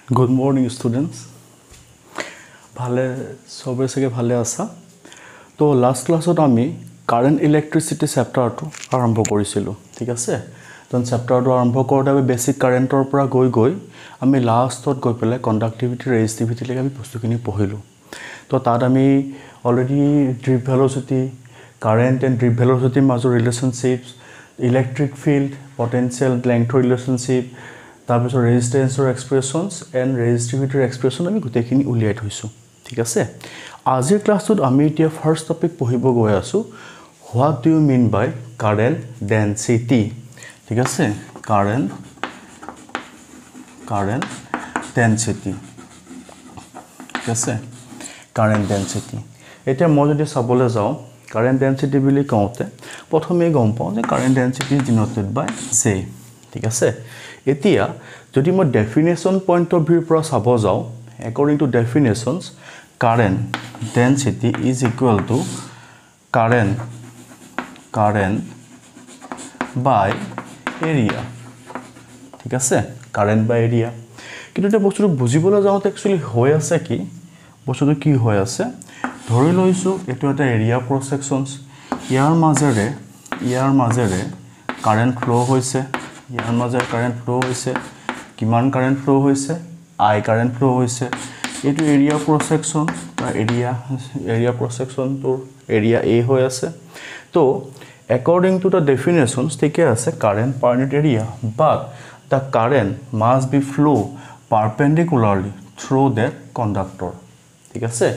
Good morning, students. ভালে সবে সকে ভালে আছা তো লাস্ট ক্লাছত আমি কারেন্ট ইলেক্ট্ৰিচিটি চেপ্টাৰটো আৰম্ভ কৰিছিলোঁ ঠিক আছে তো চেপ্টাৰটো আৰম্ভ কৰোঁতে আমি বেসিক কাৰেন্টৰ পৰা গৈ আমি লাষ্টত গৈ পেলাই কণ্ডাক্টিভিটি ৰেজিষ্টিভিটি লৈকে আমি বস্তুখিনি পঢ়িলোঁ তো তাত আমি already drift velocity current and drift ভেলোচিটিৰ মাজৰ ৰিলেশ্যনশ্বিপছ ইলেক্ট্ৰিক ফিল্ড পটেনশিয়েল লেংথৰ ৰিলেশ্যনশ্বিপ তাৰপিছত ৰেজিষ্টেন্সৰ এক্সপ্ৰেছনছ এণ্ড ৰেজিষ্টিভিটিৰ এক্সপ্ৰেছন আমি গোটেইখিনি উলিয়াই থৈছোঁ ঠিক আছে আজিৰ ক্লাছটোত আমি এতিয়া ফাৰ্ষ্ট টপিক পঢ়িব গৈ আছোঁ what do you mean by current density ঠিক আছে কাৰেন্ট ডেন্সিটি ঠিক আছে কাৰেন্ট ডেন্সিটি এতিয়া মই যদি চাবলৈ যাওঁ কাৰেন্ট ডেন্সিটি বুলি কওঁতে প্ৰথমে গম পাওঁ যে current density is denoted by J ঠিক আছে এতিয়া যদি মই ডেফিনেশ্যন পইণ্ট অফ ভিউৰ পৰা চাব যাওঁ according to definitions current density is equal to current by area ঠিক আছে current by area কিন্তু এটা বস্তুটো বুজিবলৈ যাওঁতে একচুয়ালি হৈ আছে কি বস্তুটো কি হৈ আছে ধৰি লৈছো এটো এটা এৰিয়া ক্ৰছ সেকশনছ ইয়াৰ মাজেৰে কাৰেন্ট ফ্লো হৈছে ইয়াৰ মাজেৰে কারেন্ট ফ্লো হৈছে কিমান কারেন্ট ফ্লো হৈছে I current flow होइसे एटु एरिया क्रॉस सेक्शन বা एरिया क्रॉस सेक्शन तो एरिया A হৈ আছে তো according to the definitions ঠিকে আছে current per unit area but the current must be flow perpendicularly through that conductor ঠিক আছে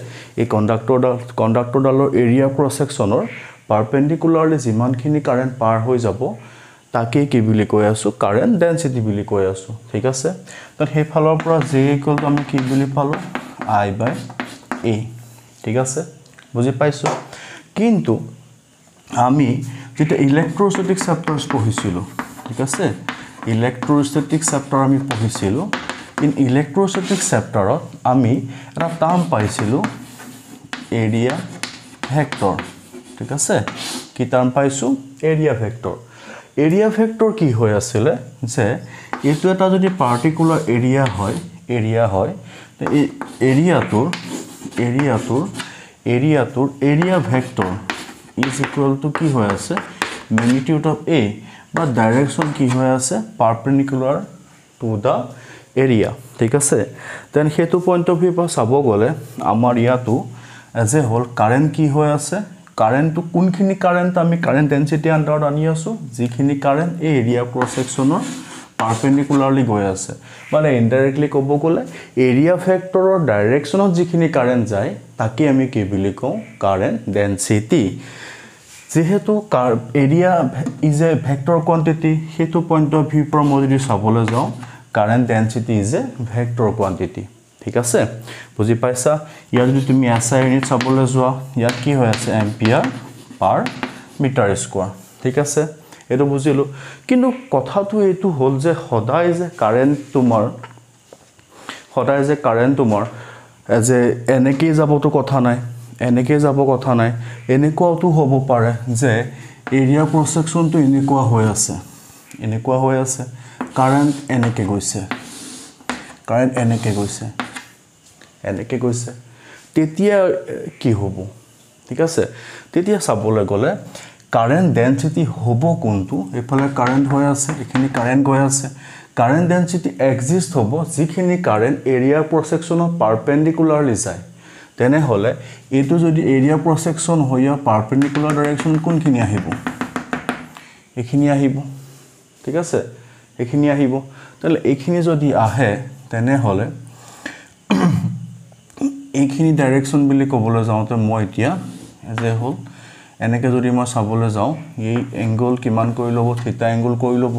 এই কন্ডাক্টৰ ডালৰ এৰিয়া क्रॉस সেকশনৰ perpendicularly যিমানখিনি কাৰেন্ট পাৰ হৈ যাব তাকে কি বুলি কৈ আছো কাৰেন্ট ডেন্সিটি বুলি কৈ আছো ঠিক আছে তো সেই ফালৰ পৰা j ইকুয়াল টু আমি কি বুলি পালো I বাই a ঠিক আছে বুজি পাইছো কিন্তু আমি যেটা ইলেক্ট্ৰোস্ট্যাটিক চেপ্টাৰস পঢ়িছিলো ঠিক আছে ইলেক্ট্ৰোস্ট্যাটিক চেপ্টাৰ আমি পঢ়িছিলো ইন ইলেক্ট্ৰোস্ট্যাটিক চেপ্টাৰত আমি এটা টাৰ্ম পাইছিলো এৰিয়া ভেক্টৰ ঠিক আছে কি টাৰ্ম পাইছো এৰিয়া ভেক্টৰ एरिया फैक्टर की होय आছিলে যে এটো এটা যদি পাৰ্টিকুলাৰ এৰিয়া হয় তো এই এৰিয়াটোৰ area vector is equal to কি হৈ আছে ম্যাগনিটিউড অফ a বা ডাইরেকশন কি হৈ আছে পারপেন্ডিকুলার টু দা এরিয়া ঠিক আছে দেন হেতু পয়েন্ট অফ ভিউ পৰা চাব গলে আমাৰ ইয়াটো এজ এ হোল কাৰেন্ট কি হৈ আছে কাৰেন্ট তো কোনখিনি কাৰেন্ট আমি কাৰেন্ট ডেন্সিটি আন্ডাৰত আনি আছো যিখিনি কাৰেন্ট এই এৰিয়া ক্ৰছ সেকশনৰ পাৰপেন্ডিকুলাৰলি গৈ আছে মানে ইনডাইৰেক্টলি ক'ব গলে এৰিয়া ফেক্টৰৰ ডাইৰেকশনত যিখিনি কাৰেন্ট যায় তাকে আমি কি বুলি কওঁ কাৰেন্ট ডেন্সিটি যেহেতু area is a vector quantity হেতু পয়েন্ট অফ ভিউ পৰা মই যদি চাবলৈ যাওঁ current density is a vector quantity ঠিক আছে বুজি পাইছা ইয়াৰ যদি তুমি এসআই ইউনিট চাবলৈ যোৱা ইয়াত কি হৈ আছে এম্পিয়াৰ পাৰ মিটাৰ স্কয়াৰ ঠিক আছে এটো বুজিলো কিন্তু কথাটো এটো হল যে সদায় যে কারেন্ট তোমাৰ এজ এ এনেকৈ যাবতো কথা নাই এনেকুৱাটো হ'ব পাৰে যে এৰিয়া ক্ৰছ সেকশনটো এনেকুৱা হৈ আছে কারেন্ট এনেকৈ গৈছে তেতিয়া কি হ'ব ঠিক আছে তেতিয়া চাবলৈ গলে কারেন্ট ডেন্সিটি হ'ব কোনটো এফালে কারেন্ট হৈ আছে এখিনি কারেন্ট গৈ আছে কারেন্ট ডেন্সিটি এক্সিষ্ট হ'ব যিখিনি কারেন্ট এৰিয়া ক্ৰছ সেকশনৰ পাৰপেন্ডিকুলাৰলি যায় তেনে হলে এটো যদি এৰিয়া ক্ৰছ সেকশন হয় পাৰপেন্ডিকুলাৰ ডাইৰেকশন কোনখিনি আহিব এখিনি আহিব ঠিক আছে এখিনি আহিব তাহলে এখিনি যদি আহে তেনে হলে এইখিনি ডাইরেকশন বুলি ক'বলৈ যাওঁতে মই এতিয়া এজ এ হোল এনেকৈ যদি মই চাবলৈ যাওঁ এই এংগল কিমান কৰি ল'ব থিটা এংগল কৰি ল'ব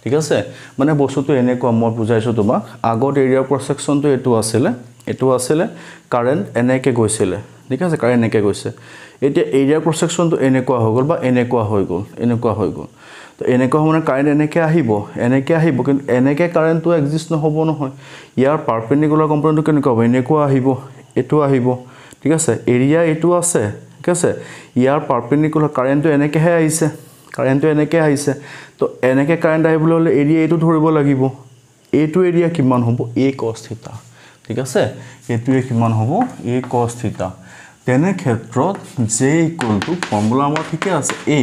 ঠিক আছে মানে বস্তুটো এনেকুৱা মই বুজাইছো তোমাক আগত এৰিয়া ক্ৰছ সেকশনটো এটো আছিলে কাৰেন্ট এনেকৈ গৈছিলে ঠিক আছে কাৰেন্ট এনেকৈ গৈছে এতিয়া এৰিয়া ক্ৰছ সেকশনটো এনেকুৱা হৈ গ'ল বা এনেকুৱা হৈ গ'ল তো এনেকুৱা মানে কাৰেন্ট এনেকৈ আহিব কিন্তু এনেকৈ কাৰেন্টটো এক্সিষ্ট নহব নহয় ইয়াৰ পাৰপেন্ডিকুলাৰ কম্পোনেন্টটো কেনেকুৱা হ'ব এনেকুৱা আহিব ঠিক আছে এৰিয়া এটো আছে ঠিক আছে ইয়াৰ পাৰপেন্ডিকুলাৰ কাৰেন্টটো এনেকৈ আহিছে তো এনেকৈ কাৰেন্ট আহিবলৈ হলে এৰিয়া এটো ধৰিব লাগিব এইটো এৰিয়া কিমান হ'ব a cos θ ঠিক আছে এইটোৱে কিমান হ'ব a cos θ তেনে ক্ষেত্ৰত j = ফৰ্মুলা আমাৰ ঠিকে আছে a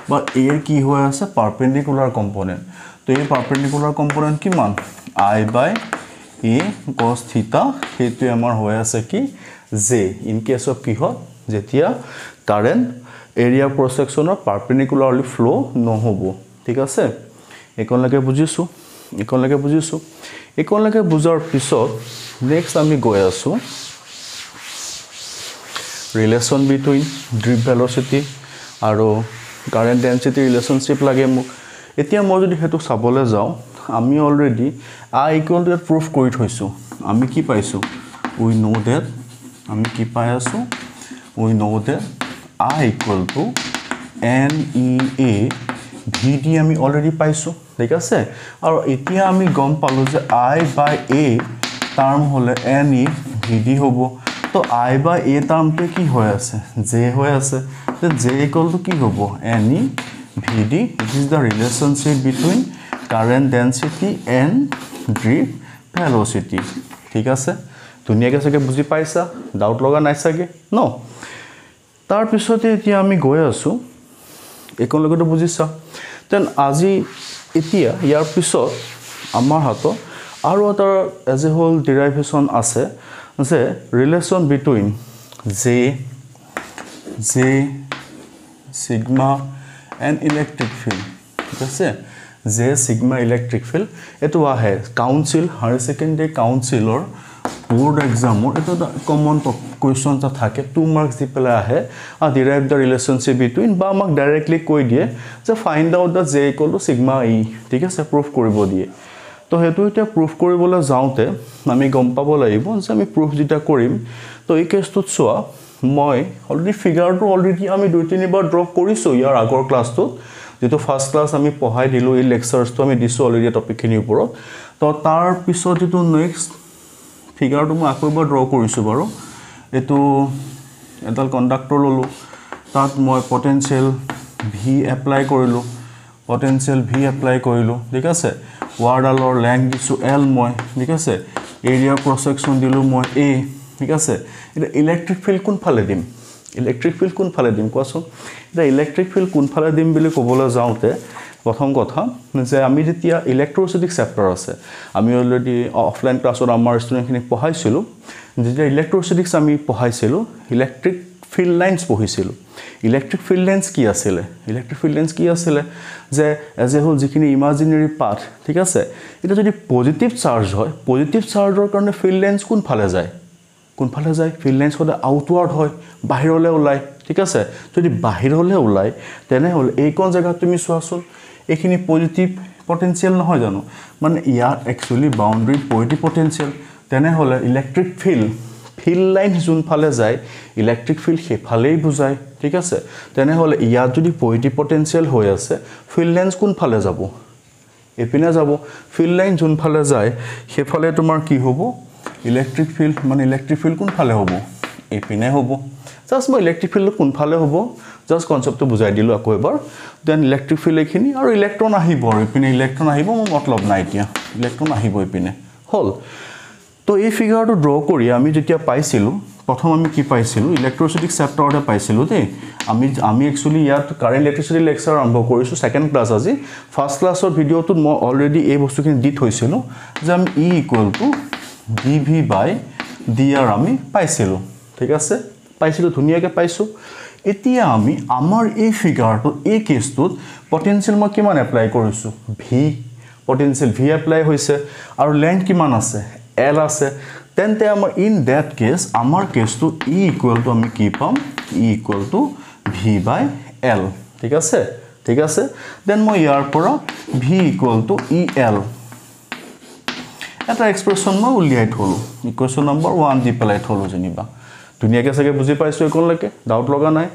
বা a এর কি হৈ আছে পারপেন্ডিকুলার কম্পোনেন্ট তো এই পারপেন্ডিকুলার কম্পোনেন্ট কিমান I by a cos θ হেতু আমাৰ হৈ আছে কি j ইন কেস অফ কি হয় যেতিয়া কারেন্ট এরিয়া ক্রস সেকশনৰ পাৰপেন্ডিকুলাৰলি ফ্লো নহব ঠিক আছে একনলৈকে বুজিছো একনলৈকে বুজাৰ পিছত নেক্সট আমি গৈ আছো ৰিলেশন বিটুইন ড্ৰিপ ভেলোসিটি আৰু কারেন্ট ডেন্সিটি রিলেশনশিপ লাগে মোক এতিয়া মই যদি হেতু চাবলৈ যাও আমি already I equal to proof কৰি থৈছো আমি কি পাইছো we know that আমি কি পাই আছো we know that I equal to NEA VD আমি অলরেডি পাইছো ঠিক আছে আৰু এতিয়া আমি গম পালো যে I by A টার্ম হলে NE VD হ'ব তো I by A টার্মটো কি হৈ আছে J হৈ আছে তো J equal to কি হ'ব NE VD it is the relationship between current density and drip velocity ঠিক আছে ধুনিয়াকে সকে বুজি পাইছা ডাউট লগা নাই সকে নো তাৰ পিছতে এতিয়া আমি গৈ আছো একন লগটো বুজিছা তেন আজি এতিয়া ইয়াৰ পিছত আমাৰ হাত আৰু এটা এজ এ হোল ডেৰিভেশন আছে যে relation between J sigma and electric field ঠিক আছে J sigma electric field এটো আহে কাউন্সিল হায়াৰ সেকেন্ডাৰী কাউন্সিলৰ board exam এটা কমন কোয়েশ্চন টা থাকে 2 মার্কস দি পেলা আহে derive the relationship between বা আমাক ডাইরেক্টলি কৈ দিয়ে যে find out da J equal to sigma E ঠিক আছে প্রুফ কৰিব দিয়ে তো হেতু এটা প্ৰুফ কৰিবলৈ যাওতে আমি গম পাব লাগিব যে আমি প্ৰুফ যেটা কৰিম তো এই কেছটো চোৱা মই অলৰেডি ফিগাৰটো অলৰেডি আমি 2-3 বাৰ ড্ৰ কৰিছো ইয়াৰ আগৰ ক্লাছটো যেটো ফাৰ্স্ট ক্লাস আমি পঢ়াই দিলো এই লেকচাৰটো আমি দিছো অলৰেডি টপিকখিনিৰ ওপৰত তো তাৰ পিছত যেটো নেক্সট ফিগাৰটো মই আকৌ এবাৰ ড্ৰ কৰিছো বাৰু এটো এডাল কন্ডাক্টৰ ললো তাত মই পটেনশিয়াল V এপ্লাই কৰিলো ঠিক আছে ওয়াৰডালৰ লেংথ দিছো L মই ঠিক আছে এৰিয়া ক্ৰস সেকশন দিলো মই A ঠিক আছে এটা ইলেক্ট্ৰিক ফিল্ড কোন ফালে দিম কোৱাচোন এটা ইলেক্ট্ৰিক ফিল্ড কোন ফালে দিম বুলি ক'বলৈ যাওতে প্ৰথম কথা যে আমি যেতিয়া ইলেক্ট্ৰোস্ট্যাটিক চেপ্টাৰ আছে আমি অলৰেডি অফলাইন ক্লাছত আমাৰ ষ্টুডেন্টখিনি পঢ়াইছিলো যেতিয়া ইলেক্ট্ৰোস্ট্যাটিক্স আমি পঢ়াইছিলো ইলেক্ট্ৰিক ফিল্ড লাইনস পঢ়িছিলো ইলেক্ট্ৰিক ফিল্ড লাইনস কি আছিলে যে এজ এ হোল যিখিনি ইমাজিনাৰী পাথ ঠিক আছে এটা যদি পজিটিভ চাৰ্জ হয় পজিটিভ চাৰ্জৰ কাৰণে ফিল্ড লাইনস কোন ফালে যায় ফিল্ড লাইনস হলে আউটওয়াৰ্ড হয় বাহিৰলৈ ওলাই ঠিক আছে যদি বাহিৰলৈ ওলাই তেনে হল এই কোন জায়গা তুমি চোৱাচোন এখিনি পজিটিভ পটেনশিয়াল নহয় জানো মানে ইয়াৰ একচুয়ালি বাউন্ডাৰি পজিটিভ পটেনশিয়াল তেনে হলে ইলেক্ট্ৰিক ফিল্ড লাইন যোন ফালে যায় ইলেক্ট্ৰিক ফিল্ড হেফালেই বুজায় ঠিক আছে তেনে হলে ইয়াত যদি পজিটিভ পটেনশিয়াল হৈ আছে ফিল্ড লাইনস কোন ফালে যাব এপিনে যাব ফিল্ড লাইন যোন ফালে যায় হেফালে তোমাৰ কি হ'ব ইলেক্ট্ৰিক ফিল্ড কোন ফালে হ'ব এপিনে হ'ব জাস্ট মই ইলেক্ট্ৰিক ফিল্ড কোন ফালে হ'ব জাস্ট কনসেপ্টটো বুজাই দিলো আকৌ এবাৰ দেন ইলেক্ট্ৰিক ফিল্ড এখিনি আৰু ইলেক্ট্ৰন আহিব এপিনে ইলেক্ট্ৰন আহিব মোৰ মতলব নাই এতিয়া ইলেক্ট্ৰন আহিব এপিনে হল তো এই ফিগাৰটো ড্ৰ কৰি আমি যেতিয়া পাইছিলো প্ৰথম আমি কি পাইছিলো ইলেক্ট্ৰোস্ট্যাটিক চেপ্টাৰতে পাইছিলো দে আমি একচুয়ালি ইয়াত কাৰেন্ট ইলেক্ট্ৰিচিটি লেকচাৰ আৰম্ভ কৰিছো সেকেন্ড ক্লাস আজি ফাৰ্স্ট ক্লাসৰ ভিডিওটো মই অলৰেডি এই বস্তুখিনি দি থৈছিলো যে আমি E equal to dV by dr আমি পাইছিলো ঠিক আছে পাইছিলো ধুনিয়াকে পাইছো এতিয়া আমি আমাৰ এই ফিগাৰটো এই কেছটোত পটেনশিয়াল মই কিমান এপ্লাই কৰিছো পটেনশিয়াল V এপ্লাই হৈছে আৰু লেংথ কিমান আছে L আছে তেন্তে আমাৰ ইন দ্যাট কেস আমাৰ কেছটো E equal to আমি কি পাম E equal to V by L ঠিক আছে দেন মই ইয়াৰ পৰা V equal to EL এটা এক্সপ্ৰেছন মই উলিয়াই থলো ইকুৱেশ্যন নম্বৰ 1 দি পেলাই থলো জনিবা ধুনিয়াকে সকে বুজি পাইছো একনলৈকে ডাউট লগা নাই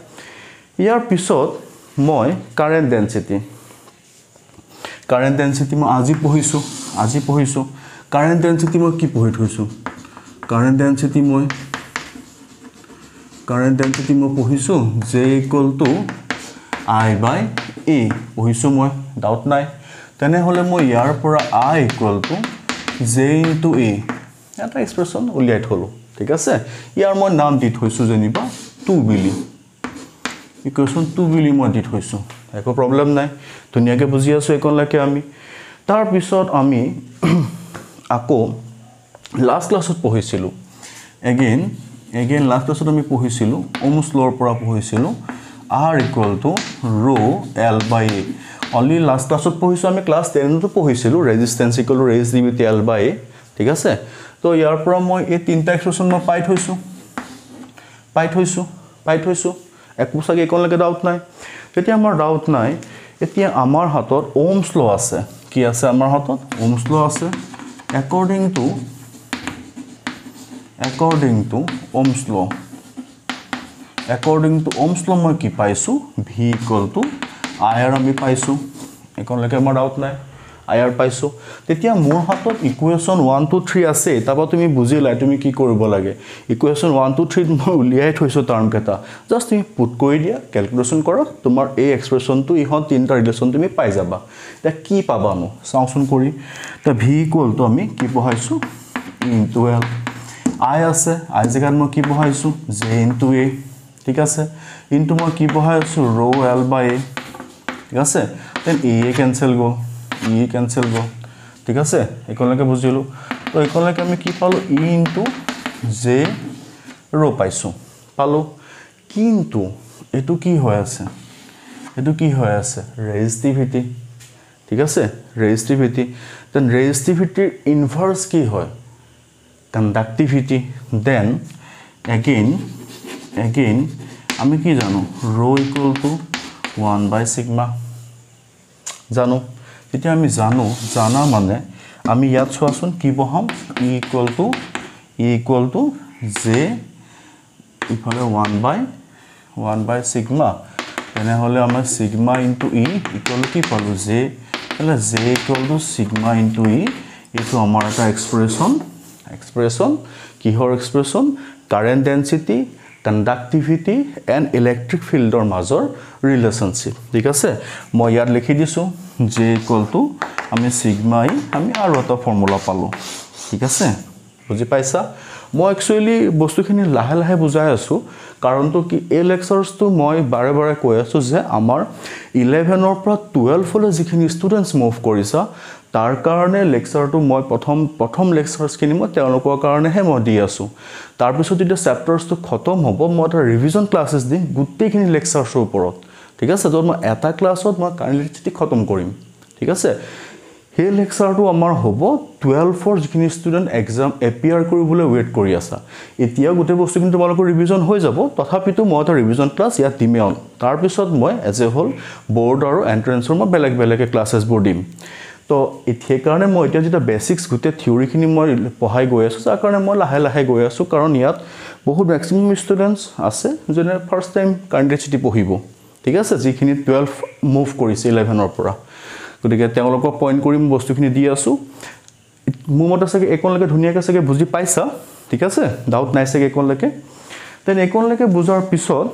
ইয়াৰ পিছত মই কারেন্ট ডেন্সিটি মই আজি পঢ়িছো কারেন্ট ডেন্সিটি মই কি পঢ়ি থৈছো কারেন্ট ডেন্সিটি মই পঢ়িছো J equal to I by A পঢ়িছো মই ডাউট নাই তেনে হলে মই ইয়াৰ পৰা I equal to J into A এটা এক্সপ্ৰেছন উলিয়াই থলো ঠিক আছে ইয়াৰ মই নাম দি থৈছো যেনিবা 2 বিলি ইকুৱেশ্যন 2 বিলি মই দি থৈছো একো প্ৰবলেম নাই ধুনিয়াকে বুজি আছো একনলৈকে আমি তাৰ পিছত আমি আকৌ লাষ্ট ক্লাছত পঢ়িছিলো again last ক্লাছত আমি পঢ়িছিলো ohms law পৰা পঢ়িছিলো r equal to rho l by a only last ক্লাছত পঢ়িছো আমি ক্লাস 10 তো পঢ়িছিলো resistance equal to resistivity l by a ঠিক আছে তো ইয়াৰ পৰা মই এই তিনটা এক্সপ্ৰেছন মই পাই থৈছো একো সাগে একনলৈকে ডাউট নাই তেতিয়া আমাৰ ডাউট নাই এতিয়া আমাৰ হাতত ohms law আছে কি আছে আমাৰ হাতত ohms law আছে according to ohms law মই কি পাইছো v equal to i r আমি পাইছো একনলৈকে আমাৰ ডাউট নাই i r পাইছো তেতিয়া মোৰ হাতত ইকুৱেশ্যন 1 2 3 আছে তাবা তুমি বুজিলা তুমি কি কৰিব লাগে ইকুৱেশ্যন 1 2 3 মই উলিয়াই থৈছো টাৰ্ম কেটা জাস্ট তুমি পুট কৰি দিয়া ক্যালকুলেশন কৰা তোমাৰ এই এক্সপ্ৰেছনটো ইহত তিনটা ৰিলেচন তুমি পাই যাবা তা কি পাবানো সাউন্ডন কৰি তা v equal to আমি কি বহাইছো into l i আছে i জাগাত মই কি বহাইছো j into a ঠিক আছে into মই কি বহাইছো rho l by a ঠিক আছে দেন a cancel go ঠিক আছে একনলৈকে বুজিলো তো একনলৈকে আমি কি পালো e into j rho পালো কিন্তু এটো কি হৈ আছে resistivity ঠিক আছে resistivity then resistivity inverse কি হয় conductivity then again আমি কি জানো rho equal to 1 by sigma জানো তেতিয়া আমি জানা মানে আমি ইয়াত চোৱাচোন কি বহাম e equal to j ইফালে 1 by sigma তেনে হলে আমাৰ sigma into e equal to কি পালো j হলে j equal to sigma into e এটো আমাৰ এটা expression কিহৰ expression current density conductivity and electric field or মাজৰ relationship ঠিক আছে মই ইয়াত লিখি দিছো j equal to আমি sigma e আমি আৰু এটা ফৰ্মুলা পালো ঠিক আছে বুজি পাইছা মই একচুয়ালি বস্তুখিনি লাহে বুজাই আছো কাৰণ তো কি এই লেকচাৰস তো মই বাৰে কৈ আছো যে আমাৰ 11 ৰ পৰা 12 লৈ যিখিনি ষ্টুডেন্টস মুভ কৰিছা তাৰ কাৰণে লেকচাৰটো মই প্ৰথম লেকচাৰছখিনি মই তেওঁলোকৰ কাৰণেহে মই দি আছো তাৰ পিছত যেতিয়া চেপ্টাৰছটো খতম হ'ব মই এটা ৰিভিজন ক্লাसेছ দিম গুটেইখিনি লেকচাৰছৰ ওপৰত ঠিক আছে তো মই এটা ক্লাছত মই কাইনেটিক খতম কৰিম ঠিক আছে হে লেকচাৰটো আমাৰ হ'ব 12 ফৰ যিখিনি ষ্টুডেন্ট এক্সাম এপিয়াৰ কৰিবলৈ ৱেট কৰি আছে এতিয়া গুটে বস্তুখিনি তোমালোকৰ ৰিভিজন হৈ যাব তথাপিতো মই এটা ৰিভিজন ক্লাছ ইয়াত দিমে তাৰ পিছত মই এজ এ হোল বোৰ্ড আৰু এন্ট্ৰেন্সৰ মই বেলেগ ক্লাसेছ বোৰ দিম তো এই কাৰণে মই এতিয়া যেটা বেসিক্স গুটে থিওৰিখিনি মই পঢ়াই গৈ আছো তাৰ কাৰণে মই লাহে গৈ আছো কাৰণ ইয়াত বহুত ম্যাক্সিমাম ষ্টুডেন্টস আছে যেনে ফাৰ্স্ট টাইম কাইনেটিক পঢ়িব ঠিক আছে যিখিনি 12 মুভ কৰিছে 11 ৰ পৰা গতিকে তেওঁলোকক পইণ্ট কৰিম বস্তুখিনি দি আছো মোৰ মতে সকে একনলৈকে ধুনিয়াকে সকে বুজি পাইছা ঠিক আছে ডাউট নাই সকে একনলৈকে তেন একনলৈকে বুজাৰ পিছত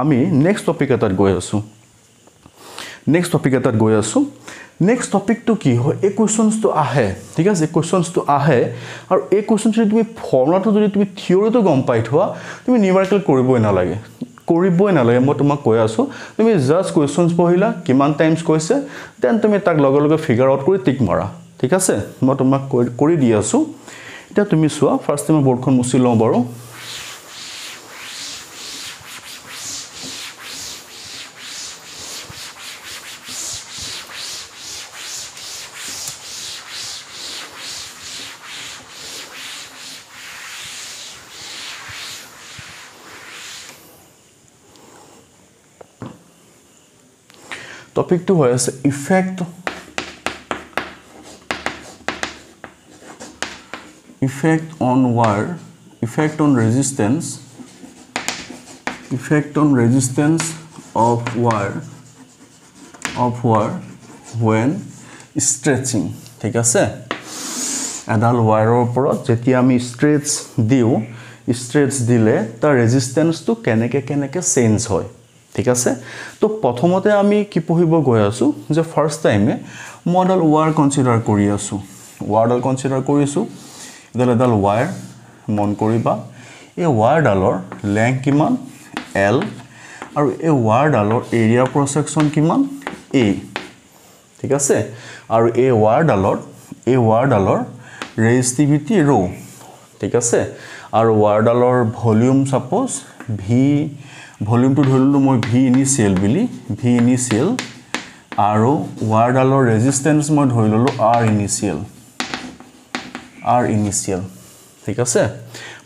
আমি নেক্সট টপিক এটাত গৈ আছো নেক্সট টপিক তো কি হয় এই কোৱেশ্চনস তো আহে ঠিক আছে কোৱেশ্চনস তো আহে আৰু এই কোৱেশ্চন যদি তুমি ফৰ্মুলাটো যদি তুমি থিওৰিটো গম পাই থোৱা তুমি নিউমেৰিকেল কৰিবই নালাগে মই তোমাক কৈ আছো তুমি জাস্ট কোৱেশ্চনস পঢ়িলা কিমান টাইমছ কৈছে দেন তুমি তাক লগে ফিগাৰ আউট কৰি টিক মাৰা ঠিক আছে মই তোমাক কৰি দি আছো এটা তুমি চোৱা ফাৰ্স্ট টাইম বৰ্ডখন মুছি লওঁ বাৰু topic to is effect on wire effect on resistance of wire when stretching ঠিক আছে এডাল ওয়্যাৰৰ ওপৰত যেতিয়া আমি stretch দিলে তাৰ ৰেজিস্ট্যান্স তো কেনেকে চেঞ্জ হয় ঠিক আছে তো প্ৰথমতে আমি কি পঢ়িব গৈ আছো যে ফাৰ্স্ট টাইমে মডেল ওয়াৰ কনসিডাৰ কৰি আছো ৱায়াৰডাল কনচিডাৰ কৰিছোঁ এডাল ৱায়াৰ মন কৰিবা এই ৱায়াৰডালৰ লেংথ কিমান L আৰু এই ৱায়াৰডালৰ এৰিয়া ক্ৰছ সেকশন কিমান A ঠিক আছে আৰু এই ৱায়াৰডালৰ ৰেজিষ্টিভিটি rho ঠিক আছে আৰু ৱায়াৰডালৰ ভলিউম সাপোজ V ভলিউমটো ধৰিলো মই V ইনিশিয়াল আৰু ৱায়াৰডালৰ ৰেজিস্ট্যান্স মই ধৰি ললো R ইনিশিয়াল ঠিক আছে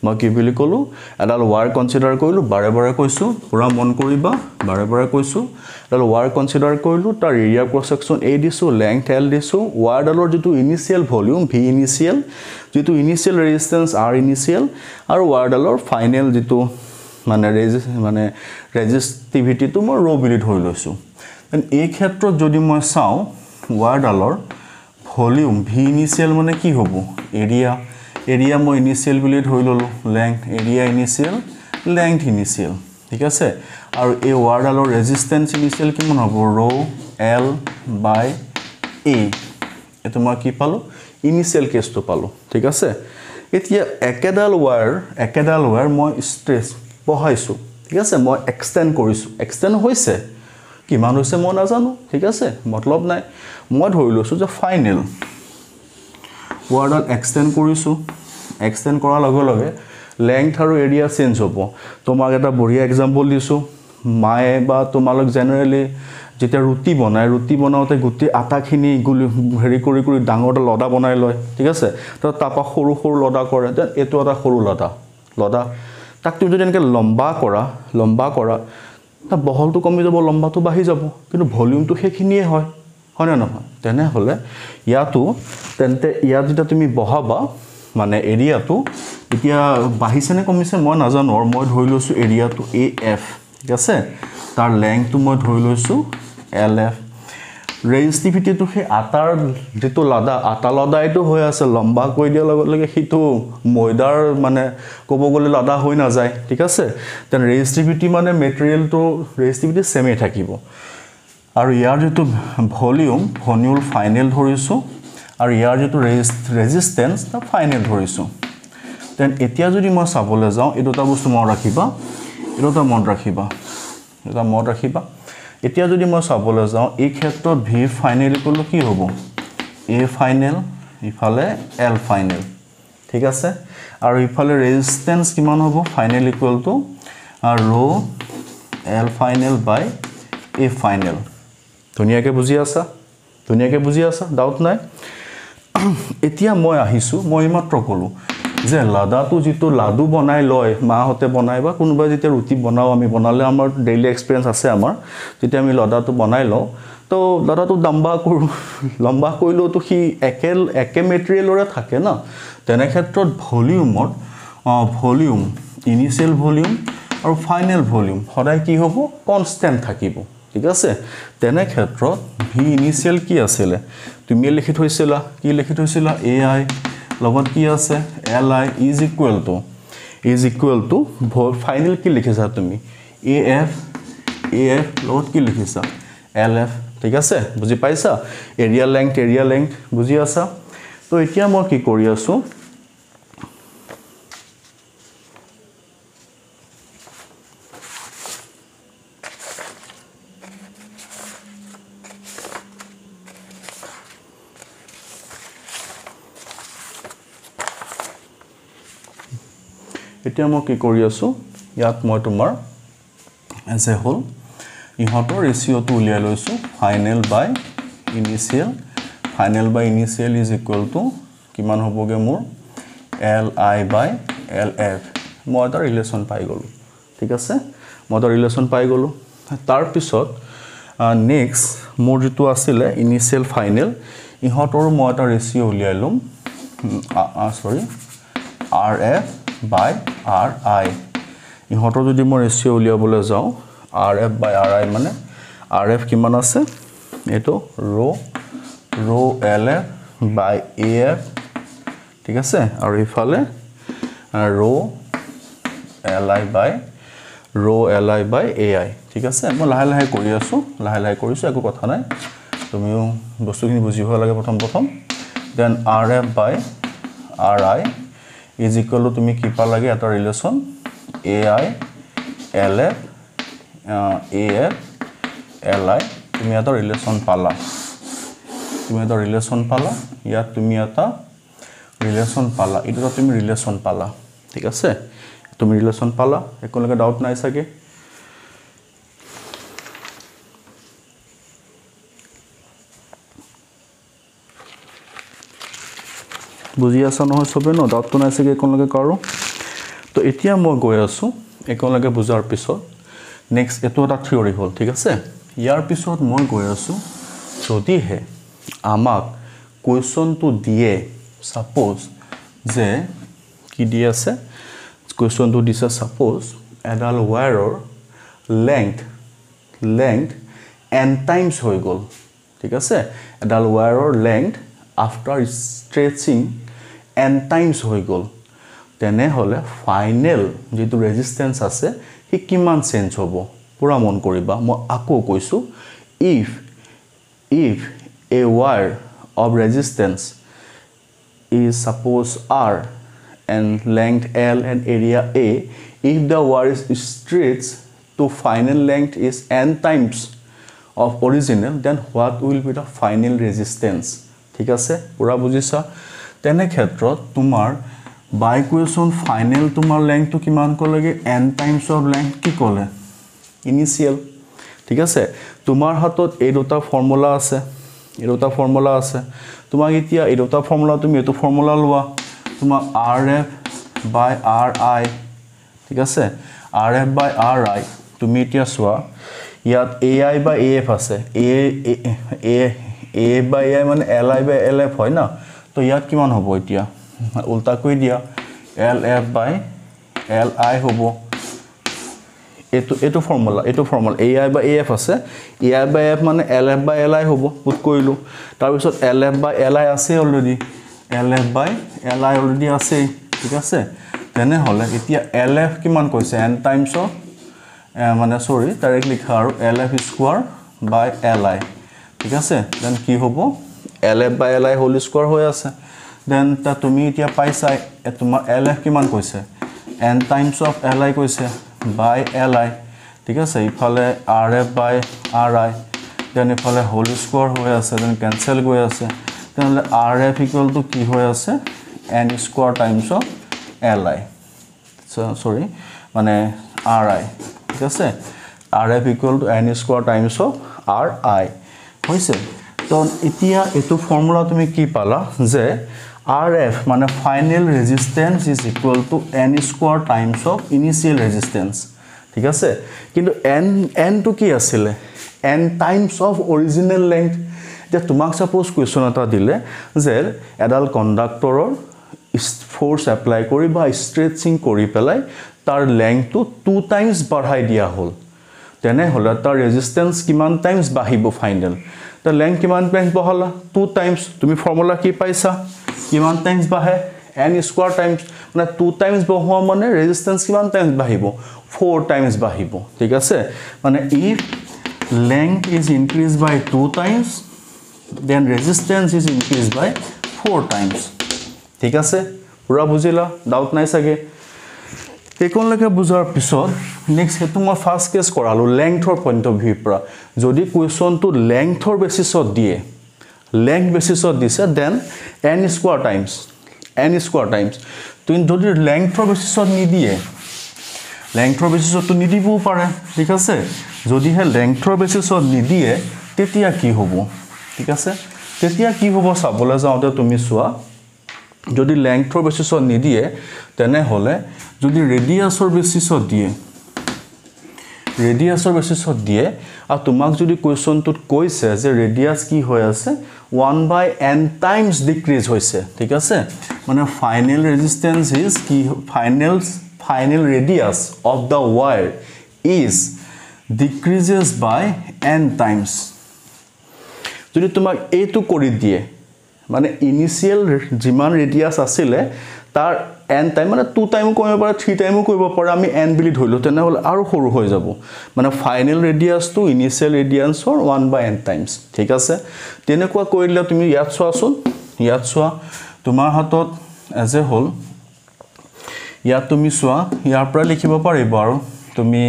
মই কি বুলি কলো এডাল ৱায়াৰ কনসিডাৰ কৰিলো বাৰে কৈছো পুৰা মন কৰিবা বাৰে কৈছো এডাল ৱায়াৰ কনসিডাৰ কৰিলো তাৰ এৰিয়া ক্ৰছ সেকশন A দিছো লেংথ L দিছো ৱায়াৰডালৰ যেটো ইনিশিয়াল ভলিউম V ইনিশিয়াল যেটো ইনিশিয়াল ৰেজিস্ট্যান্স R ইনিশিয়াল আৰু ৱায়াৰডালৰ ফাইনেল যেটো মানে ৰেজিস্টিভিটি তো মই rho বুলি ধৰি লৈছো এন এই ক্ষেত্ৰত যদি মই চাও ৱায়াৰডালৰ ভলিউম V ইনিশিয়াল মানে কি হ'ব এৰিয়া মই ইনিশিয়াল বুলি ধৰি ললো length area initial length initial ঠিক আছে আৰু এই ৱায়াৰডালৰ ৰেজিস্ট্যান্স ইনিশিয়াল কিমান হ'ব rho L by A এটো মই কি পালো ইনিশিয়াল কেছটো পালো ঠিক আছে এতিয়া একেডাল ৱায়াৰ মই স্ট্ৰেচ বহাইছো ঠিক আছে মই এক্সটেন্ড কৰিছো এক্সটেন্ড হৈছে কিমান হৈছে মই নাজানো ঠিক আছে মতলব নাই মই ধৰি লৈছো যে ফাইনেল ৱায়াৰডাল এক্সটেন্ড কৰাৰ লগে লেংথ আৰু এৰিয়া চেঞ্জ হ'ব তোমাক এটা বঢ়িয়া এক্সাম্পল দিছো মায়ে বা তোমালোক জেনাৰেলি যেতিয়া ৰুটি বনাওতে গুটি আটাখিনি হেৰি কৰি ডাঙৰ এটা লডা বনাই লয় ঠিক আছে তো তাপা সৰু লডা কৰে দেন এটো এটা সৰু লডা তাক তুমি যদি এনেকে লম্বা কৰা তা বহলটো কমি যাব লম্বাটো বাঢ়ি যাব কিন্তু ভলিউমটো সেইখিনিয়ে হয় না নহয় তেনে হলে ইয়াত যেটা তুমি বহাবা মানে এৰিয়াটো এতিয়া বাঢ়িছে নে কমিছে মই নাজানো আৰু মই ধৰি লৈছো এৰিয়াটো AF ঠিক আছে তাৰ লেংথটো মই ধৰি লৈছো LF ৰেজিস্টিভিটিটো সেই আটাৰ যেটো আটা লদাইটো হৈ আছে লম্বা কৈ দিয়া লগে হিটো ময়দাৰ মানে ক'ব গলে লদা হৈ না যায় ঠিক আছে তেন ৰেজিস্টিভিটি মানে মেটেৰিয়েলটো ৰেজিস্টিভিটি সেমে থাকিব আৰু ইয়াৰ যেটো ভলিউম ফাইনেল ধৰিছো আৰু ইয়াৰ যেটো ৰেজিস্ট্যান্স তা ফাইনেল ধৰিছো দেন এতিয়া যদি মই চাবলৈ যাও এই দুটা বস্তু মন ৰাখিবা এতিয়া যদি মই চাবলৈ যাও এই ক্ষেত্ৰত V ফাইনেল ইকুৱেল কি হ'ব A ফাইনেল ইফালে L ফাইনেল ঠিক আছে আৰু ইফালে ৰেজিস্ট্যান্স কিমান হ'ব final equal to rho L final by A final ধুনিয়াকে বুজি আছা ডাউট নাই এতিয়া মই মাত্ৰ কলো যে লাডাটো যেটো লাডু বনাই লয় মাহতে বনাই বা কোনোবা যেতিয়া ৰুটি বনাও আমি বনালে আমাৰ ডেইলি এক্সপেৰিয়েন্স আছে আমাৰ যেতিয়া আমি লাডাটো বনাই লও তো লাডাটো লম্বা কৰিলো তো কি একে মেটেৰিয়েলৰে থাকে না তেনে ক্ষেত্ৰত ভলিউম ইনিশিয়াল ভলিউম আৰু ফাইনেল ভলিউম সদায় কি হ'ব কনস্ট্যান্ট থাকিব ঠিক আছে তেনে ক্ষেত্ৰত V ইনিশিয়াল কি আছিল তুমি লিখি থৈছিলা AI লগত কি আছে Li is equal to final কি লিখিছা তুমি AF লগত কি লিখিছা LF ঠিক আছে বুজি পাইছা এৰিয়া লেংথ বুজি আছা তো এতিয়া মই কি কৰি আছো ইয়াত মই তোমাৰ এজ এ হোল ইহতৰ ৰেশিওটো উলিয়াই লৈছো final by initial is equal to কিমান হ'বগে মোৰ Li বাই LF মই এটা ৰিলেচন পাই গলো ঠিক আছে তাৰ পিছত নেক্সট মোৰ যেটো আছিল ইনিশিয়াল ফাইনেল ইহতৰ মই এটা ৰেশিও উলিয়াই লম RF by RI ইহতৰ যদি মই ৰেশিও উলিয়াবলৈ যাও RF by RI মানে RF কিমান আছে এটো rho LF by AF ঠিক আছে আৰু ইফালে rho Li by AI ঠিক আছে মই লাহে কৰিছো একো কথা নাই তুমিও বস্তুখিনি বুজিব লাগে প্ৰথম then RF by RI is equal to তুমি কি পা লাগে এটা relation AI LF AF LI তুমি এটা ৰিলেচন পালা ইয়াত তুমি এটা ৰিলেচন পালা এটা তুমি ৰিলেচন পালা ঠিক আছে তুমি ৰিলেচন পালা একোলৈকে ডাউট নাই সাকে বুজি আছা নহয় সবে ন ডাউট নাই সাকে একোলৈকে কাৰো তো এতিয়া মই গৈ আছো একোলৈকে বুজাৰ পিছত নেক্সট এটো এটা থিওৰি হল ঠিক আছে ইয়াৰ পিছত মই গৈ আছো যদিহে আমাক কোৱেশ্চনটো দিয়ে সাপোজ যে কি দি আছে কোৱেশ্চনটো দিছে সাপোজ এডাল ওয়্যাৰৰ লেংথ n টাইমছ হৈ গল ঠিক আছে এডাল ওয়্যাৰৰ length after stretching n times হৈ গল তেনে হলে ফাইনাল যেটো ৰেজিস্ট্যান্স আছে হি কিমান চেঞ্জ হ'ব পুৰা মন কৰিবা মই আকৌ কৈছো if a wire of resistance is suppose R and length L and area A if the wire is stretched to final length is n times of original then what will be the final resistance ঠিক আছে পুৰা বুজিছা তেনে ক্ষেত্ৰত তোমাৰ by question final তোমাৰ length to কিমান কলেগে n times of length কি কলে initial ঠিক আছে তোমাৰ হাতত এই দুটা ফৰ্মুলা আছে তোমাক এতিয়া এই দুটা ফৰ্মুলা তুমি এটো ফৰ্মুলা লোৱা তোমাক RF by RI ঠিক আছে RF by RI তুমি এতিয়া সোৱা ইয়াত AI by AF আছে A by AI মানে LI by LF হয় না তো ইয়াত কিমান হ'ব এতিয়া উল্টা কৈ দিয়া LF by LI হ'ব এটো ফৰ্মুলা AI by AF আছে AI by AF মানে LF by LI হ'ব পুট কৰিলো তাৰ পিছত LF by LI আছে already LF by LI already আছে ঠিক আছে তেনে হলে এতিয়া LF কিমান কৈছে n টাইমছ মানে সৰি ডাইৰেক্ট লিখা আৰু LF স্কয়াৰ by LI ঠিক আছে দেন কি হ'ব LF by LI whole square হৈ আছে দেন তা তুমি এতিয়া পাইছা তোমাৰ LF কিমান কৈছে n টাইমছ অফ LI কৈছে by LI ঠিক আছে ইফালে RF by RI দেন ইফালে হোল স্কয়াৰ হৈ আছে দেন ক্যান্সেল গৈ আছে তেনলে RF ইকুয়াল টু কি হৈ আছে n square times of LI সৰি মানে RI ঠিক আছে RF equal to n square times of RI হৈছে তো এতিয়া এটো ফৰ্মুলা তুমি কি পালা যে RF মানে final resistance is equal to n square times of initial resistance ঠিক আছে কিন্তু n টু কি আছিল n times of original length যে তোমাক সাপোজ কোৱেশ্চন এটা দিলে যে এডাল কন্ডাক্টৰৰ ফোৰ্স এপ্লাই কৰি বা স্ট্ৰেচিং কৰি পেলাই তাৰ লেংথটো 2 টাইমছ বঢ়াই দিয়া হল তেনে হলে তাৰ ৰেজিস্ট্যান্স কিমান টাইমছ বাঢ়িব ফাইনাল তাৰ লেংথ কিমান টাইমছ বঢ়ালা 2 টাইমছ তুমি ফৰ্মুলা কি পাইছা কিমান টাইমছ বাঢ়ে n স্কয়াৰ টাইমছ মানে 2 টাইমছ বঢ়োৱা মানে ৰেজিস্ট্যান্স কিমান টাইমছ বাঢ়িব 4 টাইমছ বাঢ়িব ঠিক আছে মানে if length is increased by 2 times then resistance is increased by 4 times ঠিক আছে পুৰা বুজিলা ডাউট নাই সাগে একোলৈকে বুজাৰ পিছত নেক্সট হেতু মই ফাৰ্স্ট কেস কৰালো লেংথৰ পইণ্ট অফ ভিউ পৰা যদি কোৱেশ্চনটো লেংথৰ বেসিছত দিয়ে লেংথ বেসিছত দিছে দেন n স্কয়াৰ টাইমছ তুমি যদি লেংথৰ বেসিছত নিদিয়ে লেংথৰ বেসিছত নিদিবও পাৰে ঠিক আছে যদি হে লেংথৰ বেসিছত নিদিয়ে তেতিয়া কি হ'ব ঠিক আছে তেতিয়া কি হ'ব চাবলৈ যাওঁতে তুমি চোৱা যদি লেংথৰ বেসিছত নিদিয়ে তেনে হলে যদি ৰেডিয়াছৰ বেসিছত দিয়ে আৰু তোমাক যদি কোৱেশ্চনটোত কৈছে যে ৰেডিয়াছ কি হৈ আছে 1/n টাইমছ ডিক্ৰিজ হৈছে ঠিক আছে মানে ফাইনাল ৰেজিস্ট্যান্স ইজ কি final radius of the wire is decreases by n times যদি তোমাক এইটো কৰি দিয়ে মানে ইনিশিয়াল জিমান ৰেডিয়াছ আছিল তাৰ n টাইম মানে 2 টাইম কৰিব পাৰে 3 টাইমও কৰিব পাৰে আমি n বুলি ধৰিলো তেনে হল আৰু সৰু হৈ যাব মানে ফাইনাল ৰেডিয়াছ টু ইনিশিয়াল ৰেডিয়াছৰ 1/n টাইমছ ঠিক আছে তেনেকুৱা কৰিলে তুমি ইয়াত চোৱাচোন ইয়াত চোৱা তোমাৰ হাতত এজ এ হোল ইয়াত তুমি চোৱা ইয়াৰ পৰা লিখিব পাৰিব আৰু তুমি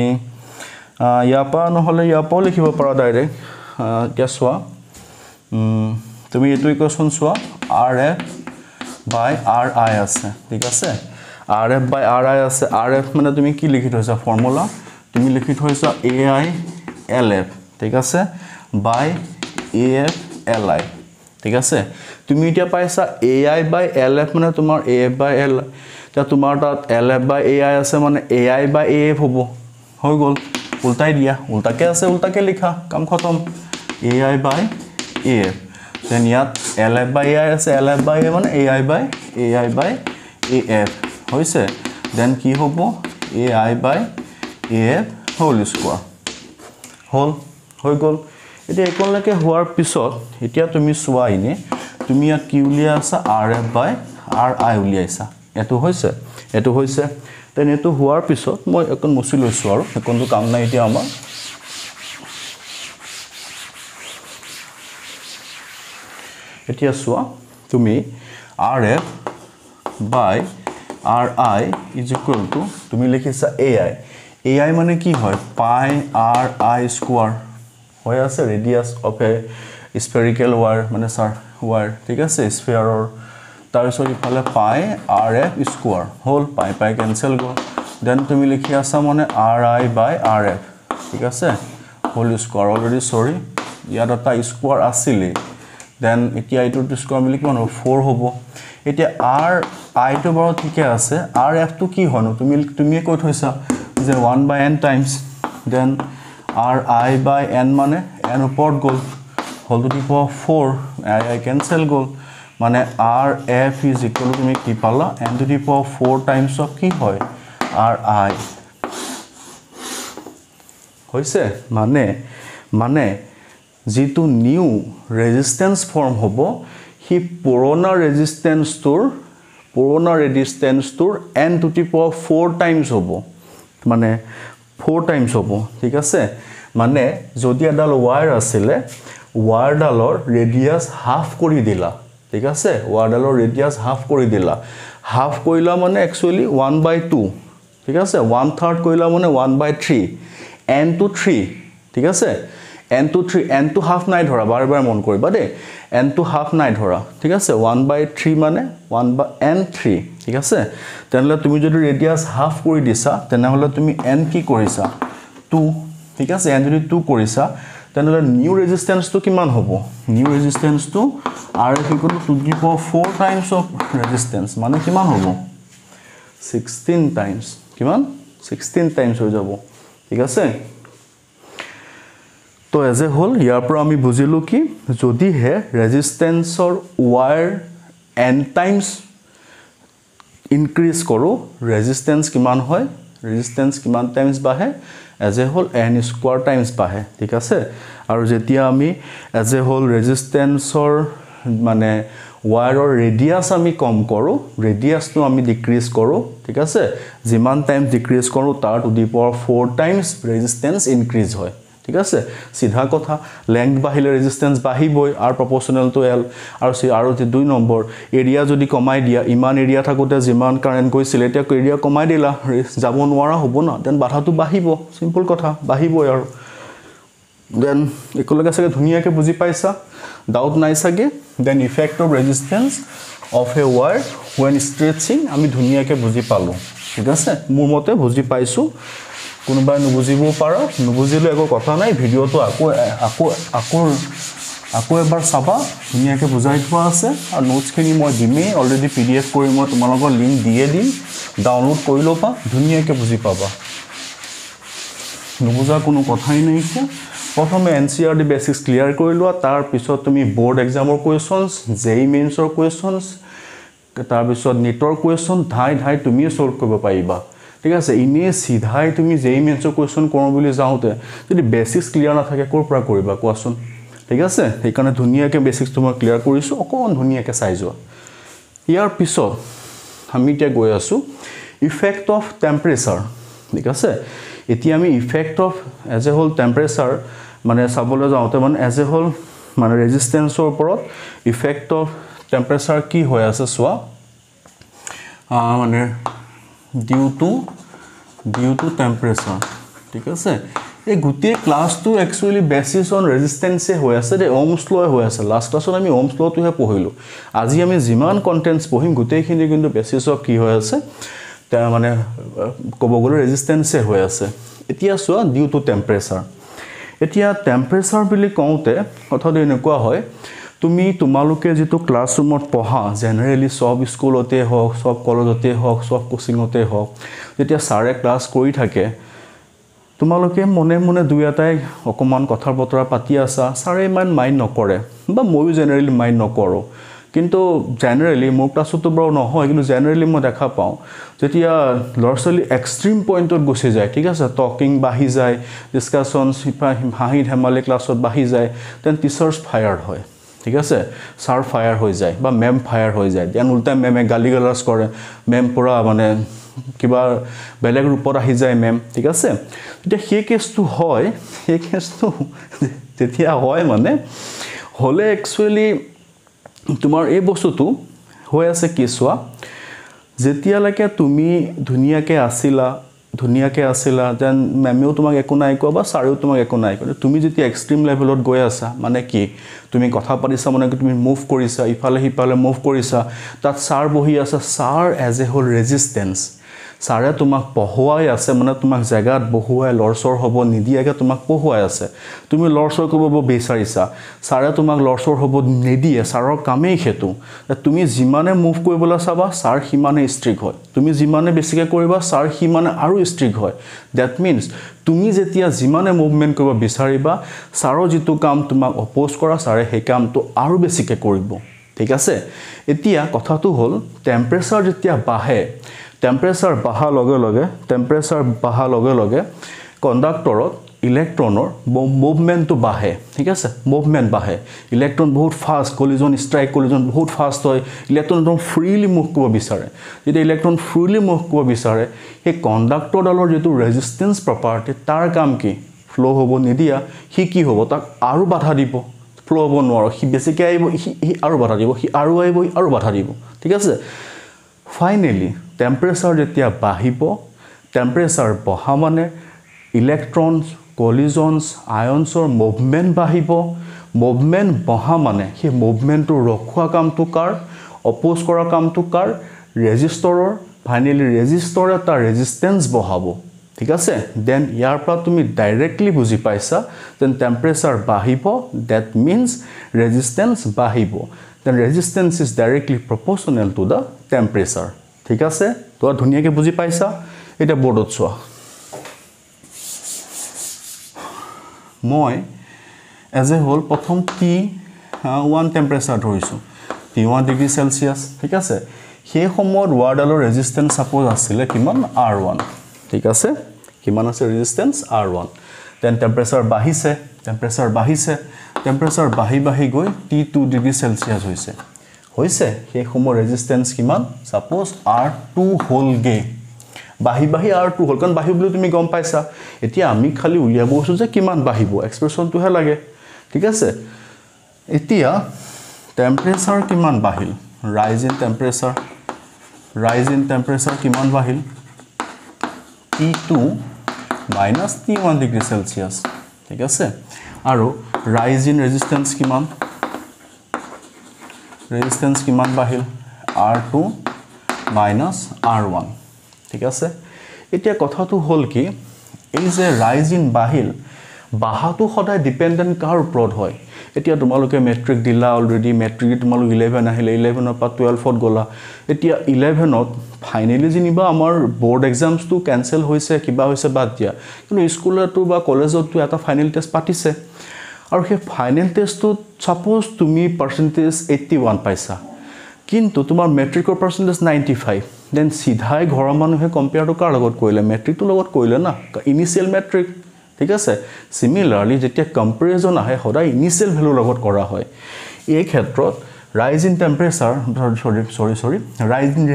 ইয়াৰ পৰা নহলে ইয়াৰ পৰা লিখিব পাৰা ডাইৰেক্ট এতিয়া চোৱা তুমি এইটো ইকুৱেশ্যন চোৱা RF by RI আছে ঠিক আছে RF by RI আছে RF মানে তুমি কি লিখি থৈছা ফৰ্মুলা তুমি লিখি থৈছা AI LF ঠিক আছে by AF LI ঠিক আছে তুমি এতিয়া পাইছা AI by LF মানে তোমাৰ AF by LI তা তোমাৰ তাত LF by AI আছে মানে AI by AF হ'ব হৈ গল উল্টাই দিয়া উল্টাকে আছে উল্টাকে লিখা কাম খতম AI by AF then ইয়াত LF by AI আছে LF by A মানে AI by AF হৈছে then কি হ'ব AI by AF whole square হল হৈ গল এতিয়া একলৈকে হোৱাৰ পিছত এতিয়া তুমি চোৱা ইনে তুমি ইয়াত কি উলিয়া আছে RF by RI উলিয়াইছা এটো হৈছে তেনে এটো হোৱাৰ পিছত মই একন মুছি লৈছো আৰু একনটো কাম নাই এতিয়া আমাৰ এতিয়া চোৱা তুমি RF by RI is equal to তুমি লিখিছা AI মানে কি হয় pi RI square হয় আছে radius of a spherical wire মানে sir wire ঠিক আছে sphere তাৰ পিছত ইফালে pi RF square whole pi cancel go then তুমি লিখি আছা মানে RI by RF ঠিক আছে whole square already sorry ইয়াত এটা square আছিল then এতিয়া ইটো স্কয়াৰ মিলি কিমান 4 হ'ব এতিয়া RI টো বাৰু ঠিকে আছে RF টো কি হনো তুমি কৈ থৈছা যে 1 by n times then RI by n মানে n ওপৰত গল whole to the power 4 I cancel গল মানে RF is equal to তুমি কি পালা n to the power 4 times of কি হয় RI হৈছে মানে যেটো নিউ ৰেজিস্ট্যান্স ফৰ্ম হ'ব হি পুৰণা ৰেজিস্ট্যান্স তোৰ n to the power 4 times হ'ব মানে 4 times হ'ব ঠিক আছে মানে যদি এডাল ওয়্যাৰ আছিল ওয়্যাৰডালৰ ৰেডিয়াস হাফ কৰি দিলা ঠিক আছে ওয়্যাৰডালৰ ৰেডিয়াস হাফ কৰি দিলা হাফ কইলা মানে एक्चुअली 1/2 ঠিক আছে 1/3 কইলা মানে 1/3 n to 3 ঠিক আছে n to 3 n to half নাই ধৰা বাৰবাৰ মন কৰিবা দে n to half নাই ধৰা ঠিক আছে 1/3 মানে 1/n3 ঠিক আছে তেনলে তুমি যদি ৰেডিয়াস হাফ কৰি দিছা তেনহলে তুমি n কি কৰিছা 2 ঠিক আছে n যদি 2 কৰিছা তেনলে নিউ ৰেজিস্ট্যান্স তো কিমান হ'ব নিউ ৰেজিস্ট্যান্স তো RF = 2 to the power 4 times of resistance মানে কিমান হ'ব 16 times কিমান 16 times হৈ যাব ঠিক আছে তো এজ এ হোল ইয়াৰ পৰা আমি বুজিলো কি যদি হে ৰেজিস্ট্যান্সৰ ওয়্যাৰ n টাইমস ইনক্ৰিজ কৰো ৰেজিস্ট্যান্স কিমান হয় ৰেজিস্ট্যান্স কিমান টাইমস বাহে as a whole n square times বাহে ঠিক আছে আৰু যেতিয়া আমি এজ এ হোল ৰেজিস্ট্যান্সৰ মানে ওয়্যাৰৰ ৰেডিয়াস আমি কম কৰো ৰেডিয়াসটো আমি ডিক্ৰিজ কৰো ঠিক আছে যিমান টাইম ডিক্ৰিজ কৰো তাৰ to the power 4 times resistance increase হয় ঠিক আছে সিধা কথা লেংথ বাহিলে ৰেজিস্ট্যান্স বাহিবই আৰ প্ৰপোৰ্শনাল টু l আৰু যে 2 নম্বৰ এৰিয়া যদি কমাই দিয়া ইমান এৰিয়া থাকোতে যিমান কাৰেন্ট গৈছিল এটা এৰিয়া কমাই দিলা যাব নোৱাৰা হ'ব না দেন বাধাটো বাহিব সিম্পল কথা বাহিবই আৰু দেন একলগে সকে ধুনিয়াকে বুজি পাইছা ডাউট নাই সকে then effect of resistance of a wire when stretching আমি ধুনিয়াকে বুজি পালো ঠিক আছে মোৰ মতে বুজি পাইছো কোনবাই নুবুজিবও পাৰা নুবুজিলে একো কথা নাই ভিডিওটো আকৌ এবাৰ চাবা ধুনিয়াকে বুজাই থোৱা আছে আৰু নোটছ খিনি মই দিমে অলৰেডি PDF কৰি মই তোমালোকৰ লিংক দিয়ে দিম ডাউনলোড কৰি লবা ধুনিয়াকে বুজি পাবা নুবুজা কোনো কথাই নাই কি প্ৰথমে NCERT বেসিক্স ক্লিয়াৰ কৰি লোৱা তাৰ পিছত তুমি বোৰ্ড এক্সামৰ কোৱেশ্চনছ JEE মেইনছৰ কোৱেশ্চনছ তাৰ পিছত নিটৰ কোৱেশ্চন ধাই তুমি সলভ কৰিব পাৰিবা ঠিক আছে ইনে সিধাই তুমি JEE মেইনছৰ কোৱেশ্চন কৰম বুলি যাওতে যদি বেসিক্স ক্লিয়াৰ না থাকে কৰ পৰা কৰিবা কোৱাচোন ঠিক আছে এই কাৰণে ধুনিয়াকে বেসিক্স তোমাৰ ক্লিয়াৰ কৰিছো অকন ধুনিয়াকে চাই যোৱা ইয়াৰ পিছত আমি এতিয়া গৈ আছো ইফেক্ট অফ টেম্পাৰেচাৰ ঠিক আছে এতিয়া আমি effect of as a whole temperature মানে চাবলৈ যাওতে মানে এজ এ হোল মানে ৰেজিস্ট্যান্সৰ ওপৰত ইফেক্ট অফ টেম্পাৰেচাৰ কি হৈ আছে চোৱা মানে ডিউ টু টেম্পাৰেচাৰ ঠিক আছে এই গোটেই ক্লাছটো একচুয়ালি বেসিস অন ৰেজিস্ট্যান্সে হৈ আছে দে ওহমছ ল হৈ আছে লাষ্ট ক্লাছত আমি ওহমছ লটোহে পঢ়িলো আজি আমি যিমান কন্টেন্টস পঢ়িম গোটেইখিনি কিন্তু বেসিস অফ কি হৈ আছে তা মানে ক'ব গ'লে ৰেজিস্ট্যান্সে হৈ আছে এতিয়া চোৱা ডিউ টু টেম্পাৰেচাৰ এতিয়া টেম্পাৰেচাৰ বুলি কওঁতে কথাটো এনেকুৱা হয় তুমি তোমালোকে যেটো ক্লাছৰুমত পঢ়া জেনাৰেলি সব স্কুলতে হওক সব কলেজতে হওক সব কোচিংতে হওক যেতিয়া সাৰে ক্লাছ কৰি থাকে তোমালোকে মনে মনে দুই এটাই অকমান কথাৰ বতৰা পাতি আছা সাৰে ইমান মাইন্ড নকৰে বা ময়ো জেনাৰেলি মাইন্ড নকৰো কিন্তু জেনাৰেলি মোৰ ক্লাছতো বাৰু নহয় কিন্তু জেনাৰেলি মই দেখা পাওঁ যেতিয়া লৰছলি এক্সট্ৰিম পইণ্টত গুচি যায় ঠিক আছে টকিং বাহি যায় ডিসকাশন হাঁহি ধেমালি ক্লাছত বাহি যায় দেন টিচাৰ্ছ ফায়াৰ্ড হয় ঠিক আছে সাৰ ফায়াৰ হৈ যায় বা মেম ফায়াৰ হৈ যায় দেন উল্টা মেমে গালি গালাজ কৰে মেম পুৰা মানে কিবা বেলেগ ৰূপত আহি যায় মেম ঠিক আছে তেতিয়া সেই কেছটো হয় সেই কেছটো তেতিয়া হয় মানে হলে একচুয়ালি তোমাৰ এই বস্তুটো হৈ আছে কি চোৱা যেতিয়ালৈকে তুমি ধুনীয়াকে আছিলা দেন মেমেও তোমাক একো নাই কোৱা বা সাৰেও তোমাক একো নাই কোৱা তুমি যেতিয়া এক্সট্ৰিম লেভেলত গৈ আছা মানে কি তুমি কথা পাতিছা মানে তুমি মুভ কৰিছা ইফালে হিফালে মুভ কৰিছা তাত সাৰ বহি আছে সাৰ এজ এ হোল ৰেজিস্ট্যান্স সাৰে তোমাক পঢ়ুৱাই আছে মানে তোমাক জায়গাত বহুৱাই লৰছৰ হ'ব নিদিয়াকে তোমাক পঢ়ুৱাই আছে তুমি লৰছৰ কৰিব বিচাৰিছা সাৰে তোমাক লৰছৰ হ'ব নিদিয়ে সাৰৰ কামেই হেতু তুমি যিমানে মুভ কৰিবলৈ চাবা সাৰ হিমানে ষ্ট্ৰিক হয় তুমি যিমানে বেছিকে কৰিবা সাৰ হিমানে আৰু ষ্ট্ৰিক হয় দ্যাট মিন্স তুমি যেতিয়া যিমানে মুভমেন্ট কৰিব বিচাৰিবা সাৰৰ যেটো কাম তোমাক অপোজ কৰা সাৰে সেই কামটো আৰু বেছিকে কৰিব ঠিক আছে এতিয়া কথাটো হ'ল টেম্পাৰেচাৰ যেতিয়া বাহে টেম্পাৰেচাৰ বাহা লগে লগে কণ্ডাক্টৰত ইলেক্ট্ৰনৰ মুভমেন্টটো বাহে ঠিক আছে মুভমেন্ট বাহে ইলেক্ট্ৰন বহুত ফাষ্ট কলিজন স্ট্ৰাইক কলিজন বহুত ফাষ্ট হয় ইলেক্ট্ৰন একদম ফ্ৰীলি মুভ কৰিব বিচাৰে যেতিয়া ইলেক্ট্ৰন ফ্ৰীলি মুভ কৰিব বিচাৰে সেই কণ্ডাক্টৰডালৰ যেটো ৰেজিস্ট্যান্স প্ৰপাৰ্টি তাৰ কাম কি ফ্লো হ'ব নিদিয়া হি কি হ'ব তাক আৰু বাধা দিব ফ্লো হ'ব নোৱাৰো হি বেছিকৈ আহিব হি আৰু বাধা দিব হি আৰু আহিব আৰু বাধা দিব ঠিক আছে ফাইনালি টেম্পাৰেচাৰ যেতিয়া বাহিব টেম্পাৰেচাৰ বহা মানে ইলেক্ট্ৰনছ কলিজনছ আয়নছৰ মুভমেন্ট বাহিব মুভমেন্ট বহা মানে সেই মুভমেন্টটো ৰখোৱা কামটো কাৰ অপোজ কৰা কামটো কাৰ ৰেজিষ্টৰৰ ফাইনালি ৰেজিষ্টৰে তাৰ ৰেজিস্ট্যান্স বহাব ঠিক আছে দেন ইয়াৰ পৰা তুমি ডাইৰেক্টলি বুজি পাইছা দেন টেম্পাৰেচাৰ বাহিব দ্যাট মিন্স ৰেজিস্ট্যান্স বাহিব then resistance is directly proportional to the temperature ঠিক আছে তো ধুনীয়াকৈ বুজি পাইছা এটা বৰ্ডত চোৱা মই এজ এ হোল প্ৰথম T1 টেম্পাৰেচাৰ ধৰিছো T1 ডিগ্ৰী সেলসিয়াস ঠিক আছে সেই সময়ত ওয়াৰডালৰ ৰেজিস্ট্যান্স সাপোজ আছিল কিমান R1 ঠিক আছে কিমান আছে ৰেজিস্ট্যান্স R1 দেন টেম্পাৰেচাৰ বাহি গৈ T2 ডিগ্ৰী সেলসিয়াস হৈছে সেই সময় ৰেজিস্ট্যান্স কিমান সাপোজ R2 হ'লগে বাহি R2 হ'ল কাৰণ বাহি বুলি তুমি গম পাইছা এতিয়া আমি খালি উলিয়াব গৈছো যে কিমান বাহিব এক্সপ্ৰেছনটোহে লাগে ঠিক আছে এতিয়া টেম্পাৰেচাৰ কিমান বাহিল ৰাইজ ইন টেম্পাৰেচাৰ কিমান বাহিল T2 minus T1 degree Celsius ঠিক আছে আৰু ৰাইজ ইন ৰেজিস্ট্যান্স কিমান বাহিল R2 minus R1 ঠিক আছে এতিয়া কথাটো হ'ল কি এই যে ৰাইজ ইন বাহিল বাহাটো সদায় ডিপেন্ডেন্ট কাৰ ওপৰত হয় এতিয়া তোমালোকে মেট্ৰিক দিলা অলৰেডি মেট্ৰিক তোমালোক 11 আহিলে 11 পৰা 12ত গলা এতিয়া 11ত ফাইনালি জিনিবা আমাৰ বোৰ্ড এক্সামছটো ক্যান্সেল হৈছে কিবা হৈছে বাদ দিয়া কিন্তু স্কুলতো বা কলেজতো এটা ফাইনাল টেষ্ট পাতিছে আৰু সেই ফাইনাল টেষ্টটো সাপোজ তুমি পাৰ্সেন্টেজ 81 পাইছা কিন্তু তোমাৰ মেট্ৰিকৰ পাৰ্সেন্টেজ 95 দেন সিধাই ঘৰৰ মানুহে কম্পেয়াৰটো কাৰ লগত কৰিলে মেট্ৰিকটো লগত কৰিলে না ইনিশিয়াল মেট্ৰিক ঠিক আছে সিমিলাৰলি যেতিয়া কম্পেৰিজন আহে সদায় ইনিশিয়াল ভ্যালু লগত কৰা হয় এই ক্ষেত্ৰত rise in temperature sorry rise in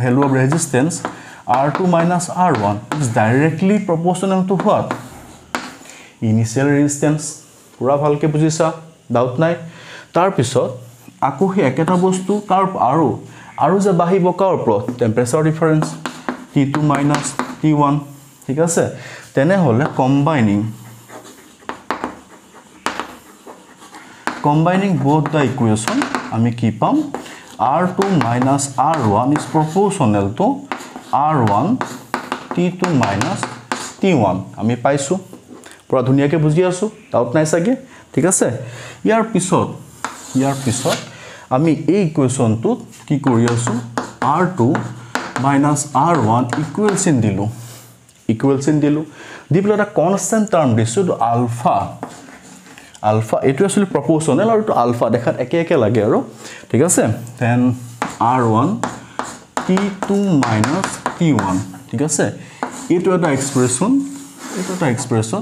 value of resistance R2 minus R1 is directly proportional to what initial resistance pura bhalke bujisa doubt nai tar pisot আকৌ হে একেটা বস্তু কাৰ আৰু যে বাহিব কাৰ ওপৰত temperature difference T2 minus T1 ঠিক আছে তেনে হলে combining both the equation আমি কি পাম R2 minus R1 is proportional to R1 T2 minus T1 আমি পাইছো পুরা ধুনিয়াকে বুঝি আছো ডাউট নাই সাগে ঠিক আছে ইয়াৰ পিছত আমি এই ইকুয়েশনটো কি কৰি আছো R2 minus R1 equation দিলো দিবলে এটা কনস্ট্যান্ট টাৰ্ম দিছো alpha এটো আসলে proportional আৰু তো alpha দেখাত একে লাগে আৰু ঠিক আছে then R1 T2 minus T1 ঠিক আছে এটো এটা এক্সপ্ৰেছন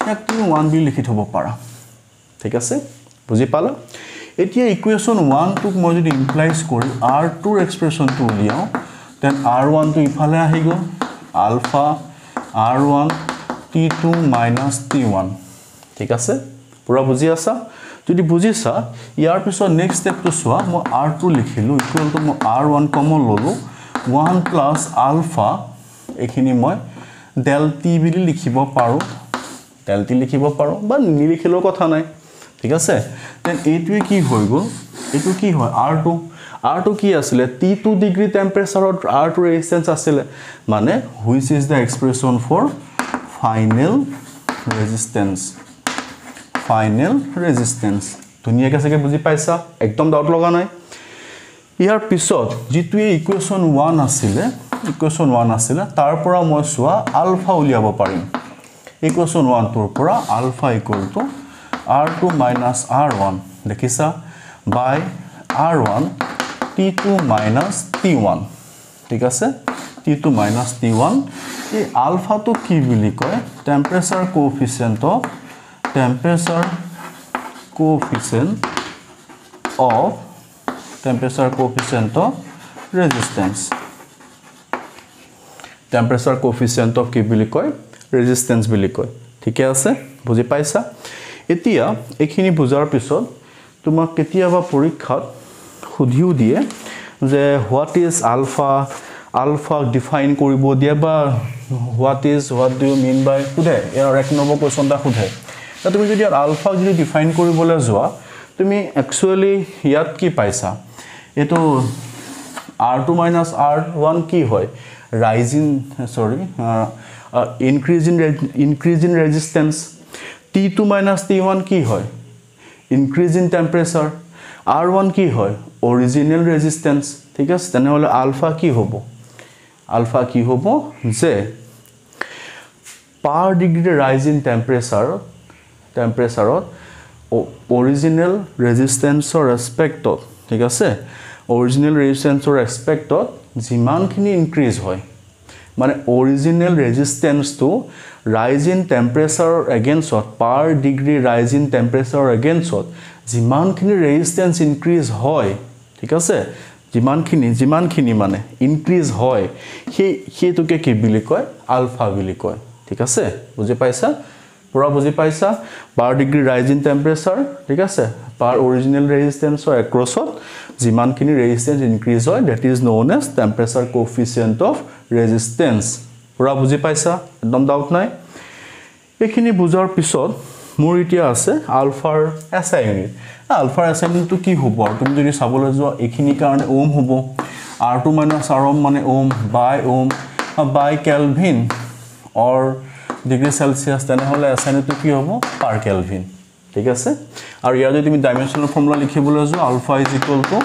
ইয়াক তুমি 1 বি লিখি থব পাৰা ঠিক আছে বুজি পালা এতিয়া ইকুয়েশন 1 টুক মই যদি ইমপ্লাইজ কৰি R2 ৰ এক্সপ্ৰেছনটো উলিয়াও then R1 to ইফালে আহি গল alpha R1 T2 minus T1 ঠিক আছে পুরা বুজি আছা যদি বুজিছা ইয়াৰ পিছত নেক্সট স্টেপটো সোৱা মই R2 লিখিলো ইকুৱেল টু মই R1 কমন ললো 1 plus alpha এখিনি মই del T বুলি লিখিব পাৰো বা নিলিখিলেও কথা নাই ঠিক আছে দেন এইটোৱে কি হৈ গল এটো কি হয় R2 কি আছিল T2 ডিগ্ৰী টেম্পাৰেচাৰত R2 ৰেজিস্ট্যান্স আছিল মানে which is the expression for final resistance ধুনিয়াকে সকে বুজি পাইছা একদম ডাউট লগা নাই ইয়াৰ পিছত যেটোৱে ইকুয়েশন 1 আছিল তাৰ পৰা মই সোৱা আলফা উলিয়াব পাৰিম ইকুয়েশন 1 তোৰ পৰা ULFA equal to R2 minus R1 দেখিছা by R1 T2 minus T1 ঠিক আছে T2 minus T1 এই আলফা তো কি বুলি কয় temperature coefficient of resistance temperature coefficient of কি বুলি কয় রেজিস্ট্যান্স বুলি কয় ঠিক আছে বুজি পাইছা এতিয়া এখিনি বুজাৰ পিছত তোমাক কেতিয়াবা পৰীক্ষাত সুধিও দিয়ে যে what is alpha define কৰিব দিয়া বা what do you mean by খুদে এৰ এক নম্বৰ কোৱেশ্চনটা খুদে তা তুমি যদি আলফা যদি ডিফাইন কৰিবলৈ যোৱা তুমি একচুয়ালি ইয়াত কি পাইছা এটো R2 minus R1 কি হয় increase in resistance T2 minus T1 কি হয় increase in temperature R1 কি হয় original resistance ঠিক আছে তেনে হলে আলফা কি হ'ব যে per degree rise in temperature original resistance or respect ঠিক আছে original resistance or respect জিমানখিনি increase হয় মানে original resistance to rise in temperature against per degree rise in temperature against জিমানখিনি resistance increase হয় ঠিক আছে জিমানখিনি মানে increase হয় হেতুকে কি বুলি কয় আলফা বুলি কয় ঠিক আছে বুজি পাইছা পুরা বুজি পাইছা per degree rise in temperature ঠিক আছে per original resistance across জিমানখিনি resistance increase হয় that is known as temperature coefficient of resistance পুরা বুজি পাইছা একদম ডাউট নাই এখিনি বুজাৰ পিছত মোৰ এতিয়া আছে আলফাৰ SI ইউনিট আলফাৰ SI ইউনিটটো কি হ'ব তুমি যদি চাবলৈ যোৱা এখিনি কাৰণে ওম হ'ব R2 minus R1 মানে ওম by Kelvin or degree Celsius তেনে হলে SI ইউনিটটো কি হ'ব per Kelvin ঠিক আছে আৰু ইয়াৰ যদি তুমি ডাইমেনশনাল ফৰ্মুলা লিখিবলৈ যোৱা ULFA is equal to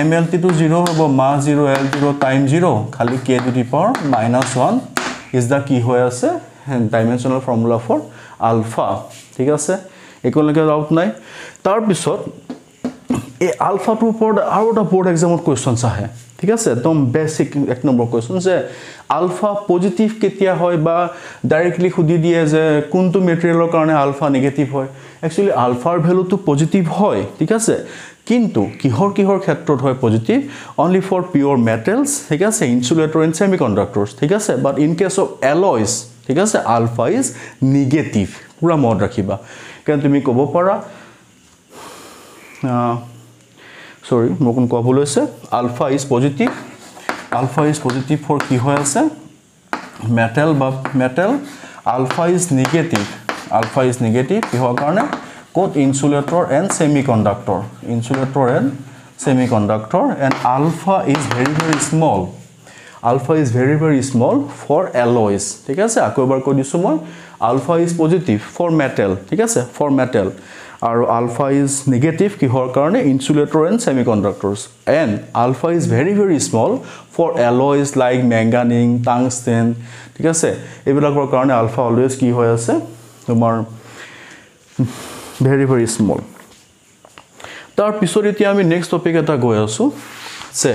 mLT to 0 হ'ব mass 0 L0 time 0 খালি k to the power -1 is the কি হৈ আছে dimensional formula for alpha ঠিক আছে একলকে ডাউট নাই তাৰ পিছত এই আলফা টু ওপৰত আৰু এটা বোৰ্ড এক্সামত কোৱেশ্চনছ আহে ঠিক আছে একদম বেসিক এক নম্বৰ কোৱেশ্চন যে আলফা পজিটিভ কেতিয়া হয় বা ডাইৰেক্টলি খুদি দিয়ে যে কোনটো মেটেৰিয়েলৰ কাৰণে আলফা নেগেটিভ হয় একচুয়ালি আলফাৰ ভ্যালুটো পজিটিভ হয় ঠিক আছে কিন্তু কিহৰ ক্ষেত্ৰত হয় positive only for pure metals ঠিক আছে insulator and semiconductors ঠিক আছে but in case of alloys ঠিক আছে alpha is negative পুরা মনত ৰাখিবা কাৰণ তুমি ক'ব পাৰা sorry মই কোন কব লৈছে alpha is positive for কি হৈ আছে metal বা metal alpha is negative কিহৰ কাৰণে code insulator and semiconductor and alpha is very small for alloys ঠিক আছে আকৌ এবাৰ কৈ দিছো মই alpha is positive for metal ঠিক আছে for metal আৰু alpha is negative কিহৰ কাৰণে insulator and semiconductors and alpha is very small for alloys like manganese tungsten ঠিক আছে এইবিলাকৰ কাৰণে alpha always কি হৈ আছে তোমাৰ very small তাৰ পিছত এতিয়া আমি নেক্সট টপিক এটা গৈ আছো সে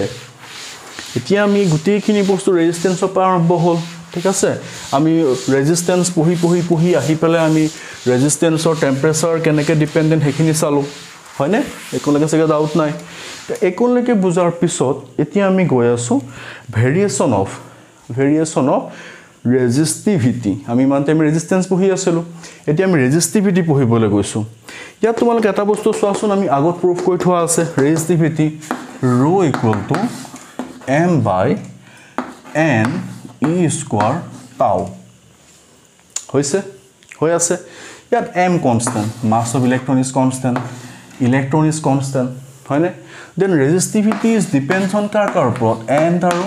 এতিয়া আমি গুটেইখিনি বস্তু ৰেজিস্ট্যান্সৰ পৰা আৰম্ভ হ'ল ঠিক আছে আমি ৰেজিস্ট্যান্স পঢ়ি আহি পেলে আমি ৰেজিস্ট্যান্সৰ টেম্পাৰেচাৰ কেনেকৈ ডিপেন্ডেন্ট হেখিনি চালো হয়নে একলৈকে সগে ডাউট নাই একলৈকে বুজাৰ পিছত এতিয়া আমি গৈ আছো ভেৰিয়েশন অফ ৰেজিস্টিভিটি আমি মানতে আমি ৰেজিস্ট্যান্স পঢ়ি আছিলো এতিয়া আমি ৰেজিস্টিভিটি পঢ়িবলৈ গৈছো ইয়াত তোমালোকে এটা বস্তু চোৱাচোন আমি আগত প্ৰুফ কৰি থোৱা আছে ৰেজিস্টিভিটি rho equal to m by n e square tau হৈছে হৈ আছে ইয়াত m constant mass of electron is constant হয়নে then resistivity is depends on কাৰ ওপৰত n আৰু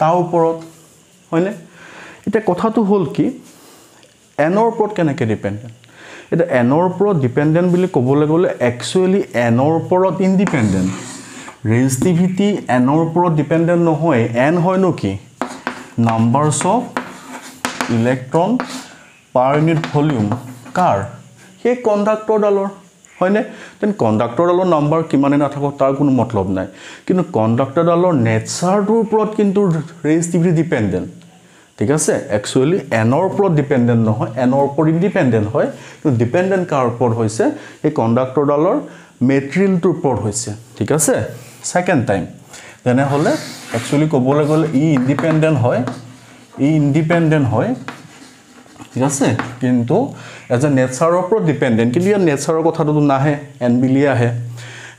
tau ওপৰত হয়নে এটা কথাটো হল কি n ৰ ওপৰত কেনেকৈ ডিপেন্ডেন্ট এটা n ৰ ওপৰত ডিপেন্ডেন্ট বুলি ক'বলৈ গ'লে একচুয়ালি n ৰ ওপৰত ইন্ডিপেন্ডেন্ট resistivity n ৰ ওপৰত ডিপেন্ডেন্ট নহয় n হয়নো কি numbers of electron per unit volume কাৰ হে কন্ডাক্টৰ ডালৰ হয়নে তেন কন্ডাক্টৰ ডালৰ নাম্বাৰ কিমানে নাথাকক তাৰ কোনো মতলব নাই কিন্তু কন্ডাক্টৰ ডালৰ নেচাৰটোৰ ওপৰত কিন্তু ৰেজিস্টিভিটি ডিপেন্ডেন্ট ঠিক আছে একচুয়ালি n ৰ ওপৰত ডিপেন্ডেন্ট নহয় n ৰ ওপৰত ইন্ডিপেন্ডেন্ট হয় কিন্তু ডিপেন্ডেন্ট কাৰ ওপৰত হৈছে এই কন্ডাক্টৰ ডালৰ মেটেৰিয়েলটোৰ ওপৰত হৈছে ঠিক আছে সেকেন্ড টাইম তেনে হলে একচুয়ালি ক'বলৈ গ'লে ই ইন্ডিপেন্ডেন্ট হয় ঠিক আছে কিন্তু এজ এ নেচাৰৰ ওপৰত ডিপেন্ডেন্ট কিন্তু ইয়াৰ নেচাৰৰ কথাটো নাহে n বিলি আহে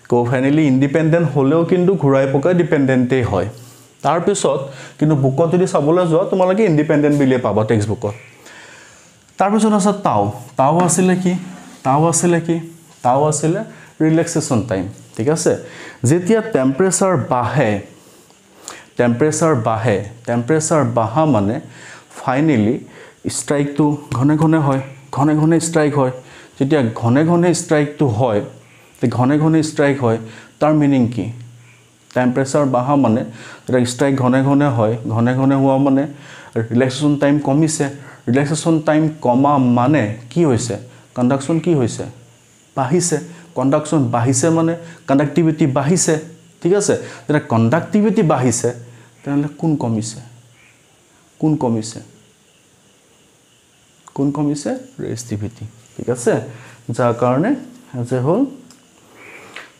কো ফাইনালি ইন্ডিপেন্ডেন্ট হলেও কিন্তু ঘুৰাই পকাই ডিপেন্ডেন্টই হয় তাৰ পিছত কিন্তু বুকত যদি চাবলৈ যোৱা তোমালোকে ইন্ডিপেন্ডেন্ট বিলি পাবা টেক্সট বুকত তাৰ পিছত আছে টাউ আছিলে ৰিলেক্সেশন টাইম ঠিক আছে যেতিয়া টেম্পাৰেচাৰ বাঢ়ে মানে ফাইনালি স্ট্ৰাইকটো ঘনে স্ট্ৰাইক হয় যেতিয়া ঘনে স্ট্ৰাইকটো হয় তে ঘনে স্ট্ৰাইক হয় তাৰ মিনিং কি টেম্পাৰেচাৰ বাঢ়া মানে এটা স্ট্ৰাইক ঘনে হয় ঘনে হোৱা মানে ৰিলেক্সেশন টাইম কমিছে ৰিলেক্সেশন টাইম কমা মানে কি হৈছে কন্ডাকশন কি হৈছে বাঢ়িছে কন্ডাকশন বাঢ়িছে মানে কন্ডাক্টিভিটি বাঢ়িছে ঠিক আছে যেটা কন্ডাক্টিভিটি বাঢ়িছে তেনলে কোন কমিছে ৰেজিস্টিভিটি ঠিক আছে যাৰ কাৰণে আছে হল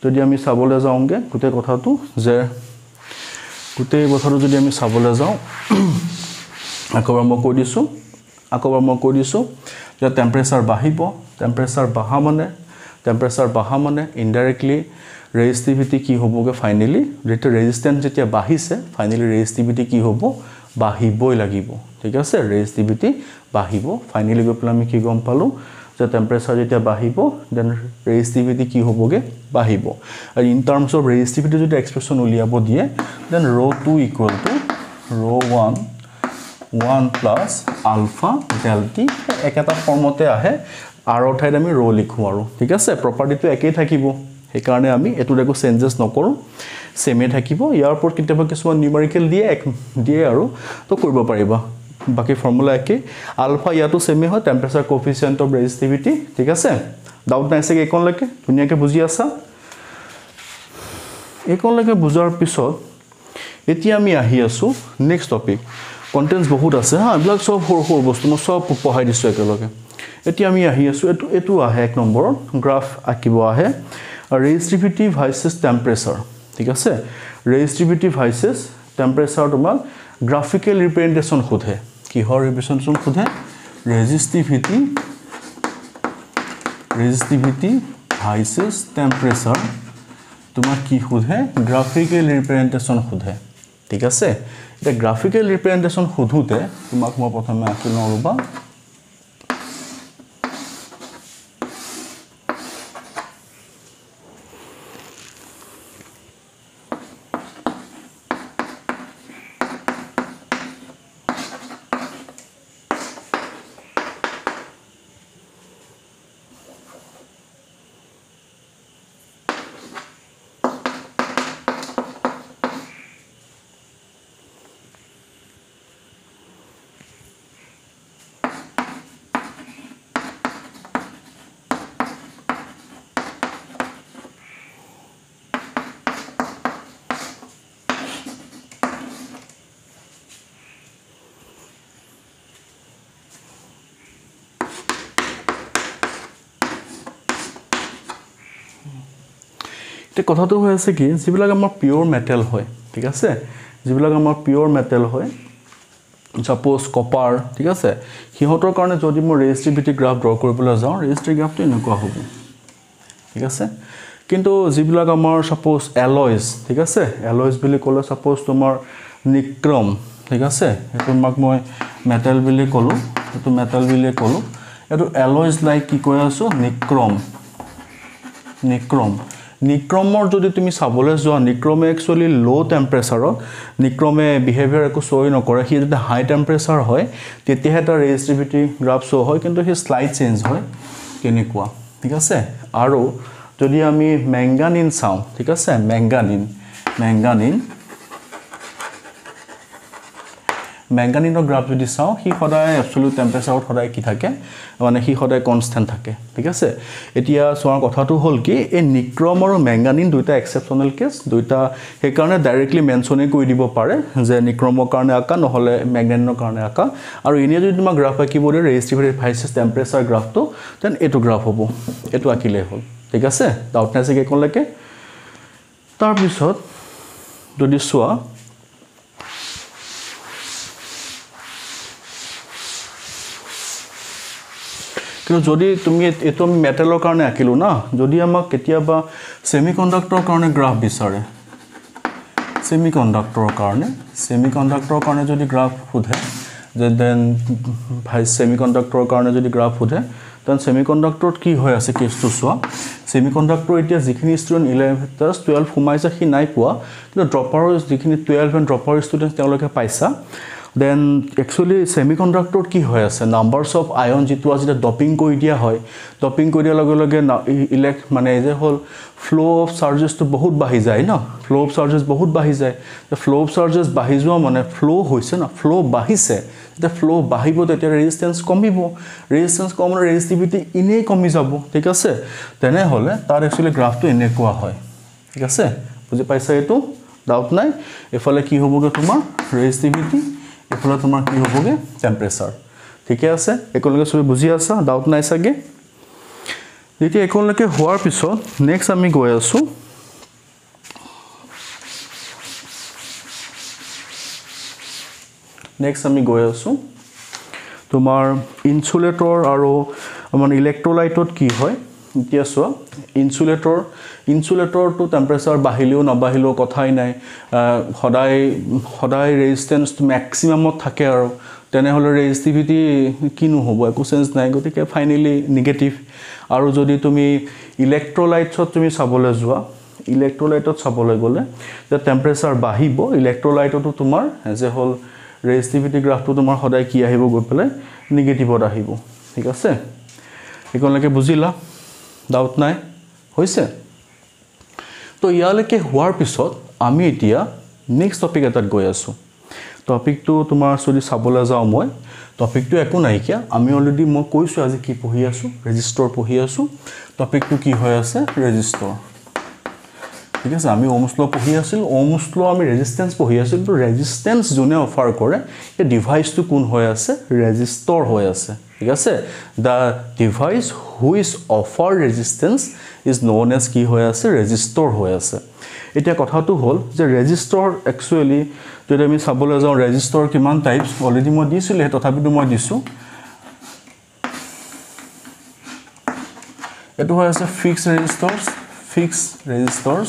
যদি আমি চাবলৈ যাওঁগে গোটেই কথাটো যদি আমি চাবলৈ যাওঁ আকবাৰ মই কৈ দিছো যে টেম্পাৰেচাৰ বাঢ়া মানে ইনডাইৰেক্টলি ৰেজিস্টিভিটি কি হ'বগে ফাইনালি ৰেজিস্ট্যান্স যেতিয়া বাঢ়িছে ফাইনালি ৰেজিস্টিভিটি কি হ'ব বাঢ়িবই লাগিব ঠিক আছে ৰেজিস্টিভিটি বাঢ়িব ফাইনালি গৈ পেলাই আমি কি গম পালো যে টেম্পাৰেচাৰ যেতিয়া বাঢ়িব দেন ৰেজিস্টিভিটি কি হ'বগে বাঢ়িব আৰু ইন টাৰ্মছ অফ ৰেজিস্টিভিটি যদি এক্সপ্ৰেছন উলিয়াব দিয়ে then ρ2 equal to ρ1 1 plus alpha delta একেটা ফৰ্মতে আহে আৰু ঠাইত আমি ৰ লিখো আৰু ঠিক আছে প্ৰপাৰ্টিটো একেই থাকিব সেই কাৰণে আমি এটো দেখো চেঞ্জেস নকৰো সেমে থাকিব ইয়াৰ ওপৰত কিতাবা কিছুমান নিউমেৰিকেল দিয়ে আৰু তো কৰিব পাৰিবা বাকি ফৰ্মুলা একে আলফা ইয়াটো সেমে হয় টেম্পাৰেচাৰ কোএফিচিয়েন্ট অফ ৰেজিস্টিভিটি ঠিক আছে ডাউট নাই আছে একনলৈকে ধুনিয়াকে বুজি আছা একনলৈকে বুজাৰ পিছত এতিয়া আমি আহি আছো নেক্সট টপিক কন্টেন্টস বহুত আছে হা ব্লক সব সৰু বস্তু মই সব পঢ়াই দিছো একলগে এতিয়া আমি আহি আছো এটো আহে এক নম্বৰ গ্ৰাফ আকিব আহে ৰেজিস্টিভিটি ভাৰ্সেস টেম্পাৰেচাৰ ঠিক আছে ৰেজিস্টিভিটি ভাৰ্সেস টেম্পাৰেচাৰ তোমাক গ্ৰাফিক্যাল ৰিপ্ৰেজেন্টেশন খুদে কিহৰ ৰিপ্ৰেজেন্টেশন খুদে ৰেজিস্টিভিটি ভাৰ্সেস টেম্পাৰেচাৰ তোমাক কি সোধে গ্ৰাফিক্যাল ৰিপ্ৰেজেন্টেশন সোধে ঠিক আছে এটা গ্ৰাফিক্যাল ৰিপ্ৰেজেন্টেশন সোধোতে তোমাক মই প্ৰথমে আঁকি লওঁ ৰবা তে কথাটো হৈ আছে কি যিবিলাক আমাৰ পিওৰ মেটেল হয় ঠিক আছে যিবিলাক আমাৰ পিওৰ মেটেল হয় সাপোজ কপাৰ ঠিক আছে হিহতৰ কাৰণে যদি মই ৰেজিস্টিভিটি গ্ৰাফ ড্ৰ কৰিবলৈ যাওঁ ৰেজিস্টিভিটি গ্ৰাফটো এনেকুৱা হ'ব ঠিক আছে কিন্তু যিবিলাক আমাৰ সাপোজ এলয়স ঠিক আছে এলয়স বুলি ক'লে সাপোজ তোমাৰ নিক্ৰম ঠিক আছে এটো মাক মই মেটেল বুলি ক'লো এটো মেটেল বুলি ক'লো এটো এলয়স লাইক কি কৈ আছো নিক্ৰম নিক্ৰমৰ যদি তুমি চাবলৈ যোৱা নিক্ৰমে একচুয়ালি লো টেম্পাৰেচাৰত নিক্ৰমে বিহেভিয়াৰ একো শো নকৰে হি যদি হাই টেম্পাৰেচাৰ হয় তেতিয়া এটা ৰেজিস্টিভিটি গ্ৰাফ শো হয় কিন্তু হি স্লাইড চেঞ্জ হয় কেনেকুৱা ঠিক আছে আৰু যদি আমি ম্যাঙ্গানিন চাও ঠিক আছে ম্যাঙ্গানিনৰ গ্ৰাফ যদি চাও হি সদায় এবসলিউট টেম্পাৰেচাৰত সদায় কি থাকে মানে হি সদায় কনস্ট্যান্ট থাকে ঠিক আছে এতিয়া সোৱাৰ কথাটো হল কি এই নিক্ৰম আৰু ম্যাঙ্গানিন দুইটা এক্সেপশনাল কেস দুইটা সেই কাৰণে ডাইৰেক্টলি মেনশনে কৰি দিব পাৰে যে নিক্ৰমৰ কাৰণে আকা নহলে ম্যাঙ্গানিনৰ কাৰণে আকা আৰু এনে যদি তোমাৰ গ্ৰাফ আঁকিব দিয়ে ৰেজিস্টিভিটি ভাৰ্চেছ টেম্পাৰেচাৰ গ্ৰাফটো দেন এটো গ্ৰাফ হ'ব এটো আঁকিলে হ'ল ঠিক আছে ডাউট নাই কি কোনলৈকে তাৰ পিছত যদি সোৱা কিন্তু যদি তুমি এটো মেটেলৰ কাৰণে আঁকিলো না যদি আমাক কেতিয়াবা সেমিকন্ডাক্টৰৰ কাৰণে গ্ৰাফ বিচাৰে সেমিকন্ডাক্টৰৰ কাৰণে যদি গ্ৰাফ সোধে দেন ভাই সেমিকন্ডাক্টৰৰ কাৰণে যদি গ্ৰাফ সোধে দেন সেমিকন্ডাক্টৰত কি হৈ আছে কেছটো সোৱা সেমিকন্ডাক্টৰ এতিয়া যিখিনি ষ্টুডেন্ট 11 12 সোমাইছে কি নাই পোৱা কিন্তু ড্ৰপাৰ যিখিনি 12 এন্ড ড্ৰপাৰ ষ্টুডেন্ট তেওঁলোকে পাইছা then actually semiconductor কি হৈ আছে numbers of ion যেটো আজিটা ডপিং কৰি দিয়া হয় ডপিং কৰি দিয়া লগে লগে ইলেক্ট মানে যে হল flow of charges তো বহুত বাঢ়ি যায় না flow of charges বহুত বাঢ়ি যায় the flow of charges বাঢ়ি যোৱা মানে flow হৈছে না flow বাঢ়িছে the flow বাঢ়িব তেতিয়া resistance কমিব resistance কমলে resistivity ইনে কমি যাব ঠিক আছে তেনে হলে তাৰ actually গ্ৰাফটো এনেকুৱা হয় ঠিক আছে বুজি পাইছা এটো ডাউট নাই এফালে কি হ'বগে তোমাৰ resistivity এফালে তোমাৰ কি হ'বগে টেম্পাৰেচাৰ ঠিক আছে একলকে সবে বুজি আছা ডাউট নাই সাগে যেতিয়া একলকে হোৱাৰ পিছত নেক্সট আমি গৈ আছো তোমাৰ ইনসুলেটৰ আৰু মানে ইলেক্ট্ৰোলাইটত কি হয় এতিয়া সোৱা ইনসুলেটৰ তো টেম্পাৰেচাৰ বাঢ়িলেও নবাঢ়িলেও কথাই নাই সদায় ৰেজিস্ট্যান্স ম্যাক্সিমামত থাকে আৰু তেনে হলে ৰেজিস্টিভিটি কিনো হ'ব একো সেন্স নাই গতিকে ফাইনালি নেগেটিভ আৰু যদি তুমি ইলেক্ট্ৰোলাইটছত তুমি চাবলৈ যোৱা ইলেক্ট্ৰোলাইটত চাবলৈ গলে যে টেম্পাৰেচাৰ বাঢ়িব ইলেক্ট্ৰোলাইটতো তোমাৰ এজ এ হল ৰেজিস্টিভিটি গ্ৰাফটো তোমাৰ সদায় কি আহিব গৈ পেলাই নেগেটিভত আহিব ঠিক আছে একলকে বুজিলা ডাউট নাই হৈছে তো ইয়ালৈকে হোৱাৰ পিছত আমি এতিয়া নেক্সট টপিক এটাত গৈ আছো টপিকটো তোমাৰ যদি চাবলৈ যাও মই টপিকটো একো নাই কিয়া আমি অলৰেডি মই কৈছো আজি কি পঢ়ি আছো ৰেজিস্টৰ পঢ়ি আছো টপিকটো কি হৈ আছে ৰেজিস্টৰ ঠিক আছে আমি ওহমছ ল পঢ়ি আছিল ওহমছ ল আমি ৰেজিস্ট্যান্স পঢ়ি আছিল তো ৰেজিস্ট্যান্স জোনে অফাৰ কৰে এই ডিভাইসটো কোন হৈ আছে ৰেজিস্টৰ হৈ আছে ঠিক আছে the device who is offer resistance is known as কি হৈ আছে ৰেজিস্টৰ হৈ আছে এটা কথাটো হল যে ৰেজিস্টৰ একচুয়ালি যদি আমি চাবলৈ যাও ৰেজিস্টৰ কিমান টাইপস অলৰেডি মই দিছিলো তথাপিতো মই দিছো এটো হৈ আছে ফিক্স ৰেজিস্টৰস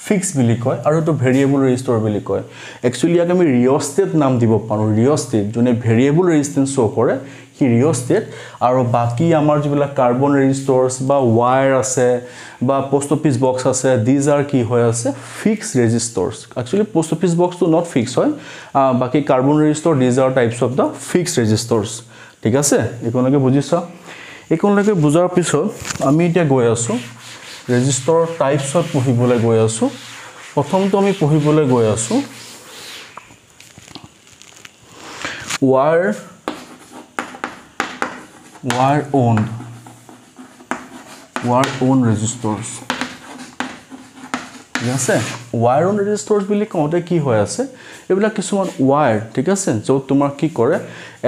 ফিক্স বুলি কয় আৰু এটো ভেৰিয়েবল ৰেজিষ্টৰ বুলি কয় একচুয়ালি ইয়াক আমি ৰিঅস্টেট নাম দিব পাৰো ৰিঅস্টেট যোনে ভেৰিয়েবল ৰেজিস্ট্যান্স শো কৰে কি ৰিঅস্টেট আৰু বাকি আমাৰ যিবিলাক কাৰ্বন ৰেজিষ্টৰ্স বা ওয়্যাৰ আছে বা পোষ্ট অফিস বক্স আছে দিজ আৰ কি হৈ আছে fixed resistors actually post office box তো নট ফিক্স হয় বাকি carbon resistor these are types of the fixed resistors ঠিক আছে একোনকে বুজিছা একোনকে বুজাৰ পিছত আমি এতিয়া গৈ আছো ৰেজিষ্টৰ টাইপস অফ পঢ়িবলৈ গৈ আছো প্ৰথমটো আমি পঢ়িবলৈ গৈ আছো wire own registers ঠিক আছে wire own registers বুলি কওঁতে কি হৈ আছে এবিলা কিছুমান wire ঠিক আছে যো তোমাৰ কি কৰে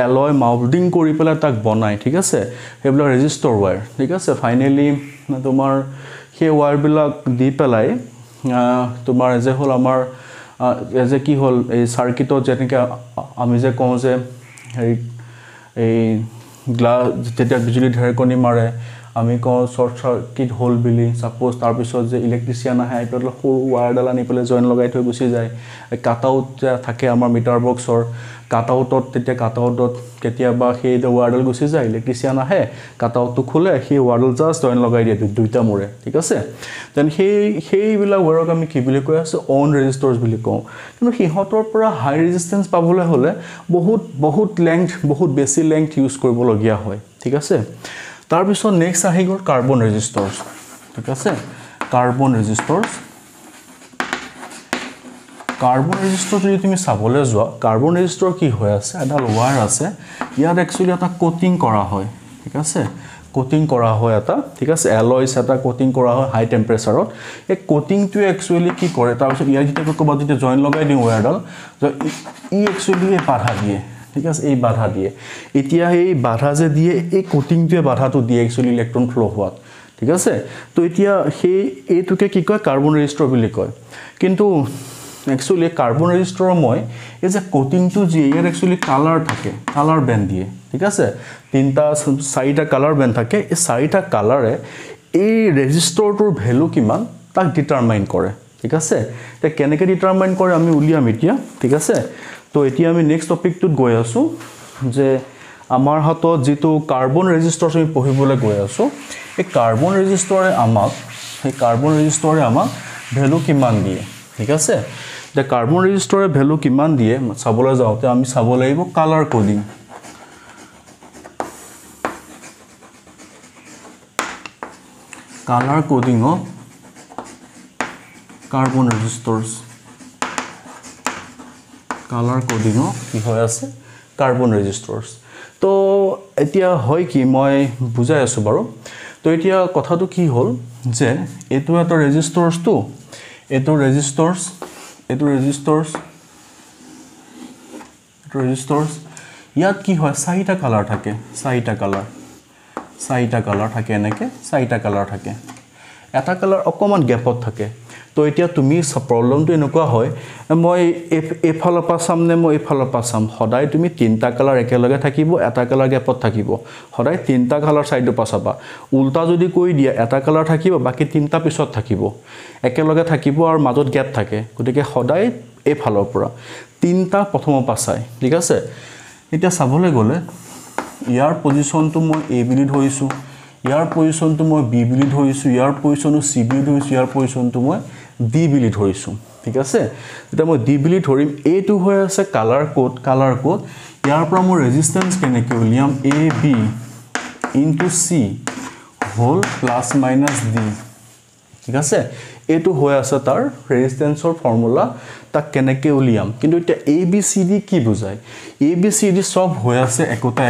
alloy molding কৰি পেলাই তাক বনাই ঠিক আছে এবিলা register wire ঠিক আছে ফাইনালি তোমাৰ সেই wire বিলাক দি পেলাই তোমাৰ যে হল আমাৰ যে কি হল এই সাৰ্কিটত যেনেকৈ আমি যে কওঁ যে এই গ্লাস যেতিয়া বিজুলী ঢেৰকনি মাৰে আমি কওঁ শৰ্ট সাৰ্কিট হল বুলি সাপোজ তাৰ পিছত যে ইলেক্ট্ৰিচিয়ান আহে এটা সৰু ওয়্যাৰডাল আনি পেলাই জয়েন লগাই থৈ গুচি যায় কাট আউট থাকে আমাৰ মিটাৰ বক্সৰ কাট আউটত তেতিয়া কাট আউটত কেতিয়াবা সেই ওয়্যাৰডাল গুচি যায় ইলেক্ট্ৰিচিয়ান আহে কাট আউটটো খুলে সেই ওয়্যাৰডাল জাস্ট জয়েন লগাই দিয়ে দুইটা মোৰে ঠিক আছে দেন সেইবিলাক ওয়্যাৰক আমি কি বুলি কৈ আছে অন ৰেজিষ্টৰ্স বুলি কওঁ কিন্তু হিহঁতৰ পৰা হাই ৰেজিস্ট্যান্স পাবলৈ হলে বহুত লেংথ বহুত বেছি লেংথ ইউজ কৰিব লগিয়া হয় ঠিক আছে তাৰ পিছত নেক্সট আহি গল কাৰ্বন ৰেজিষ্টৰ্স ঠিক আছে কাৰ্বন ৰেজিষ্টৰ যদি তুমি চাবলৈ যোৱা কাৰ্বন ৰেজিষ্টৰ কি হৈ আছে এডাল ওয়্যাৰ আছে ইয়াত একচুয়ালি এটা কোটিং কৰা হয় ঠিক আছে কোটিং কৰা হয় এটা ঠিক আছে এলয়স এটা কোটিং কৰা হয় হাই টেম্পাৰেচাৰত এই কোটিংটো একচুয়ালি কি কৰে তাৰ পিছত ইয়াৰ যেটা ক'বাত যেটা জয়েন লগাই দিও ওয়্যাৰডাল ই একচুয়ালি বাধা দিয়ে ঠিক আছে এই বাধা দিয়ে এতিয়া এই বাধা যে দিয়ে এই কোটিংটোৱে বাধাটো দিয়ে একচুয়ালি ইলেক্ট্ৰন ফ্লো হোৱাত ঠিক আছে তো এতিয়া সেই এইটোকে কি কয় কাৰ্বন ৰেজিষ্টৰ বুলি কয় কিন্তু একচুয়ালি কাৰ্বন ৰেজিষ্টৰৰ মই এই যে কোটিংটো যে ইয়াৰ একচুয়ালি কালাৰ থাকে কালাৰ বেন্ড দিয়ে ঠিক আছে চাৰিটা কালাৰ বেন্ড থাকে এই চাৰিটা কালাৰে এই ৰেজিষ্টৰটোৰ ভ্যালু কিমান তাক ডিটাৰমাইন কৰে ঠিক আছে তে কেনেকৈ ডিটাৰমাইন কৰে আমি উলিয়াম এতিয়া ঠিক আছে তো এতিয়া আমি নেক্সট টপিকটোত গৈ আছো যে আমাৰ হাতত যেটো কাৰ্বন ৰেজিষ্টৰ আমি পঢ়িবলৈ গৈ আছো এই কাৰ্বন ৰেজিষ্টৰে আমাক ভ্যালু কিমান দিয়ে ঠিক আছে তে কাৰ্বন ৰেজিষ্টৰে ভ্যালু কিমান দিয়ে চাবলৈ যাওঁতে আমি চাব লাগিব colour coding of carbon resistors colour coding কি হৈ আছে কাৰ্বন ৰেজিষ্টৰ্স তো এতিয়া হয় কি মই বুজাই আছো বাৰু তো এতিয়া কথাটো কি হ'ল যে এটো এটা ৰেজিষ্টৰ্স তো এটো ৰেজিষ্টৰ্স ইয়াত কি হয় চাৰিটা কালাৰ থাকে চাৰিটা কালাৰ থাকে এটা কালাৰ অকমান গ্যাপত থাকে তো এতিয়া তুমি প্ৰবলেমটো এনেকুৱা হয় মই এফালৰ পৰা চাম নে মই এফালৰ পৰা চাম সদায় তুমি তিনটা কালাৰ একেলগে থাকিব এটা কালাৰ গ্যাপত থাকিব সদায় তিনটা কালাৰ সাইডৰ পৰা চাবা উল্টা যদি কৈ দিয়া এটা কালাৰ থাকিব বাকি তিনটা পিছত থাকিব একেলগে থাকিব আৰু মাজত গ্যাপ থাকে গতিকে সদায় এফালৰ পৰা তিনটা প্ৰথমৰ পৰা চাই ঠিক আছে এতিয়া চাবলৈ গলে ইয়াৰ পজিশনটো মই এ বুলি ধৰিছো ইয়াৰ পজিশনটো মই বি বুলি ধৰিছো ইয়াৰ পজিশনটো সি বুলি ধৰিছো ইয়াৰ পজিশনটো মই ডি বুলি ধৰিছো ঠিক আছে এটা মই ডি বুলি ধৰিম এটো হৈ আছে কালাৰ কোড ইয়াৰ পৰা মই ৰেজিস্ট্যান্স কেনেকৈ উলিয়াম A B into C whole plus minus D ঠিক আছে এটো হৈ আছে তাৰ ৰেজিস্ট্যান্সৰ ফৰ্মুলা তাক কেনেকৈ উলিয়াম কিন্তু এটা এ বি সি ডি কি বুজায় এ বি সি ডি সব হৈ আছে একোটা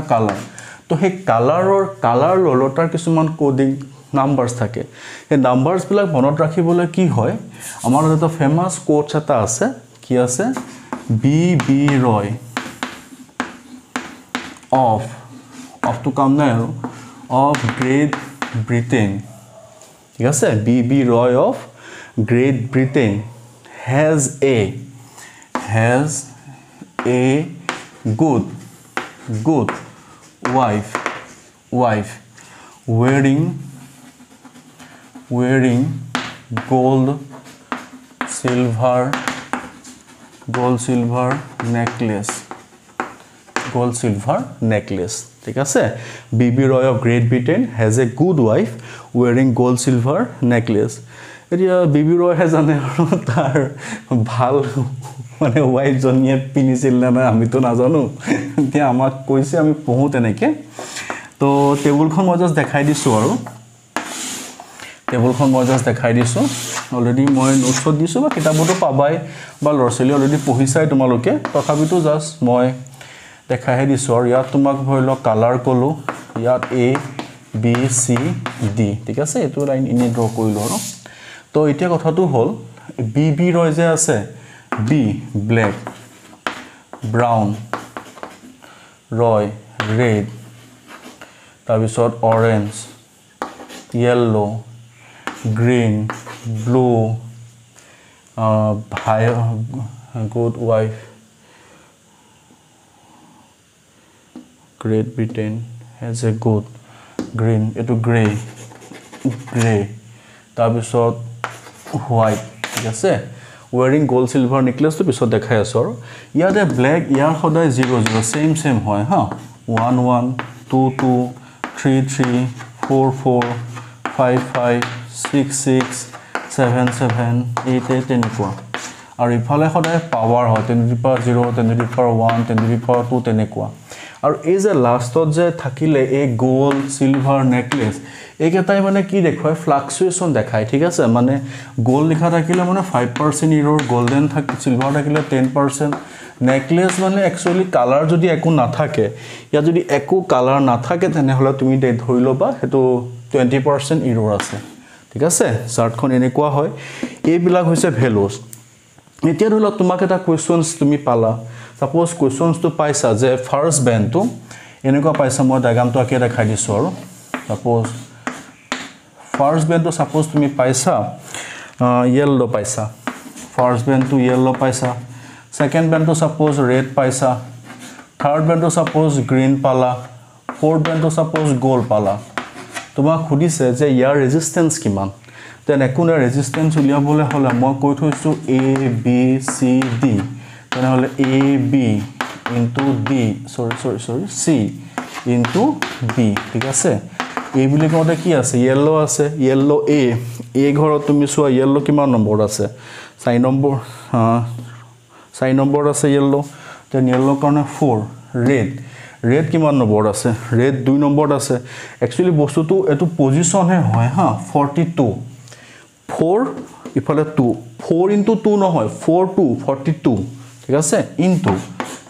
কালাৰ তো সেই কালাৰ ললটাৰ কিছুমান কোডিং নাম্বাৰস থাকে এই নাম্বাৰস বিলাক মনত ৰাখিবলৈ কি হয় আমাৰ এটা ফেমাস কোড এটা আছে কি আছে বি বি ৰয় অফ টু কাম নাই আৰু অফ গ্ৰেট ব্ৰিটেইন ঠিক আছে B B Roy of Great Britain has a good wife wearing wearing gold silver necklace ঠিক আছে B B Roy of Great Britain has a good wife wearing gold silver necklace এতিয়া বিবি ৰয় হে জানে আৰু তাৰ ভাল মানে ৱাইফ জনিয়ে পিনিছিল না আমিতো নাজানো এতিয়া আমাক কৈছে আমি পঢ়ো তেনেকে তো টেবুলখন মই জাস্ট দেখাই দিছো আৰু টেবুলখন মই জাস্ট দেখাই দিছো অলৰেডি মই নোটছত দিছো বা কিতাপতো পাবাই বা লৰচলি অলৰেডি পঢ়িছাই তোমালোকে তথাপিতো জাস্ট মই দেখাই দিছো আৰু ইয়াত তোমাক ভইল কালাৰ কলো ইয়াত এ বি সি ডি ঠিক আছে এটো লাইন ইনে ড্ৰ কৰিলো আৰু তো এতিয়া কথাটো হল বি বি ৰয় যে আছে বি ব্ল্যাক ব্ৰাউন ৰয় ৰেড তাৰপিছত orange yellow green blue good wife Great Britain has a good green eto gray তাৰপিছত white ঠিক আছে wearing gold silver necklace তো পিছত দেখাই আছো আৰু ইয়াতে black ইয়াৰ সদায় 0 0 same হয় হা 1 1 2 2 3 3 4 4 5 5 6 6 7 7 8 8 তেনেকুৱা আৰু ইফালে সদায় পাৱাৰ হয় 10 to the power 0 10 to the power 1 10 to the power 2 তেনেকুৱা আৰু এই যে লাষ্টত যে থাকিলে এই গোল্ড সিলভাৰ নেকলেস একেটাই মানে কি দেখুৱায় ফ্লাকচুৱেচন দেখায় ঠিক আছে মানে গোল্ড লিখা থাকিলে মানে 5% ইৰৰ গোল্ডেন থাকে সিলভাৰ থাকিলে 10% নেকলেস মানে একচুয়ালি কালাৰ যদি একো নাথাকে ইয়া যদি একো কালাৰ নাথাকে তেনে হলে তুমি ধৰি লবা হেতু 20% ইৰৰ আছে ঠিক আছে চাৰ্টখন এনেকুৱা হয় এই বিলাক হৈছে ভ্যালুজ এতিয়া ধৰি লওক তোমাক এটা কোৱেশ্চনস তুমি পালা সাপোজ কোৱেশ্চনস তো পাইছা যে ফাৰ্স্ট বেন্ড তো এনেকুৱা পাইছা মই ডায়াগ্ৰামটো আকি দেখাই দিছো আৰু সাপোজ ফাৰ্স্ট বেন্ড তো সাপোজ তুমি পাইছা yellow পাইছা ফাৰ্স্ট বেন্ড তো yellow পাইছা সেকেন্ড বেন্ড তো সাপোজ red পাইছা থাৰ্ড বেন্ড তো সাপোজ গ্ৰীন পালা ফোৰ্থ বেন্ড তো সাপোজ গোল্ড পালা তোমাক খুদিছে যে ইয়াৰ ৰেজিস্ট্যান্স কিমান তেন একোনে ৰেজিস্ট্যান্স উলিয়াবলে হলে মই কৈ থৈছো a b c d তেনে হলে a b into d sorry c into b ঠিক আছে এই বুলি কওঁতে কি আছে yellow আছে yellow a ঘৰত তুমি চোৱা yellow কিমান নম্বৰ আছে 4 নম্বৰ আছে yellow তেন yellow কাৰণে 4 red কিমান নম্বৰ আছে red 2 নম্বৰ আছে একচুয়ালি বস্তুটো এটো পজিশন হে হয় হা 42 4 ইফালে 2 4 into 2 নহয় 4 2 42 ঠিক আছে ইনটু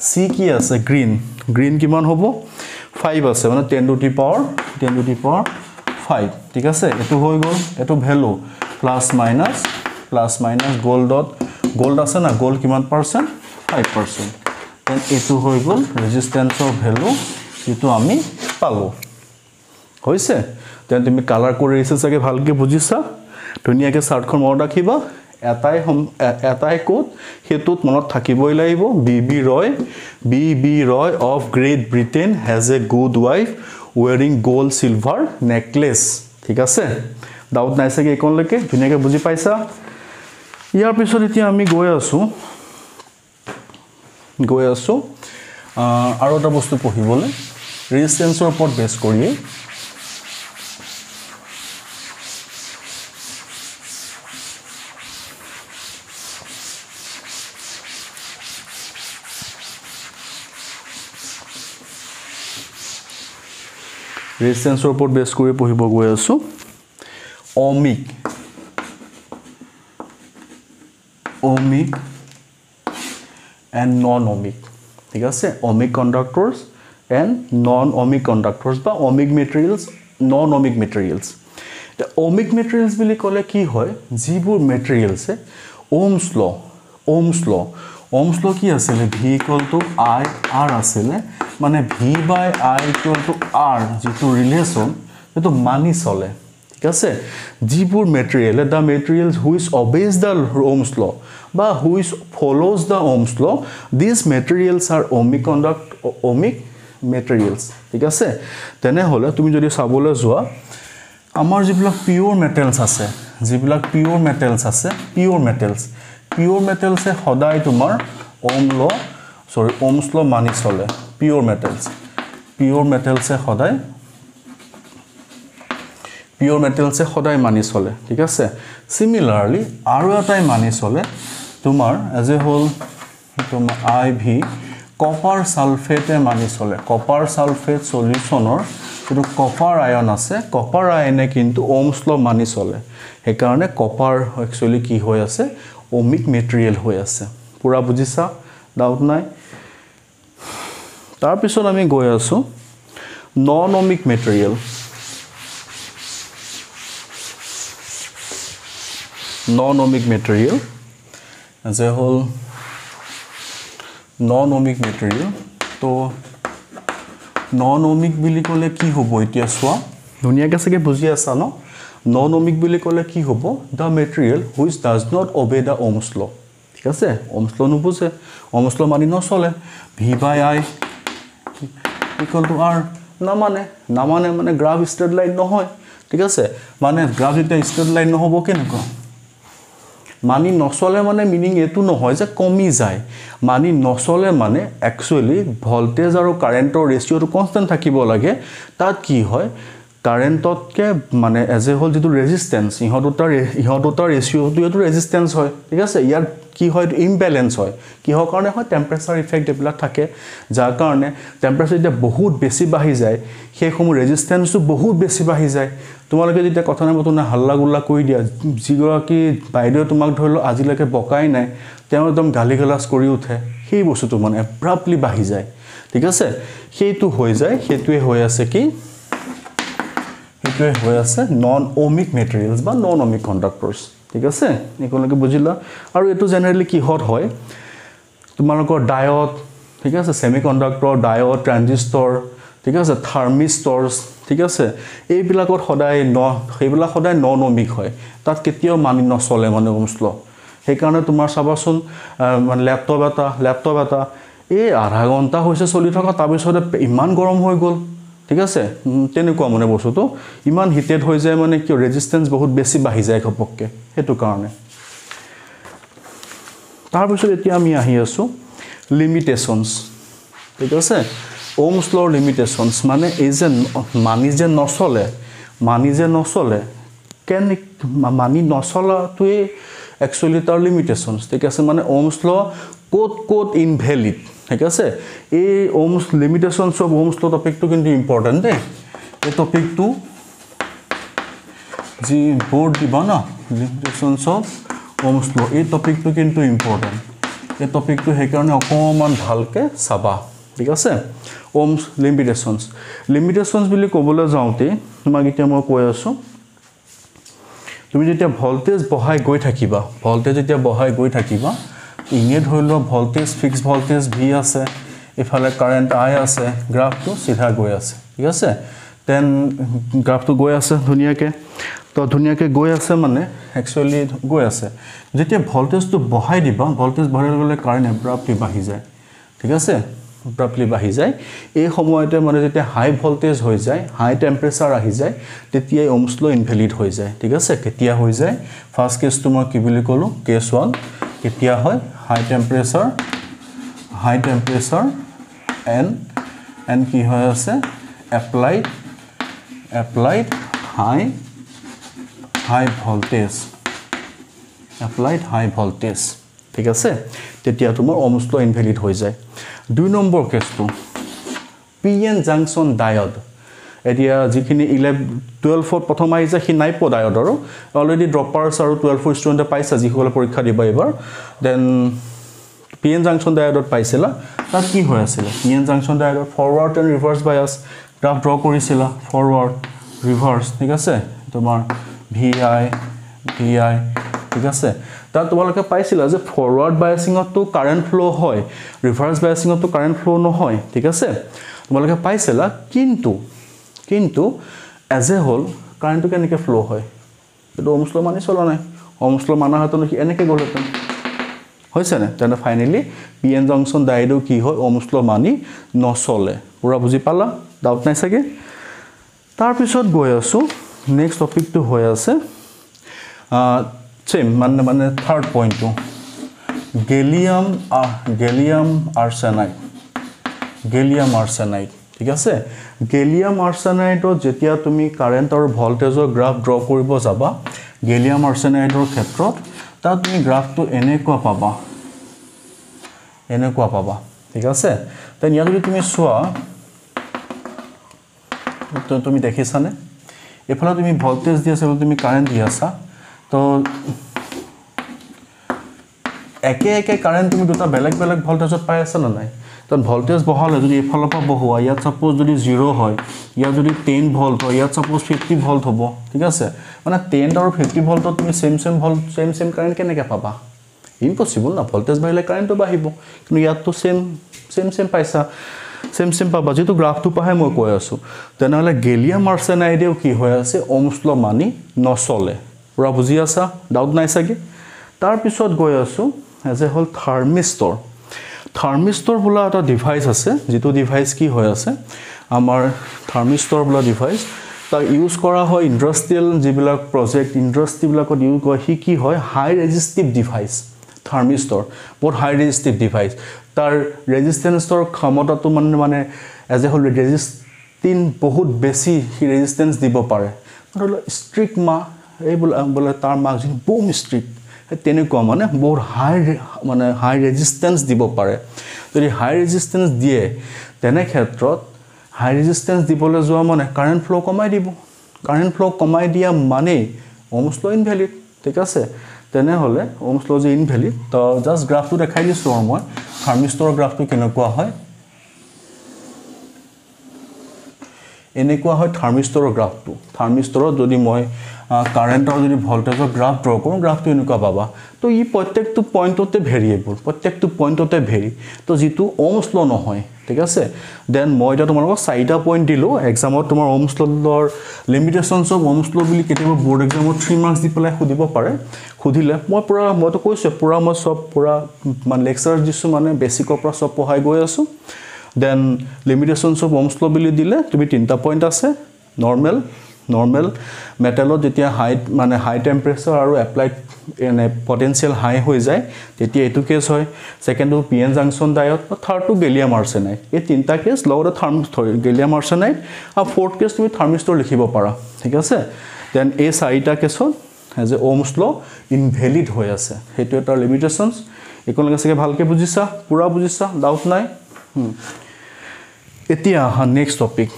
c কি আছে গ্ৰীন কিমান হ'ব 5 আছে মানে 10 to the power 5 ঠিক আছে এটো হৈ গল এটো ভ্যালু প্লাস মাইনাস গোল্ড আছে না গোল্ড কিমান পার্সেন্ট 5% দেন এটো হৈ গল ৰেজিস্ট্যান্সৰ ভ্যালু যেটো আমি পালো হৈছে দেন তুমি কালাৰ কৰি ৰিছে চাগে ভালকে বুজিছা ধুনিয়াকে চাৰ্টখন মনত ৰাখিবা এটাই কোড হেতুত মনত থাকিবই লাগিব B B Roy of Great Britain has a good wife wearing gold silver necklace ঠিক আছে ডাউট নাই চাগে একনলৈকে ধুনিয়াকে বুজি পাইছা ইয়াৰ পিছত এতিয়া আমি গৈ আছো আৰু এটা বস্তু পঢ়িবলৈ ৰেজিস্ট্যান্সৰ ওপৰত বেস কৰি ৰেজিস্ট্যান্সৰ ওপৰত বেস কৰি পঢ়িব গৈ আছো ohmic and non-ohmic ঠিক আছে ohmic conductors and non-ohmic conductors বা ohmic materials non-ohmic materials the ohmic materials বুলি ক'লে কি হয় যিবোৰ materials ohms law কি আছিল v = i r আছিল মানে v by i = r যেটো ৰিলেশন এটো মানি চলে ঠিক আছে যিবোৰ material the materials which obeys the ohms law বা which follows the ohms law these materials are ohmic materials ঠিক আছে তেনে হলে তুমি যদি চাবলৈ যোৱা আমাৰ যিবিলাক পিওৰ মেটেলছ আছে যিবিলাক পিওৰ মেটেলছে সদায় তোমাৰ ওহমছ ল মানি চলে পিওৰ মেটেলছে সদায় মানি চলে ঠিক আছে সিমিলাৰলি আৰু এটাই মানি চলে তোমাৰ এজ এ হোল তোমাৰ IV কপাৰ সালফেটে মানি চলে কপাৰ সালফেট সলিউশনৰ কিন্তু কপাৰ আয়ন আছে কপাৰ আয়নে কিন্তু ওহমছ ল মানি চলে সেই কাৰণে কপাৰ একচুয়ালি কি হৈ আছে ওমিক মেটেৰিয়েল হৈ আছে পুৰা বুজিছা ডাউট নাই তাৰ পিছত আমি গৈ আছো non ohmic material as a whole non-ohmic material তো non-ohmic বুলি ক'লে কি হ'ব এতিয়া সোৱা দুনিয়াকে সকে বুজি আছা ন non-ohmic বুলি ক'লে কি হ'ব the material which does not obey the Ohm's law ঠিক আছে Ohm's law নুবুজে Ohm's law মানি নচলে V/I equal to R নামানে মানে গ্ৰাফ ষ্ট্ৰেট লাইন নহয় ঠিক আছে মানে গ্ৰাফ এটা ষ্ট্ৰেট লাইন নহব কেনেকৈ মানি নচলে মানে মিনিং এটো নহয় যে কমি যায় মানি নচলে মানে একচুয়ালি ভোল্টেজ আৰু কাৰেন্টৰ ৰেশিওটো কনস্ট্যান্ট থাকিব লাগে তাত কি হয় কাৰেন্টতকে মানে এজ এ হোল যেটো ৰেজিস্ট্যান্স ইহতোটাৰ ৰেশিওটো এটো ৰেজিস্ট্যান্স হয় ঠিক আছে ইয়াৰ কি হয় ইমব্যালেন্স হয় কিহৰ কাৰণে হয় টেম্পাৰেচাৰ ইফেক্ট এবিলা থাকে যাৰ কাৰণে টেম্পাৰেচাৰ যেতিয়া বহুত বেছি বাঢ়ি যায় সেই সময় ৰেজিস্ট্যান্সটো বহুত বেছি বাঢ়ি যায় তোমালোকে যেতিয়া কথা নামতনা হাল্লা গুল্লা কৰি দিয়া যিগৰাকী বাইদেউ তোমাক ধৰিলো আজিলৈকে বকাই নাই তেওঁ একদম গালিগালাজ কৰি উঠে সেই বস্তুটো মানে এব্ৰাপ্টলি বাঢ়ি যায় ঠিক আছে সেইটো হৈ যায় হেতুৱে হৈ আছে কি হেতুৱে হৈ আছে নন ওহমিক মেটেৰিয়েলছ বা নন ওহমিক কণ্ডাক্টৰ্ছ ঠিক আছে একলকে বুজিলা আৰু এটো জেনাৰেলি কি হয় তোমালোকৰ ডায়োড ঠিক আছে সেমিকন্ডাক্টৰ ডায়োড ট্ৰানজিস্টৰ ঠিক আছে থাৰ্মিষ্টৰ্ছ ঠিক আছে এইবিলাকত সদায় সেইবিলাক সদায় নন ওহমিক হয় তাত কেতিয়াও মানি নচলে মানে ওহমছ ল সেই কাৰণে তোমাৰ চাবাচোন মানে ল্যাপটপ এটা এই আধা ঘণ্টা হৈছে চলি থকা তাৰ পিছত ইমান গৰম হৈ গ'ল ঠিক আছে তেনেকুৱা মানে বস্তুটো ইমান হিটেড হৈ যায় মানে কি ৰেজিস্ট্যান্স বহুত বেছি বাঢ়ি যায় খপককে হেতু কাৰণে তাৰ পিছত এতিয়া আমি আহি আছো লিমিটেশনস ঠিক আছে ওহমছ লৰ লিমিটেশনস মানে এই যে মানি যে নচলে কেন মানি নচলাটোৱে একচুয়ালি তাৰ লিমিটেশনস ঠিক আছে মানে ওহমছ ল কোট ইনভ্যালিড ঠিক আছে এই ওহমছ লিমিটেশনস অফ ওহমছ ল টপিকটো কিন্তু ইম্পৰ্টেন্ট দে এই টপিকটো জি বোৰ্ড দিবা না লিমিটেশনস অফ ওহমছ ল এই টপিকটো কিন্তু ইম্পৰ্টেন্ট এই টপিকটো হে কাৰণে অকমান ভালকে চাবা ঠিক আছে ওহমছ লিমিটেশনস বুলি ক'বলৈ যাওঁতে তোমাক এতিয়া মই কৈ আছো তুমি যেতিয়া ভোল্টেজ বহাই গৈ থাকিবা ইনে ধৰিলো ভোল্টেজ ফিক্স ভোল্টেজ V আছে এফালে কাৰেন্ট I আছে গ্ৰাফটো সিধা গৈ আছে ঠিক আছে দেন গ্ৰাফটো গৈ আছে ধুনিয়াকে গৈ আছে মানে একচুয়ালি গৈ আছে যেতিয়া ভোল্টেজটো বহাই দিবা ভোল্টেজ বহাই গলে কারেন্ট এব্ৰাপ্টলি বাঢ়ি যায় ঠিক আছে এব্ৰাপ্টলি বাঢ়ি যায় এই সময়তে মানে যেতিয়া হাই ভোল্টেজ হৈ যায় হাই টেম্পাৰেচাৰ আহি যায় তেতিয়া ওহমছ ল ইনভ্যালিড হৈ যায় ঠিক আছে কেতিয়া হৈ যায় ফাৰ্স্ট কেছটো মই কি বুলি কলো কেছ 1 কেতিয়া হয় হাই টেম্পাৰেচাৰ এন্ড কি হৈ আছে applied high voltage ঠিক আছে তেতিয়া তোমাৰ ওহমছ ল ইনভ্যালিড হৈ যায় 2 নম্বৰ কেছটো PN জাংশন ডায়োড এতিয়া যিখিনি 12ত প্ৰথম আহি যায় হি নাই প ডায়োড আৰু অলৰেডি ড্ৰপাৰ্স আৰু 12 ষ্টুডেন্টে পাইছা যিসকলে পৰীক্ষা দিবা এবাৰ দেন PN জাংশন ডায়োডত পাইছিলা তাত কি হৈ আছিল PN জাংশন ডায়োডৰ forward and reverse bias graph draw কৰিছিলা ফৰৱাৰ্ড ৰিভাৰ্স ঠিক আছে তোমাৰ VI ঠিক আছে তাত তোমালোকে পাইছিলা যে ফৰৱাৰ্ড বায়াসিংতো কাৰেন্ট ফ্লো হয় ৰিভাৰ্স বায়াসিংতো কারেন্ট ফ্লো নহয় ঠিক আছে তোমালোকে পাইছিলা কিন্তু এজ এ হোল কারেন্টটো কেনেকৈ ফ্লো হয় এটো ওহমছ ল মানি চলা নাই ওহমছ ল মানা হয়তো এনেকৈ গ'লহেঁতেন হৈছে না তেনে ফাইনালি PN জংশন ডায়োডো কি হয় ওহমছ ল মানি নচলে পুৰা বুজি পালা ডাউট নাই চাগে তাৰ পিছত গৈ আছো নেক্সট টপিকটো হৈ আছে সেম মানে থাৰ্ড পইণ্টটো গেলিয়াম আৰ্ছেনাইড ঠিক আছে গেলিয়াম আৰ্ছেনাইডত যেতিয়া তুমি কাৰেণ্ট আৰু ভল্টেজৰ গ্ৰাফ ড্ৰ কৰিব যাবা গেলিয়াম আৰ্ছেনাইডৰ ক্ষেত্ৰত তাত তুমি গ্ৰাফটো এনেকুৱা পাবা ঠিক আছে তেন ইয়াত যদি তুমি চোৱা তো তুমি দেখিছানে এফালে তুমি ভল্টেজ দি আছে তুমি কাৰেণ্ট দি আছা তো একে কাৰেণ্ট তুমি দুটা বেলেগ ভল্টেজত পাই আছা না নাই তো ভল্টেজ বহালে যদি এফালৰ পৰা বহোৱা ইয়াত সাপোজ যদি 0 হয় ইয়াত যদি 10 ভল্ট হয় ইয়াত সাপোজ 50 ভল্ট হ'ব ঠিক আছে মানে 10 আৰু 50 ভল্টত তুমি সেম কাৰেণ্ট কেনেকৈ পাবা ইম্পসিবল না ভল্টেজ বাঢ়িলে কাৰেণ্টটো বাঢ়িব কিন্তু ইয়াততো সেম পাইছা সেম পাবা যেটো গ্ৰাফটো পাহে মই কৈ আছো তেনেহলে গেলিয়াম আৰ্ছেনাইডেও কি হৈ আছে ওহমছ ল মানি নচলে পুৰা বুজি আছা ডাউট নাই সাগে তাৰ পিছত গৈ আছো এজ এ হল থাৰ্মিষ্টৰ বোলা এটা ডিভাইস আছে যেটো ডিভাইস কি হৈ আছে আমাৰ থাৰ্মিষ্টৰ বোলা ডিভাইস তাৰ ইউজ কৰা হয় ইন্ডাষ্ট্ৰিয়েল যিবিলাক প্ৰজেক্ট ইন্ডাষ্ট্ৰিবিলাকত ইউজ কৰা হি কি হয় হাই ৰেজিষ্টিভ ডিভাইস থাৰ্মিষ্টৰ বহুত হাই ৰেজিষ্টিভ ডিভাইস তাৰ ৰেজিষ্টেন্সৰ ক্ষমতাটো মানে এজ এ হল ৰেজিষ্টিন বহুত বেছি ৰেজিষ্টেন্স দিব পাৰে ধৰি ষ্ট্ৰিক্ট মা এই বোলে তাৰ মাক যি বম ষ্ট্ৰিক্ট তেনেকুৱা মানে বহুত হাই ৰেজিষ্টেন্স দিব পাৰে যদি হাই ৰেজিষ্টেন্স দিয়ে তেনে ক্ষেত্ৰত হাই ৰেজিষ্টেন্স দিবলৈ যোৱা মানে কাৰেণ্ট ফ্লো কমাই দিয়া মানে ওহমছ ল ইনভ্যালিড ঠিক আছে তেনেহলে ওহমছ ল যে ইনভ্যালিড তো জাস্ট গ্ৰাফটো দেখাই দিছো আৰু মই থাৰ্মিষ্টৰ গ্ৰাফটো কেনেকুৱা হয় এনেকুৱা হয় থাৰ্মিষ্টৰৰ গ্ৰাফটো থাৰ্মিষ্টৰত যদি মই কাৰেণ্ট আৰু যদি ভল্টেজৰ গ্ৰাফ ড্ৰ কৰোঁ গ্ৰাফটো এনেকুৱা পাবা তো ই প্ৰত্যেকটো পইণ্টতে ভেৰিয়েবল প্ৰত্যেকটো পইণ্টতে ভেৰি তো যেটো ওহমছ ল নহয় ঠিক আছে দেন মই এটা তোমালোকক 4টা পইণ্ট দিলো এক্সামত তোমাৰ ওহমছ লৰ লিমিটেশনছ অফ ওহমছ ল বুলি কেতিয়াবা বোৰ্ড এক্সামত 3 মাৰ্কস দি পেলাই সুধিব পাৰে সুধিলে মইতো কৈছো মই সব মানে লেকচাৰ দিছো মানে বেসিকৰ পৰা সব পঢ়াই গৈ আছো দেন লিমিটেশনছ অফ ওহমছ ল বুলি দিলে তুমি 3টা পইণ্ট আছে নৰ্মেল মেটেলত যেতিয়া হাই টেম্পাৰেচাৰ আৰু এপ্লাইড পটেনশিয়াল হাই হৈ যায় তেতিয়া এটো কেস হয় সেকেন্ডটো পিএন জাংশন ডায়ড থাৰ্ডটো গেলিয়াম আৰ্ছেনাইড এই 3টা কেস লগতে গেলিয়াম আৰ্ছেনাইড আৰু ফৰ্থ কেস তুমি থাৰ্মিষ্টৰ লিখিব পাৰা ঠিক আছে দেন এই 4টা কেছত এজ এ ওহমছ ল ইনভ্যালিড হৈ আছে হেতু এটা লিমিটেশনছ একলগে সকে ভালকে বুজিছা পুৰা বুজিছা ডাউট নাই এতিয়া নেক্সট টপিক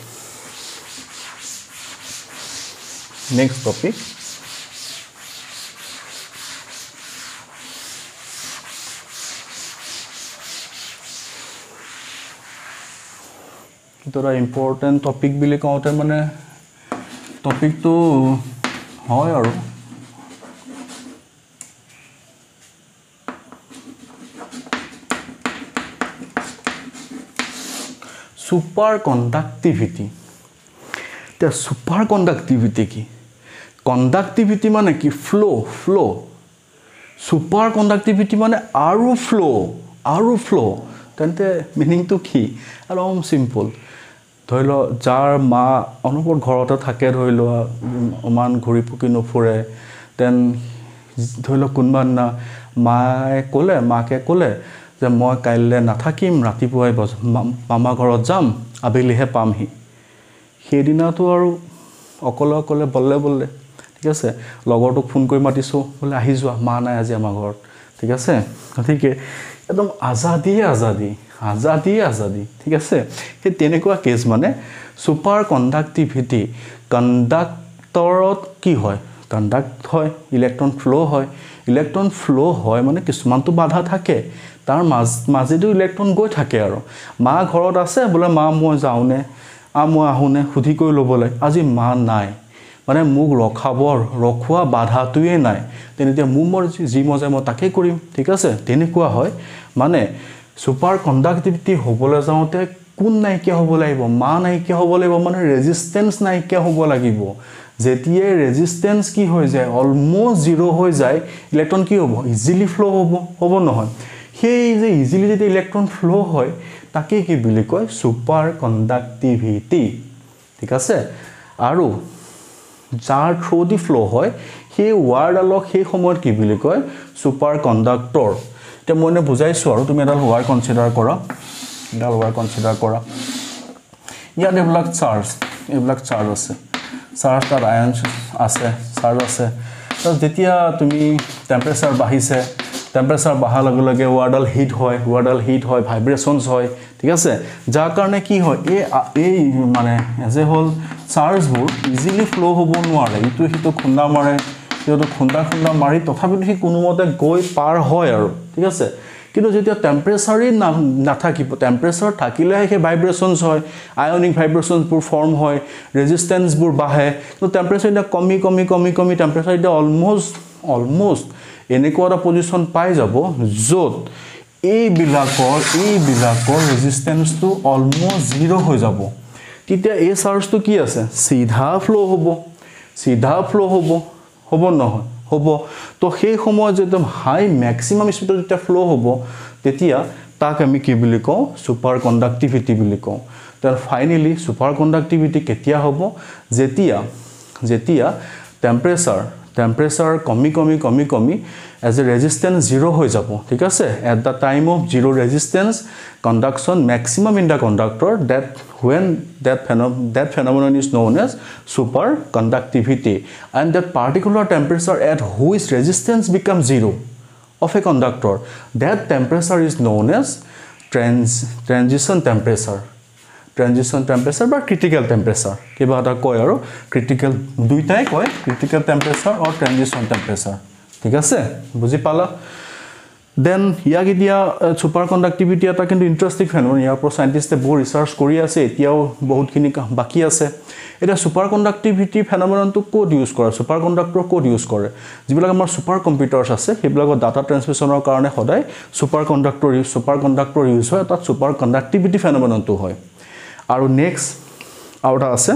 এটা ইম্পৰ্টেন্ট টপিক বুলি কওঁতে মানে টপিকটো হয় আৰু সুপাৰ কণ্ডাক্টিভিটি তে সুপাৰ কণ্ডাক্টিভিটি কি কণ্ডাক্টিভিটি মানে কি ফ্লো সুপাৰ কণ্ডাক্টিভিটি মানে আৰু ফ্লো তেন্তে মিনিংটো কি একদম সিম্পল ধৰি ল যাৰ মা অনুপৰ ঘৰতে থাকে ধৰি ল অমান ঘুৰি পুকি নফুৰে দেন ধৰি ল কোনবা না মাকে ক'লে যে মই কাইলে নাথাকিম ৰাতিপুৱাই মামা ঘৰত যাম আবেলিহে পামহি সেইদিনাটো আৰু অকলে বললে ঠিক আছে লগৰটোক ফোন কৰি মাতিছো বলে আহি যোৱা মা নাই আজি আমাৰ ঘৰত ঠিক আছে গতিকে একদম আজাদি ঠিক আছে সেই তেনেকুৱা কেস মানে সুপাৰ কণ্ডাক্টিভিটি কণ্ডাক্টৰত কি হয় কণ্ডাক্ট হয় ইলেক্ট্ৰন ফ্লো হয় মানে কিছুমানটো বাধা থাকে তাৰ মাজেদি ইলেক্ট্ৰন গৈ থাকে আৰু মা ঘৰত আছে বলে মা মই যাওনে মই আহুনে সুধি কৰি ল'বলৈ আজি মা নাই মানে মোক ৰখোৱা বাধাটোৱে নাই তেনে মোৰ যি মজা মই তাকে কৰিম ঠিক আছে তেনেকুৱা হয় মানে সুপাৰ কণ্ডাক্টিভিটি হ'বলৈ যাওঁতে কোন নাইকিয়া হ'ব লাগিব মা নাইকিয়া হ'ব লাগিব মানে ৰেজিষ্টেন্স নাইকিয়া হ'ব লাগিব যেতিয়া ৰেজিষ্টেন্স কি হৈ যায় অলমোস্ট 0 হৈ যায় ইলেক্ট্ৰন কি হ'ব ইজিলি ফ্লো হ'ব নহয় সেই যে ইজিলি যদি ইলেক্ট্ৰন ফ্লো হয় তাকে কি বুলি কয় সুপাৰ কণ্ডাক্টিভিটি ঠিক আছে আৰু যাৰ থ্ৰু দি ফ্লো হয় সেই ৱাৰডালক সেই সময়ত কি বুলি কয় সুপাৰ কণ্ডাক্টৰ তে মনে বুজাইছো আৰু তুমি এডাল ৱাৰ কনসিডাৰ কৰা ইয়াত এইবিলাক চাৰ্জ আছে চাৰ্জ তাত আয়ন আছে চাৰ্জ আছে তো যেতিয়া তুমি টেম্পাৰেচাৰ বাঢ়িছে টেম্পাৰেচাৰ বাঢ়াৰ লগে লগে ৱাৰডাল হিট হয় ভাইব্ৰেশনস হয় ঠিক আছে যাৰ কাৰণে কি হয় এই মানে এজ এ হোল চাৰ্জবোৰ ইজিলি ফ্লো হ'ব নোৱাৰে ইটো হিটো খুন্দা মাৰে ইটো খুন্দা মাৰি তথাপিও হি কোনোমতে গৈ পাৰ হয় আৰু ঠিক আছে কিন্তু যেতিয়া টেম্পাৰেচাৰই নাথাকিব টেম্পাৰেচাৰ থাকিলে হে ভাইব্ৰেশনস হয় আয়নিক ভাইব্ৰেশনসবোৰ ফৰ্ম হয় ৰেজিস্ট্যান্সবোৰ বাঢ়ে তো টেম্পাৰেচাৰ এটা কমি টেম্পাৰেচাৰ এটা অলমোস্ট এনেকুৱা এটা পজিশন পাই যাব য'ত এই বিলাকৰ ৰেজিস্ট্যান্সটো অলমোস্ট জিৰো হৈ যাব তেতিয়া এই চাৰ্জটো কি আছে সিধা ফ্লো হ'ব নহয় হ'ব তো সেই সময় যেদম হাই ম্যাক্সিমাম স্পিডত যেতিয়া ফ্লো হ'ব তেতিয়া তাক আমি কি বুলি কওঁ সুপাৰ কণ্ডাক্টিভিটি বুলি কওঁ তাৰ ফাইনালি সুপাৰ কণ্ডাক্টিভিটি কেতিয়া হ'ব যেতিয়া টেম্পাৰেচাৰ কমি as a resistance zero হৈ যাব ঠিক আছে at the time of zero resistance conduction maximum in the conductor that when that phenomenon is known as superconductivity and that particular temperature at which resistance becomes zero of a conductor that temperature is known as transition temperature বা critical temperature কিবা এটা কয় আৰু critical দুইটাই কয় critical temperature or transition temperature ঠিক আছে বুজি পালা দেন ইয়াক দিয়া সুপাৰ কণ্ডাক্টিভিটি এটা কিন্তু ইন্টাৰেষ্টিং ফেনোমেনন ইয়াৰ ওপৰত সাইন্টিষ্টে বহু ৰিসাৰ্চ কৰি আছে এতিয়াও বহুতখিনি বাকি আছে এটা সুপাৰ কণ্ডাক্টিভিটি ফেনোমেননটো কোড ইউজ কৰে সুপাৰ কণ্ডাক্টৰ কোড ইউজ কৰে যিবিলাক আমাৰ সুপাৰ কম্পিউটাৰছ আছে সেইবিলাকৰ ডাটা ট্ৰান্সমিশনৰ কাৰণে সদায় সুপাৰ কণ্ডাক্টৰ ইউজ হয় তাত সুপাৰ কণ্ডাক্টিভিটি ফেনোমেননটো হয় আৰু নেক্সট আউটা আছে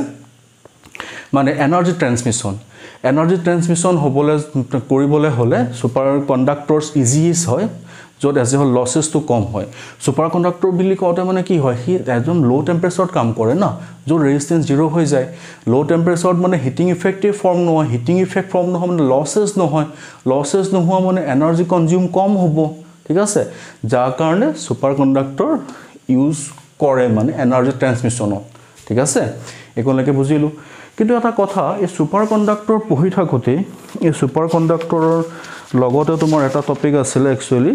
মানে এনাৰ্জি ট্ৰান্সমিশন কৰিবলৈ হলে সুপাৰ কণ্ডাক্টৰছ ইজিস হয় য'ত এজ এ হোল লসেছটো কম হয় সুপাৰ কণ্ডাক্টৰ বুলি কওঁতে মানে কি হয় হি একদম লো টেম্পাৰেচাৰত কাম কৰে না য'ত ৰেজিস্ট্যান্স জিৰো হৈ যায় লো টেম্পাৰেচাৰত মানে হিটিং ইফেক্টিভ ফৰ্ম নহয় মানে লসেছ নোহোৱা মানে এনাৰ্জি কনজিউম কম হ'ব ঠিক আছে যাৰ কাৰণে সুপাৰ কণ্ডাক্টৰ ইউজ কৰে মানে এনাৰ্জি ট্ৰান্সমিশনত ঠিক আছে একলৈকে বুজিলো কিন্তু এটা কথা এই সুপাৰ কণ্ডাক্টৰ পঢ়ি থাকোতে এই সুপাৰ কণ্ডাক্টৰৰ লগতে তোমাৰ এটা টপিক আছিল একচুয়ালি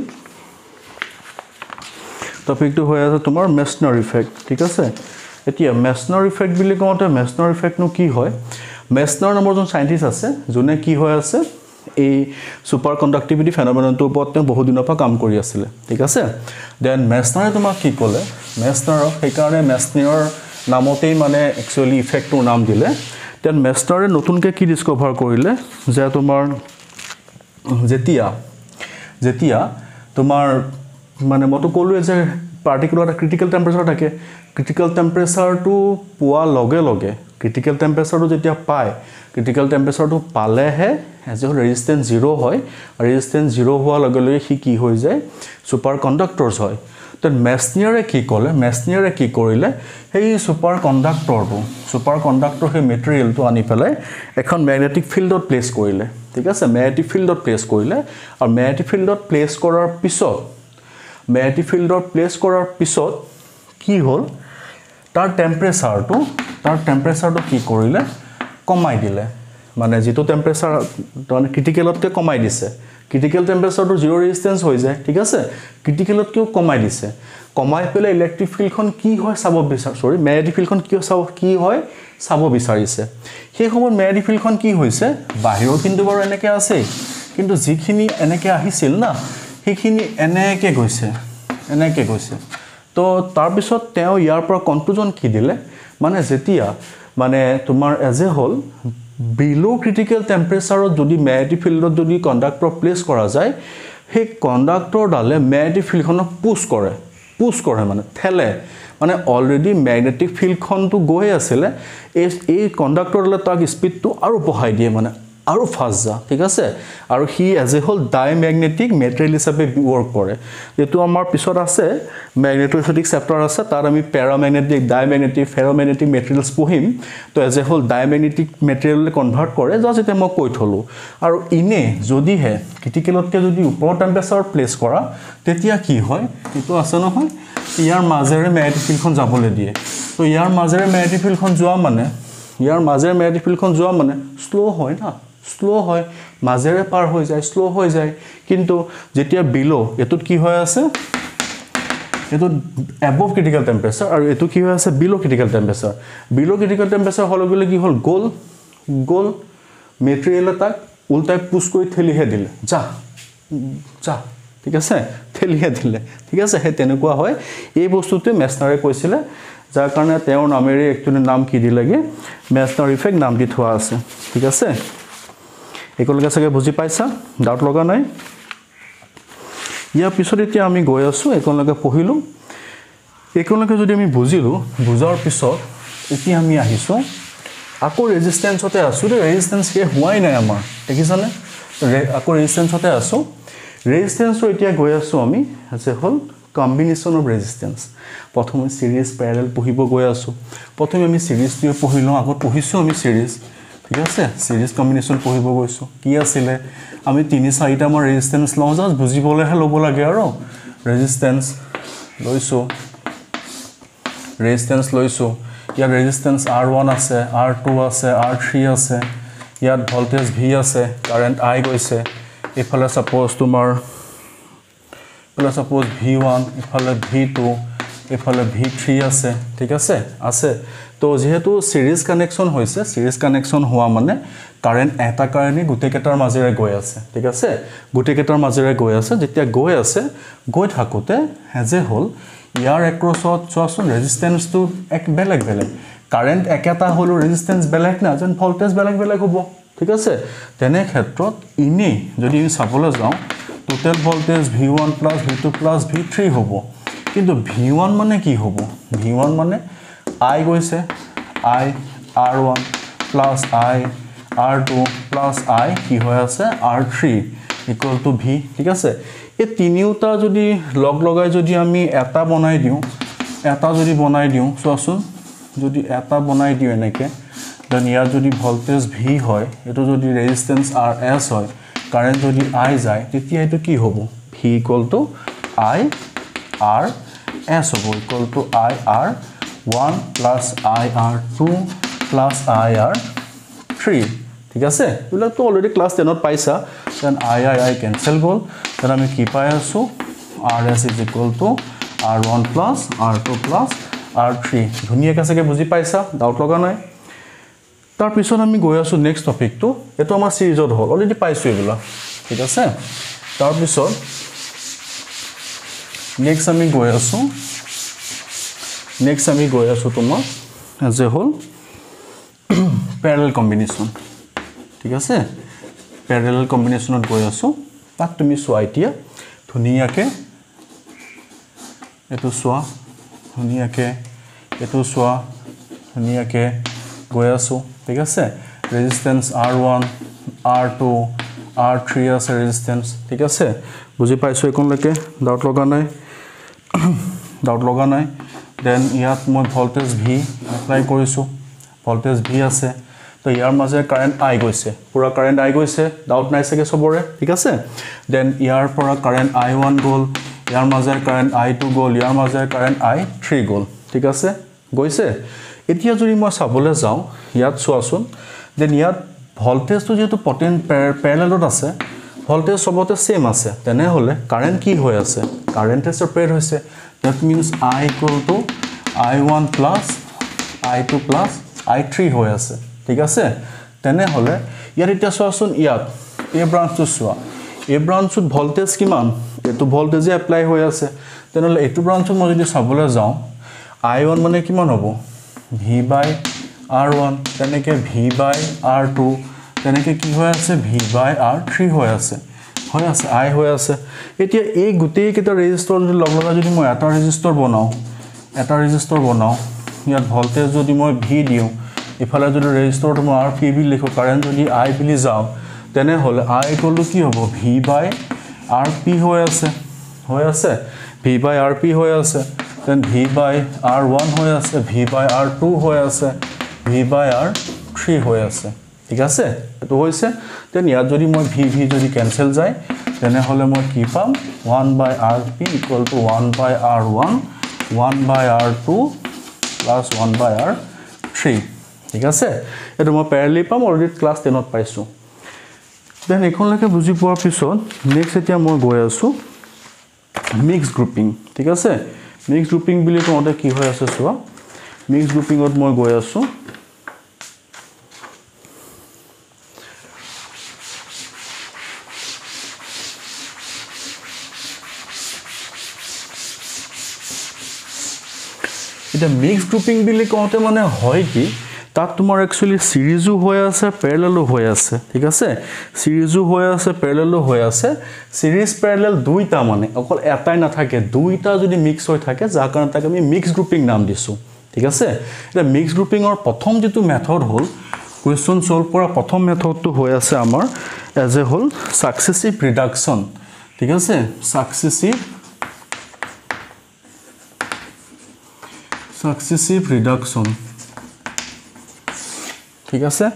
টপিকটো হৈ আছে তোমাৰ মেছনাৰ ইফেক্ট ঠিক আছে এতিয়া মেছনাৰ ইফেক্ট বুলি কওঁতে মেছনাৰ ইফেক্টনো কি হয় মেছনাৰ নামৰ এজন সাইন্টিষ্ট আছে যোনে কি হৈ আছে এই সুপাৰ কণ্ডাক্টিভিটি ফেনোমেননটোৰ ওপৰত বহু দিনৰ পৰা কাম কৰি আছিল ঠিক আছে দেন মেছনাৰে তোমাক কি ক'লে মেছনাৰক সেইকাৰণে মেছনাৰৰ নামতেই মানে একচুয়ালি ইফেক্টৰ নাম দিলে দেন মেছনাৰে নতুনকৈ কি ডিস্কভাৰ কৰিলে যে তোমাৰ যেতিয়া তোমাৰ মানে মতো ক'লোৱে যে পাৰ্টিকুলাৰ এটা ক্ৰিটিকেল টেম্পাৰেচাৰ থাকে ক্ৰিটিকেল টেম্পাৰেচাৰটো পোৱাৰ লগে ক্ৰিটিকেল টেম্পাৰেচাৰটো যেতিয়া পায় ক্ৰিটিকেল টেম্পাৰেচাৰটো পালেহে এজ এ ৰেজিস্ট্যান্স জিৰো হয় ৰেজিস্ট্যান্স জিৰো হোৱাৰ লগে সি কি হৈ যায় সুপাৰ কণ্ডাক্টৰছ হয় তো মেছনিয়াৰে কি কৰিলে সেই সুপাৰ কণ্ডাক্টৰ সেই মেটেৰিয়েলটো আনি পেলাই এখন ম্যাগনেটিক ফিল্ডত প্লেস কৰিলে ঠিক আছে ম্যাগনেটিক ফিল্ডত প্লেস কৰিলে আৰু ম্যাগনেটিক ফিল্ডত প্লেস কৰাৰ পিছত কি হ'ল তাৰ টেম্পাৰেচাৰটো কি কৰিলে কমাই দিলে মানে যেটো টেম্পাৰেচাৰ মানে ক্ৰিটিকেলতকৈ কমাই দিছে ক্ৰিটিকেল টেম্পাৰেচাৰটো জিৰো ৰেজিস্ট্যান্স হৈ যায় ঠিক আছে ক্ৰিটিকেলতকৈ কমাই দিছে কমাই পেলাই ইলেক্ট্ৰিক ফিল্ডখন কি হয় ম্যাগনেটিক ফিল্ডখন কি হয় চাব বিচাৰিছে সেই সময়ত ম্যাগনেটিক ফিল্ডখন কি হৈছে বাহিৰৰ কিন্তু বাৰু এনেকৈ আছে কিন্তু যিখিনি এনেকৈ আহিছিল না সেইখিনি এনেকৈ গৈছে তো তাৰ পিছত তেওঁ ইয়াৰ পৰা কনক্লুজন কি দিলে মানে যেতিয়া মানে তোমাৰ এজ এ হোল বিলো ক্ৰিটিকেল টেম্পাৰেচাৰত যদি ম্যাগনেটিক ফিল্ডত যদি কণ্ডাক্টৰ প্লেস কৰা যায় সেই কণ্ডাক্টৰ ডালে ম্যাগনেটিক ফিল্ডখনক পুশ কৰে মানে ঠেলে মানে অলৰেডি ম্যাগনেটিক ফিল্ডখনটো গৈ আছিল এই কণ্ডাক্টৰ ডালে তাক স্পীডটো আৰু বঢ়াই দিয়ে মানে আৰু ফাষ্ট যা ঠিক আছে আৰু he as a whole diamagnetic material হিচাপে ৱৰ্ক কৰে যেটো আমাৰ পিছত আছে ম্যাগনেটোস্ট্যাটিক চেপ্টাৰ আছে তাত আমি প্যাৰামেগনেটিক ডাইমেগনেটিক ফেৰোমেগনেটিক মেটেৰিয়েলছ পঢ়িম তো এজ এ হোল ডাইমেগনেটিক মেটেৰিয়েললৈ কনভাৰ্ট কৰে জাস্ট এটা মই কৈ থলো আৰু ইনে যদিহে ক্ৰিটিকেলতকে যদি ওপৰ টেম্পাৰেচাৰ প্লেস কৰা তেতিয়া কি হয় এটো আছে নহয় ইয়াৰ মাজেৰে ম্যাগনেটিক ফিল্ডখন যাবলৈ দিয়ে তো ইয়াৰ মাজেৰে ম্যাগনেটিক ফিল্ডখন যোৱা মানে স্লো হয় না স্লো হয় মাজেৰে পাৰ হৈ যায় স্লো হৈ যায় কিন্তু যেতিয়া বিলো এটুত কি হৈ আছে এটুত above critical temperature আৰু এটু কি হৈ আছে below critical temperature হলে গলে কি হল গোল মেটেৰিয়েল এটা উল্টাই পুশ কৰি ঠেলিহে দিলে যা ঠিক আছে ঠেলিহে দিলে ঠিক আছে হে তেনেকুৱা হয় এই বস্তুটো মেছনাৰে কৈছিলে যাৰ কাৰণে তেওঁৰ নামেৰে একচুয়ালি নাম কি দিলেগে মেছনাৰ ইফেক্ট নাম দি থোৱা আছে ঠিক আছে একলগে সকে বুজি পাইছা ডাউট লগা নাই ইয়াৰ পিছত এতিয়া আমি গৈ আছো একলগে পঢ়িলো একলগে যদি আমি বুজিলো বুজাৰ পিছত এতিয়া আমি আহিছো আকৌ ৰেজিস্ট্যান্সতে আছো ৰেজিস্ট্যান্স হে হোৱাই নাই আমাৰ দেখিছানে আকৌ ৰেজিস্ট্যান্সতে আছো ৰেজিস্ট্যান্সৰ এতিয়া গৈ আছো আমি আছে হল কম্বিনেশন অফ ৰেজিস্ট্যান্স প্ৰথমে সিৰিজ প্যাৰেলাল পঢ়িব গৈ আছো প্ৰথমে আমি সিৰিজ দিয়ে পঢ়িলো আকৌ পঢ়িছো আমি সিৰিজ ঠিক আছে সিৰিজ কম্বিনেশন পঢ়িব গৈছো কি আছিল আমি 3-4টা মান ৰেজিস্ট্যান্স লও জাস্ট বুজিবলৈহে ল'ব লাগে আৰু ৰেজিস্ট্যান্স লৈছো ইয়াৰ ৰেজিস্ট্যান্স R1 আছে R2 আছে R3 আছে ইয়াত ভোল্টেজ V আছে কারেন্ট I গৈছে এফালে সাপোজ তোমাৰ V1 এফালে V2 এফালে V3 আছে ঠিক আছে তো যেহেতু সিরিজ কানেকশন হৈছে সিরিজ কানেকশন হোৱা মানে কাৰেন্ট এটা কাৰণে গুটেকেটাৰ মাজেৰে গৈ আছে ঠিক আছে গুটেকেটাৰ মাজেৰে গৈ আছে যেতিয়া গৈ থাকোতে হেজে হল ইয়াৰ এক্ৰছত চোৱাচোন ৰেজিস্ট্যান্স টু এক বেলেগ কাৰেন্ট একেটা হলো ৰেজিস্ট্যান্স বেলেগ না যেন ভোল্টেজ বেলেগ হ'ব ঠিক আছে তেনে ক্ষেত্ৰত ইনি যদি আমি চাবলৈ যাওঁ total voltage V1 V2 V3 হ'ব কিন্তু V1 মানে কি হ'ব V1 মানে I গৈছে I R1 plus I R2 plus I কি হৈ আছে R3 equal to V ঠিক আছে এই তিনিওটা যদি লগ লগাই যদি আমি এটা বনাই দিও চোৱাচোন যদি এটা বনাই দিও এনেকে দেন ইয়াৰ যদি ভোল্টেজ V হয় এটো যদি ৰেজিস্ট্যান্স RS হয় কারেন্ট যদি I যায় তেতিয়া এটো কি হ'ব V equal to I R S হ'ব equal to I R1 plus IR2 plus IR3 ঠিক আছে এগুলা তো অলরেডি ক্লাস 10 ত পাইছা দেন I ক্যান্সেল গল দেন আমি কি পাই আছো RS is equal to R1 plus R2 plus R3 ধুনিয়া কাছে বুজি পাইছা ডাউট লগা নাই তাৰ পিছত আমি গৈ আছো নেক্সট টপিক তো এটো আমাৰ সিৰিজত হল অলৰেডি পাইছো এগুলা ঠিক আছে তাৰ পিছত নেক্সট আমি গৈ আছো তোমাৰ as a whole parallel combination ঠিক আছে parallel combinationত গৈ আছো তাক তুমি চোৱা এতিয়া ধুনিয়াকে এটো চোৱা ধুনিয়াকে গৈ আছো ঠিক আছে ৰেজিস্ট্যান্স R1 R2 R3 আছে ৰেজিস্ট্যান্স ঠিক আছে বুজি পাইছো একনলৈকে ডাউট লগা নাই দেন ইয়াত মই ভোল্টেজ V এপ্লাই কৰিছো ভোল্টেজ V আছে তো ইয়াৰ মাজে কাৰেন্ট I গৈছে পুৰা কাৰেন্ট I গৈছে ডাউট নাই সকে সবৰে ঠিক আছে দেন ইয়াৰ পৰা কাৰেন্ট I1 গল ইয়াৰ মাজে কাৰেন্ট I2 গল ইয়াৰ মাজে কারেন্ট I3 গল ঠিক আছে গৈছে এতিয়া যদি মই চাবলৈ যাওঁ ইয়াত চোৱাচোন দেন ইয়াত ভোল্টেজটো যেটো পটেন্ট প্যাৰেলেলত আছে ভোল্টেজ সবতে সেম আছে তেনে হলে কাৰেন্ট কি হৈ আছে কাৰেন্টে সেপাৰেট হৈছে that means I equal to I1 plus I2 plus I3 হৈ আছে ঠিক আছে তেনে হলে ইয়াৰ এটা চোৱাচোন ইয়াত এই ব্ৰাঞ্চটো চোৱা এই ব্ৰাঞ্চত ভোল্টেজ কিমান এটো ভোল্টেজে এপ্লাই হৈ আছে তেনে হলে এটো ব্ৰাঞ্চত মই যদি চাবলৈ যাওঁ I1 মানে কিমান হ'ব V by R1 তেনেকে V by R2 তেনেকে কি হৈ আছে V by R3 হৈ আছে I হৈ আছে এতিয়া এই গুটেই কেটা ৰেজিস্টৰ যদি লগলগা যদি মই এটা ৰেজিস্টৰ বনাও ইয়াত ভোল্টেজ যদি মই V দিও ইফালে যদি ৰেজিষ্টৰত মই RP বুলি লিখো কাৰেণ্ট যদি I বুলি যাও তেনে হলে I ইকুৱেল টু কি হ'ব V বাই RP হৈ আছে V বাই RP হৈ আছে দেন V বাই R1 হৈ আছে V বাই R2 হৈ আছে V বাই R3 হৈ আছে ঠিক আছে এটো হৈছে দেন ইয়াত যদি মই V যদি ক্যান্সেল যায় তেনে হলে মই কি পাম 1 by RP equal to 1 by R1 1 by R2 plus 1 by R3 ঠিক আছে এটো মই প্যাৰেলি পাম অলৰেডি ক্লাস 10 ত পাইছো দেন এখনলৈকে বুজি পোৱাৰ পিছত নেক্সট এতিয়া মই গৈ আছো মিক্স গ্ৰুপিং ঠিক আছে মিক্স গ্ৰুপিং বুলি কোনটা কি হৈ আছে চোৱা মিক্স গ্ৰুপিংত মই গৈ আছো এটা মিক্স গ্ৰুপিং বুলি কোনতে মানে হয় কি তাত তোমাৰ একচুয়ালি সিৰিজও হৈ আছে প্যাৰেলেলো হৈ আছে ঠিক আছে সিৰিজও হৈ আছে প্যাৰেলেলো হৈ আছে সিৰিজ প্যাৰেলেল দুইটা মানে অকল এটাই না থাকে দুইটা যদি মিক্স হৈ থাকে যাৰ কাৰণে তাক আমি মিক্স গ্ৰুপিং নাম দিছো ঠিক আছে এটা মিক্স গ্ৰুপিংৰ প্ৰথম যেটো মেথড হল কোৱেশ্চন সলভ কৰা প্ৰথম মেথডটো হৈ আছে আমাৰ এজ এ হল সাকসেসিভ ৰিডাকশন ঠিক আছে সাকসেসিভ ৰিডাকশন ঠিক আছে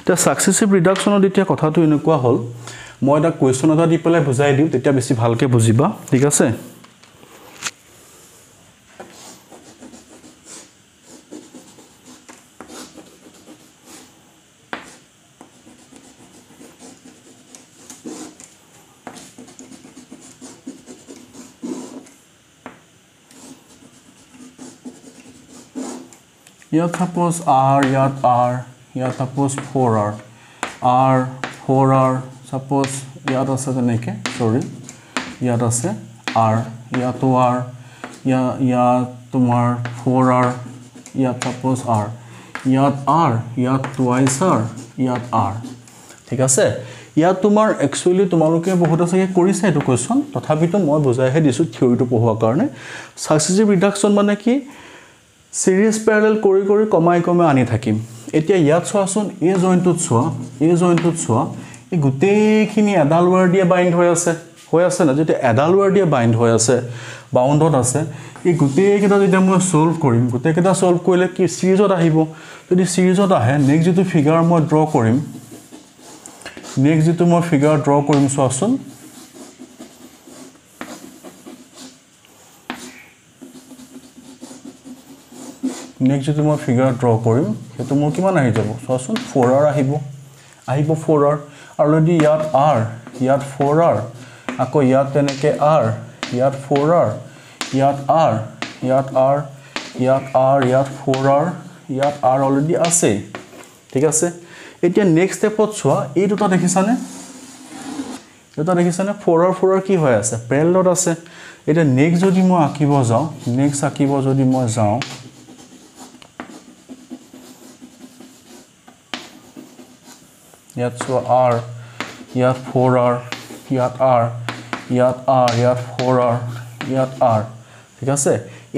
তে সাকসেসিভ ৰিডাকশনৰ দিতিয়া কথাটো এনেকুৱা হল মই এটা কোৱেশ্চন এটা দি পেলাই বুজাই দিম তেতিয়া বেছি ভালকে বুজিবা ঠিক আছে ইয়াত suppose R ইয়াত suppose 4R R 4R suppose ইয়াত আছে তেনেকে সৰি ইয়াত আছে R ইয়াতো R ইয়াত তোমাৰ 4R ইয়াত suppose R ইয়াত R ইয়াত twice R ইয়াত R ঠিক আছে ইয়াত তোমাৰ একচুয়ালি তোমালোকে বহুত আছে কৰিছে এটো কোৱেশ্চন তথাপিতো মই বুজাইহে দিছো থিওৰিটো পঢ়োৱাৰ কাৰণে সাকসেসিভ ৰিডাকশন মানে কি সিৰিজ প্যাৰেলেল কৰি কমাই আনি থাকিম এতিয়া ইয়াত চোৱাচোন এই জয়েন্টত চোৱা এই গুটেখিনি এডাল ৱায়াৰ দিয়ে বাইন্ড হৈ আছে না যেতে এডাল ৱায়াৰ দিয়ে বাইন্ড হৈ আছে বাউণ্ডত আছে এই গুটেকেটা যদি মই সলভ কৰিম গুটেকেটা সলভ কৰিলে কি সিৰিজত আহিব যদি সিৰিজত আহে নেক্সট যেটো ফিগাৰ মই ড্ৰ কৰিম চোৱাচোন নেক্সট যেটো মই ফিগাৰ ড্ৰ কৰিম হেতু মোৰ কিমান আহি যাব চোৱাচোন 4R আহিব 4R অলৰেডি ইয়াত R ইয়াত 4R আকৌ ইয়াত তেনেকে R ইয়াত 4R ইয়াত R ইয়াত R ইয়াত R ইয়াত 4R ইয়াত R অলৰেডি আছে ঠিক আছে এতিয়া নেক্সট স্টেপত চোৱা এই দুটা দেখিছানে 4R কি হৈ আছে প্যাৰেলেলত আছে এটা নেক্সট যদি মই আকিব যাওঁ ইয়াত চোৱা R ইয়াত 4R ইয়াত R ইয়াত R ইয়াত 4R ইয়াত R ঠিক আছে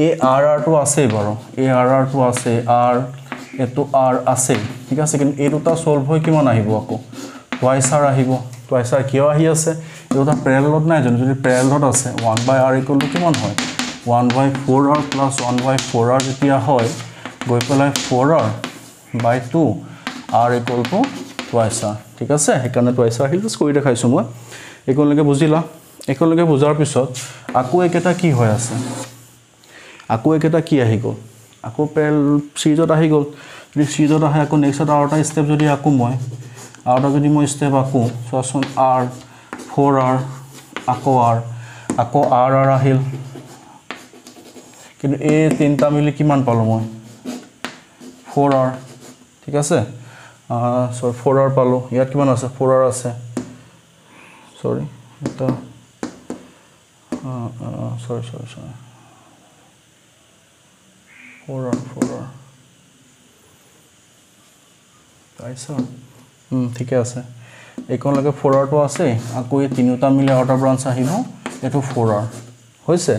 এই R টো আছে বাৰু এই R টো আছে R এটো R আছে ঠিক আছে কিন্তু এই দুটা সলভ হৈ কিমান আহিব আকৌ twice R আহিব twice R কিয় আহি আছে এই দুটা প্যাৰেলেলত নাই যদি প্যাৰেলেলত আছে 1 বাই R ইকুৱেল টু কিমান হয় 1 বাই 4R প্লাস 1 বাই 4R যেতিয়া হয় গৈ পেলাই 4R by 2 R equal to twice R ঠিক আছে হেকাৰণে twice R হিলস কৰি দেখাইছো মই একলৈকে বুজিলা একলৈকে বুজাৰ পিছত আকৌ একেটা কি হৈ আছে আকৌ একেটা কি আহি গল আকৌ প্যাৰেল সিৰিজত আহি গল যদি সিৰিজত আহে আকৌ নেক্সট আৰু এটা স্টেপ যদি আকৌ মই স্টেপ আকৌ চোৱাচোন R 4R আকৌ R আহিল কিন্তু এই তিনটা মিলি কিমান পালো মই 4R ঠিক আছে সৰি 4R পালো ইয়াত কিমান আছে 4R আছে সৰি এটা সৰি 4R পাইছা ঠিক আছে একলৈকে 4R টো আছে আকৌ এই তিনিটা মিলি আউটাৰ ব্ৰাঞ্চ আহিব এটো 4R হৈছে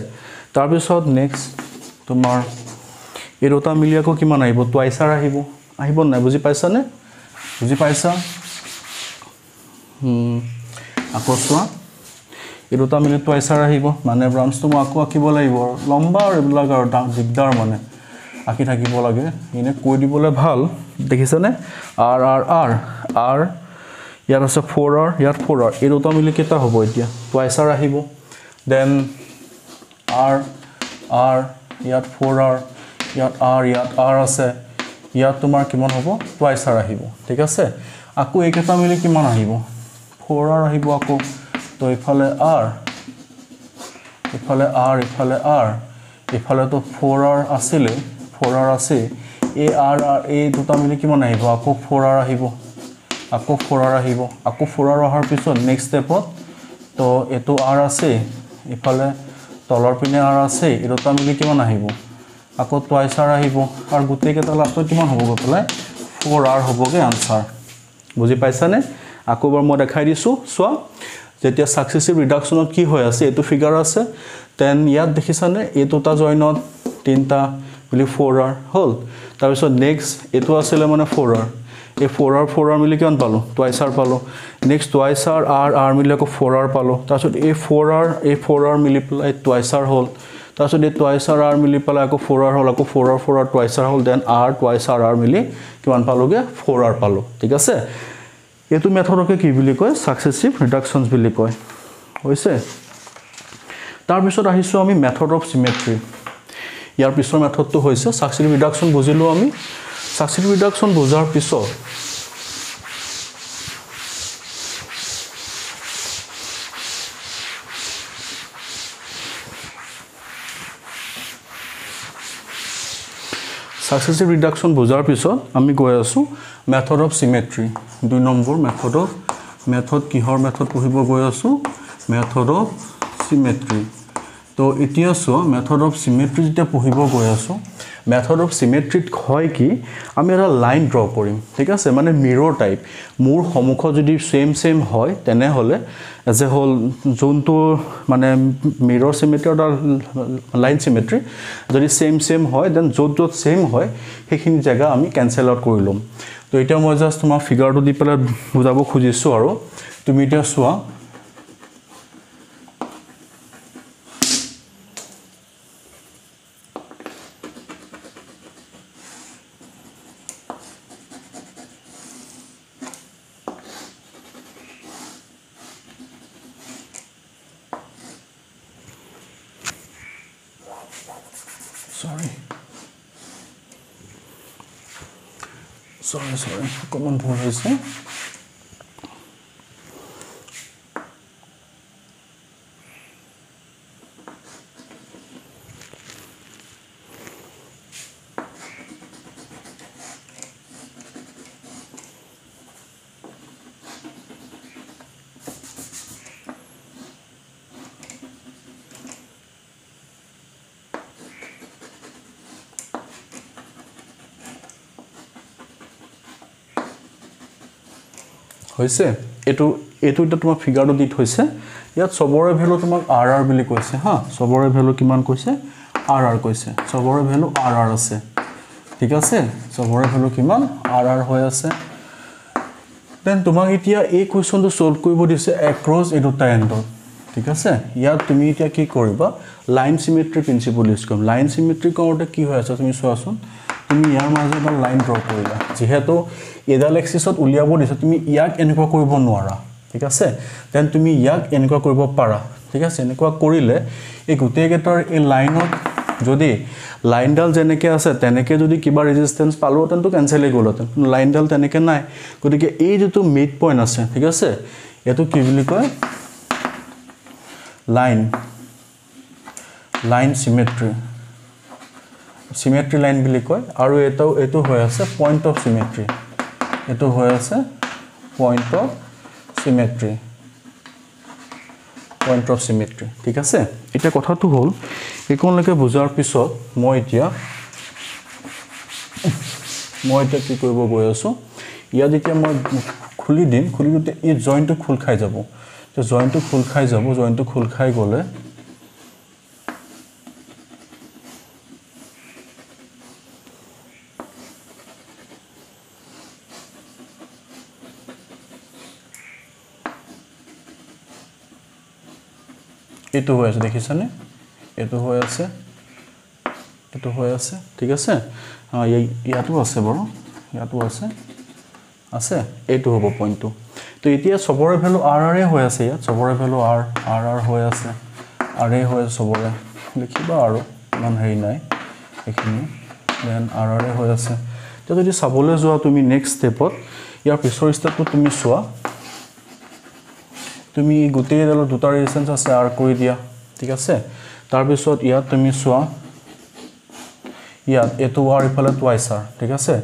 তাৰ পিছত নেক্সট তোমাৰ এই দুটা মিলি আকৌ কিমান আহিব twice R আহিব আহিব নাই বুজি পাইছানে বুজি পাইছা আকৌ চোৱা এই দুটা মিলি টুৱাইছ আৰ আহিব মানে ব্ৰাঞ্চটো মই আকৌ আঁকিব লাগিব লম্বা আৰু এইবিলাক আৰু দিগদাৰ মানে আঁকি থাকিব লাগে এনে কৈ দিবলৈ ভাল দেখিছানে আৰ আৰ আৰ আৰ ইয়াত আছে 4r ইয়াত 4r এই দুটা মিলি কেইটা হ'ব এতিয়া টুৱাইছ আৰ আহিব দেন আৰ আৰ ইয়াত 4r ইয়াত আৰ আছে ইয়াত তোমাৰ কিমান হ'ব টুৱাইছ আৰ আহিব ঠিক আছে আকৌ এইকেইটা মিলি কিমান আহিব 4r আহিব আকৌ তো ইফালে r ইফালে তো 4r আছিলে 4r আছে এই r এই দুটা মিলি কিমান আহিব আকৌ 4r আহিব আকৌ 4r অহাৰ পিছত নেক্সট ষ্টেপত তো এটো r আছে ইফালে তলৰ পিনে r আছে এই দুটা মিলি কিমান আহিব আকৌ টুৱাইছ আৰ আহিব আৰু গোটেই কেইটা লাষ্টত কিমান হ'ব গপলাই 4r হ'বগে আনসাৰ বুজি পাইছানে আকৌ বৰ মই দেখাই দিছো চোৱা যেতিয়া সাকসেসিভ ৰিডাকশনত কি হৈ আছে এটো ফিগাৰ আছে দেন ইয়াত দেখিছানে এই দুটা জয়েনত তিনটা মিলি 4r হল তাৰ পিছত নেক্সট এটো আছিল মানে 4r এই 4r মিলি কিমান পালো টুৱাইছ আৰ পালো নেক্সট টুৱাইছ আৰ r মিলি আকৌ 4r পালো তাৰ পিছত এই 4r মিলি প্লাই টুৱাইছ আৰ হল তাৰ পিছত এই টুৱাইছ আৰ মিলি প্লাই আকৌ 4r হল আকৌ 4r টুৱাইছ আৰ হল দেন r টুৱাইছ আৰ মিলি কিমান পালোগে 4r পালো ঠিক আছে এটো মেথডকে কি বুলি কয় সাকসেসিভ ৰিডাকশনস বুলি কয় হৈছে তাৰ পিছত আহিছো আমি মেথড অফ সিমেট্ৰি ইয়াৰ পিছৰ মেথডটো হৈছে সাকসেসিভ ৰিডাকশন বুজিলো আমি সাকসেসিভ ৰিডাকশন বুজাৰ পিছত সাকসেসিভ ৰিডাকশন বুজাৰ পিছত আমি গৈ আছো মেথড অফ সিমেট্ৰি 2 নম্বৰ মেথড কিহৰ মেথড পঢ়িব গৈ আছো মেথড অফ সিমেট্ৰি তো এতিয়া সো মেথড অফ সিমেট্ৰি যেটা পঢ়িব গৈ আছো মেথড অফ সিমেট্ৰিত হয় কি আমি এটা লাইন ড্ৰ কৰিম ঠিক আছে মানে মিৰৰ টাইপ মোৰ সমুখ যদি সেম হয় তেনে হলে এজ এ হোল যোনটো মানে মিৰৰ সিমেট্ৰি অৰ লাইন সিমেট্ৰি যদি সেম হয় দেন যত সেম হয় সেইখিনি জায়গা আমি ক্যান্সেল আউট কৰি লম তো এটা মই জাস্ট তোমাক ফিগাৰটো দি পেলাই বুজাব খুজিছো আৰু তুমি এটা চোৱা sorry common ভুল হৈছে হৈছে এটো এটা তোমাৰ ফিগাৰটো দিত হৈছে ইয়াত সবৰে ভ্যালু তোমাক rr বুলি কৈছে হা সবৰে ভ্যালু কিমান কৈছে rr কৈছে সবৰে ভ্যালু rr আছে ঠিক আছে সবৰে ভ্যালু কিমান rr হৈ আছে দেন তোমাক এতিয়া এই কোৱেশ্চনটো সলভ কৰিব দিছে এক্ৰছ এই দুটা এন্ডত ঠিক আছে ইয়াত তুমি এতিয়া কি কৰিবা লাইন সিমেট্ৰি প্ৰিন্সিপল ইউজ কৰিম লাইন সিমেট্ৰি কৰোতে কি হৈ আছে তুমি চোৱাচোন তুমি ইয়াৰ মাজে এটা লাইন ড্ৰ কৰিলা যেহেতু এডাল এক্সিছত উলিয়াব দিছে তুমি ইয়াক এনেকুৱা কৰিব নোৱাৰা ঠিক আছে দেন তুমি ইয়াক এনেকুৱা কৰিব পাৰা ঠিক আছে এনেকুৱা কৰিলে এই গোটেই কেটাৰ এই লাইনত যদি লাইনডাল যেনেকে আছে তেনেকে যদি কিবা ৰেজিস্ট্যান্স পালো তেনটো ক্যান্সেল গলতে লাইনডাল তেনেকে নাই গতিকে এই যেটো মিড পইণ্ট আছে ঠিক আছে এটো কি বুলি কয় লাইন সিমেট্ৰি লাইন বুলি কয় আৰু এটো হৈ আছে পইণ্ট অফ সিমেট্ৰি এটো হৈ আছে পইণ্ট অফ সিমেট্ৰি ঠিক আছে এটা কথাটো হল একনলৈকে বুজাৰ পিছত মই এতিয়া কি কৰিব গৈ আছো ইয়াত যেতিয়া মই খুলি দিম খুলিতে এই জয়েন্টটো খুল খাই যাব তো জয়েন্টটো খুল খাই গলে এইটো হৈ আছে দেখিছানে এইটো হৈ আছে ঠিক আছে ইয়াতো আছে বাৰু ইয়াতো আছে এইটো হ'ব পইণ্টটো তো এতিয়া সবৰে ভ্যালু r r হৈ আছে ইয়াত সবৰে ভ্যালু r r হৈ আছে r হৈ সবৰে লিখিবা আৰু ইমান হেৰি নাই এখিনি দেন r r হৈ আছে তো যদি চাবলৈ যোৱা তুমি নেক্সট স্টেপত ইয়াৰ পিছৰ স্টেপটো তুমি চোৱা তুমি গোটেই ডালৰ দুটা ৰেজিস্ট্যান্স আছে r কৰি দিয়া ঠিক আছে তাৰ পিছত ইয়াত তুমি চোৱা ইয়াত এটো r ইফালে টুৱাইস r ঠিক আছে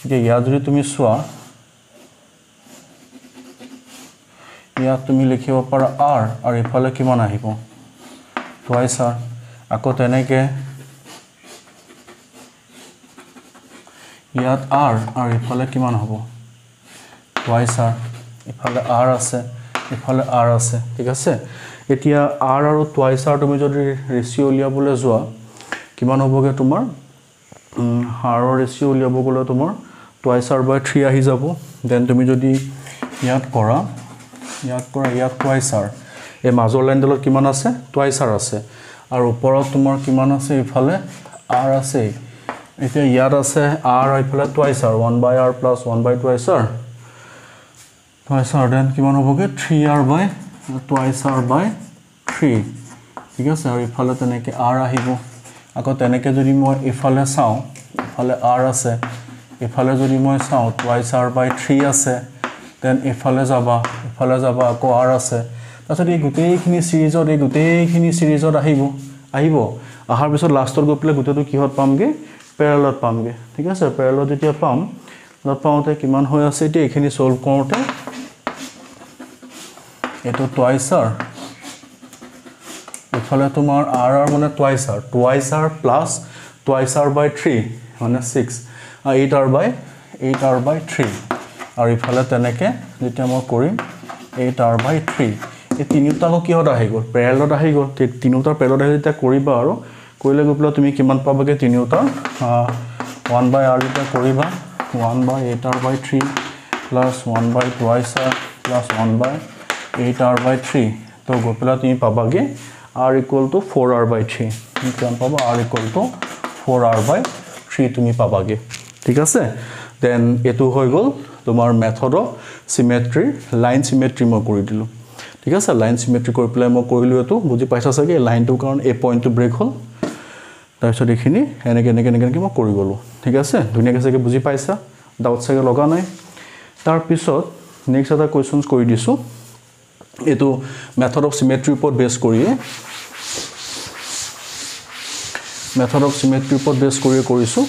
এতিয়া ইয়াত যদি তুমি চোৱা ইয়াত তুমি লিখিব পাৰা r আৰু ইফালে কিমান আহিব টুৱাইস r আকৌ তেনেকে ইয়াত r আৰু ইফালে কিমান হ'ব টুৱাইস r ইফালে r আছে ইফালে r আছে ঠিক আছে এতিয়া r আৰু টুৱাইস r তুমি যদি ৰেশিও উলিয়াবলৈ যোৱা কিমান হ'বগে তোমাৰ r ৰ ৰেশিও উলিয়াব গলে তোমাৰ টুৱাইস r/3 আহি যাব দেন তুমি যদি ইয়াত কৰা ইয়াত টুৱাইস r এই মাজৰ লাইনডালত কিমান আছে টুৱাইস r আছে আৰু ওপৰত তোমাৰ কিমান আছে ইফালে r আছে এতিয়া ইয়াত আছে r আৰু ইফালে টুৱাইস r 1/r + 1/টুৱাইস r দেন কিমান হ'বগে 3r/টুৱাইস r/3 ঠিক আছে আৰু ইফালে তেনেকে r আহিব আকৌ তেনেকে যদি মই ইফালে চাও ইফালে r আছে ইফালে যদি মই চাও টুৱাইস r/3 আছে দেন ইফালে যাবা আকৌ r আছে তাৰছত এই গোটেইখিনি সিৰিজত আহিব আহাৰ পিছত লাষ্টত গৈ পেলাই গোটেইটো কিহত পামগে প্যাৰালেলত পামগে ঠিক আছে প্যাৰালেলত যেতিয়া পাওঁতে কিমান হৈ আছে এতিয়া এইখিনি সলভ কৰোতে এটো টুৱাইস r ইফালে তোমাৰ r মানে twice r plus twice r/3 মানে 6 8r/3 আৰু ইফালে তেনেকে যেতিয়া মই কৰিম 8r/3 এই তিনিটাও কিহত আহি গ'ল প্যাৰালেলত আহি গ'ল তিনিটা প্যাৰালেলত আহি যেতিয়া কৰিবা আৰু কৰিলে গৈ পেলাই তুমি কিমান পাবাগে তিনিটা 1/r যেতিয়া কৰিবা 1/8r/3 plus 1/টুৱাইস r plus 1/8r/3 তো গৈ পেলাই তুমি পাবাগে r = 4r/3 কিমান পাবা r = 4r/3 তুমি পাবাগে ঠিক আছে দেন এটো হৈ গ'ল তোমাৰ মেথড অফ সিমেট্ৰি লাইন সিমেট্ৰি মই কৰি দিলো ঠিক আছে লাইন সিমেট্ৰি কৰি পেলাই মই কৰিলো এটো বুজি পাইছা সকে লাইনটো কাৰণ এই পইণ্টটো ব্ৰেক হ'ল তাৰপিছত এখিনি এনেকে মই কৰি গলো ঠিক আছে ধুনিয়াকে সকে বুজি পাইছা ডাউট সকে লগা নাই তাৰ পিছত নেক্সট এটা কোৱেশ্চনছ কৰি দিছো এটো মেথড অফ সিমেট্ৰি ওপৰত বেস কৰিয়ে কৰিছো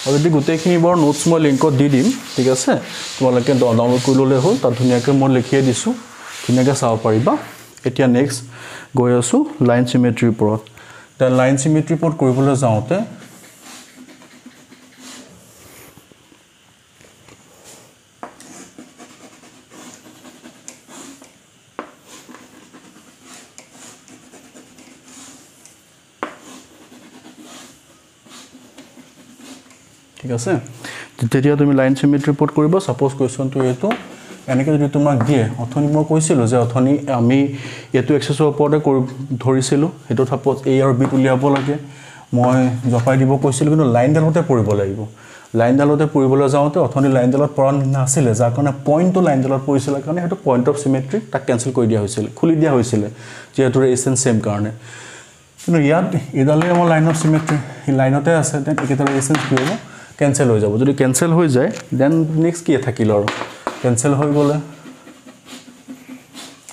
অলৰেডি গোটেইখিনি বৰ নোটছ মই লিংকত দি দিম ঠিক আছে তোমালোকে ডাউনলোড কৰি ললে হ'ল তাত ধুনিয়াকে মই লিখিয়ে দিছো ধুনিয়াকে চাব পাৰিবা এতিয়া নেক্সট গৈ আছো লাইন সিমেট্ৰি ওপৰত তে লাইন সিমেট্ৰি ওপৰত কৰিবলৈ যাওঁতে ঠিক আছে তেতিয়া তুমি লাইন সিমেট্ৰি ৰিপোৰ্ট কৰিবা সাপোজ কোৱেশ্চনটো এটো এনেকে যদি তোমাক দিয়ে অথনি মই কৈছিলো যে অথনি আমি এটো এক্সেছৰ ওপৰতে ধৰিছিলো এটো সাপোজ a আৰু b উলিয়াব লাগে মই জপাই দিব কৈছিলো কিন্তু লাইনডালতে পৰিব লাগিব লাইনডালতে পৰিবলৈ যাওঁতে অথনি লাইনডালত পৰা নাছিলে যাৰ কাৰণে পইণ্টটো লাইনডালত পৰিছিল কাৰণে হেতু পইণ্ট অফ সিমেট্ৰি তাক কেনসেল কৰি দিয়া হৈছিল খুলি দিয়া হৈছিল যেহেতু ৰেজিস্ট্যান্স সেম কাৰণে কিন্তু ইয়াত ইডালে আমাৰ লাইন অফ সিমেট্ৰি ই লাইনতে আছে দেন একেটা ৰেজিস্ট্যান্স কি হ'ব कैंसिल हो जाबो যদি कैंसिल हो जाए देन नेक्स्ट কি থাকিল আৰু कैंसिल হৈ গলে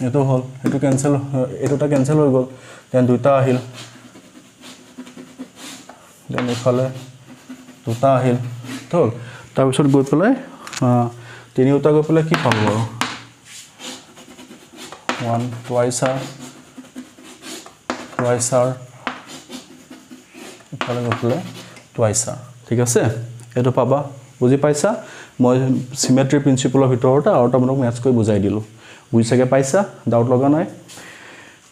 এটো হল এটো कैंसिल এটোটা कैंसिल হৈ গল দেন দুটা আহিল দেন ইফালে দুটা আহিল তো তাৰ পিছত গৈ পেলাই তিনিটা গৈ পেলাই কি পাব আৰু 1 টুৱাইস r ইফালে গৈ পেলাই টুৱাইস r ঠিক আছে এটো পাবা বুজি পাইছা মই সিমেট্ৰি প্ৰিন্সিপলৰ ভিতৰতে আৰু তোমাক ম্যাথছ কৰি বুজাই দিলো বুজি সকে পাইছা ডাউট লগা নাই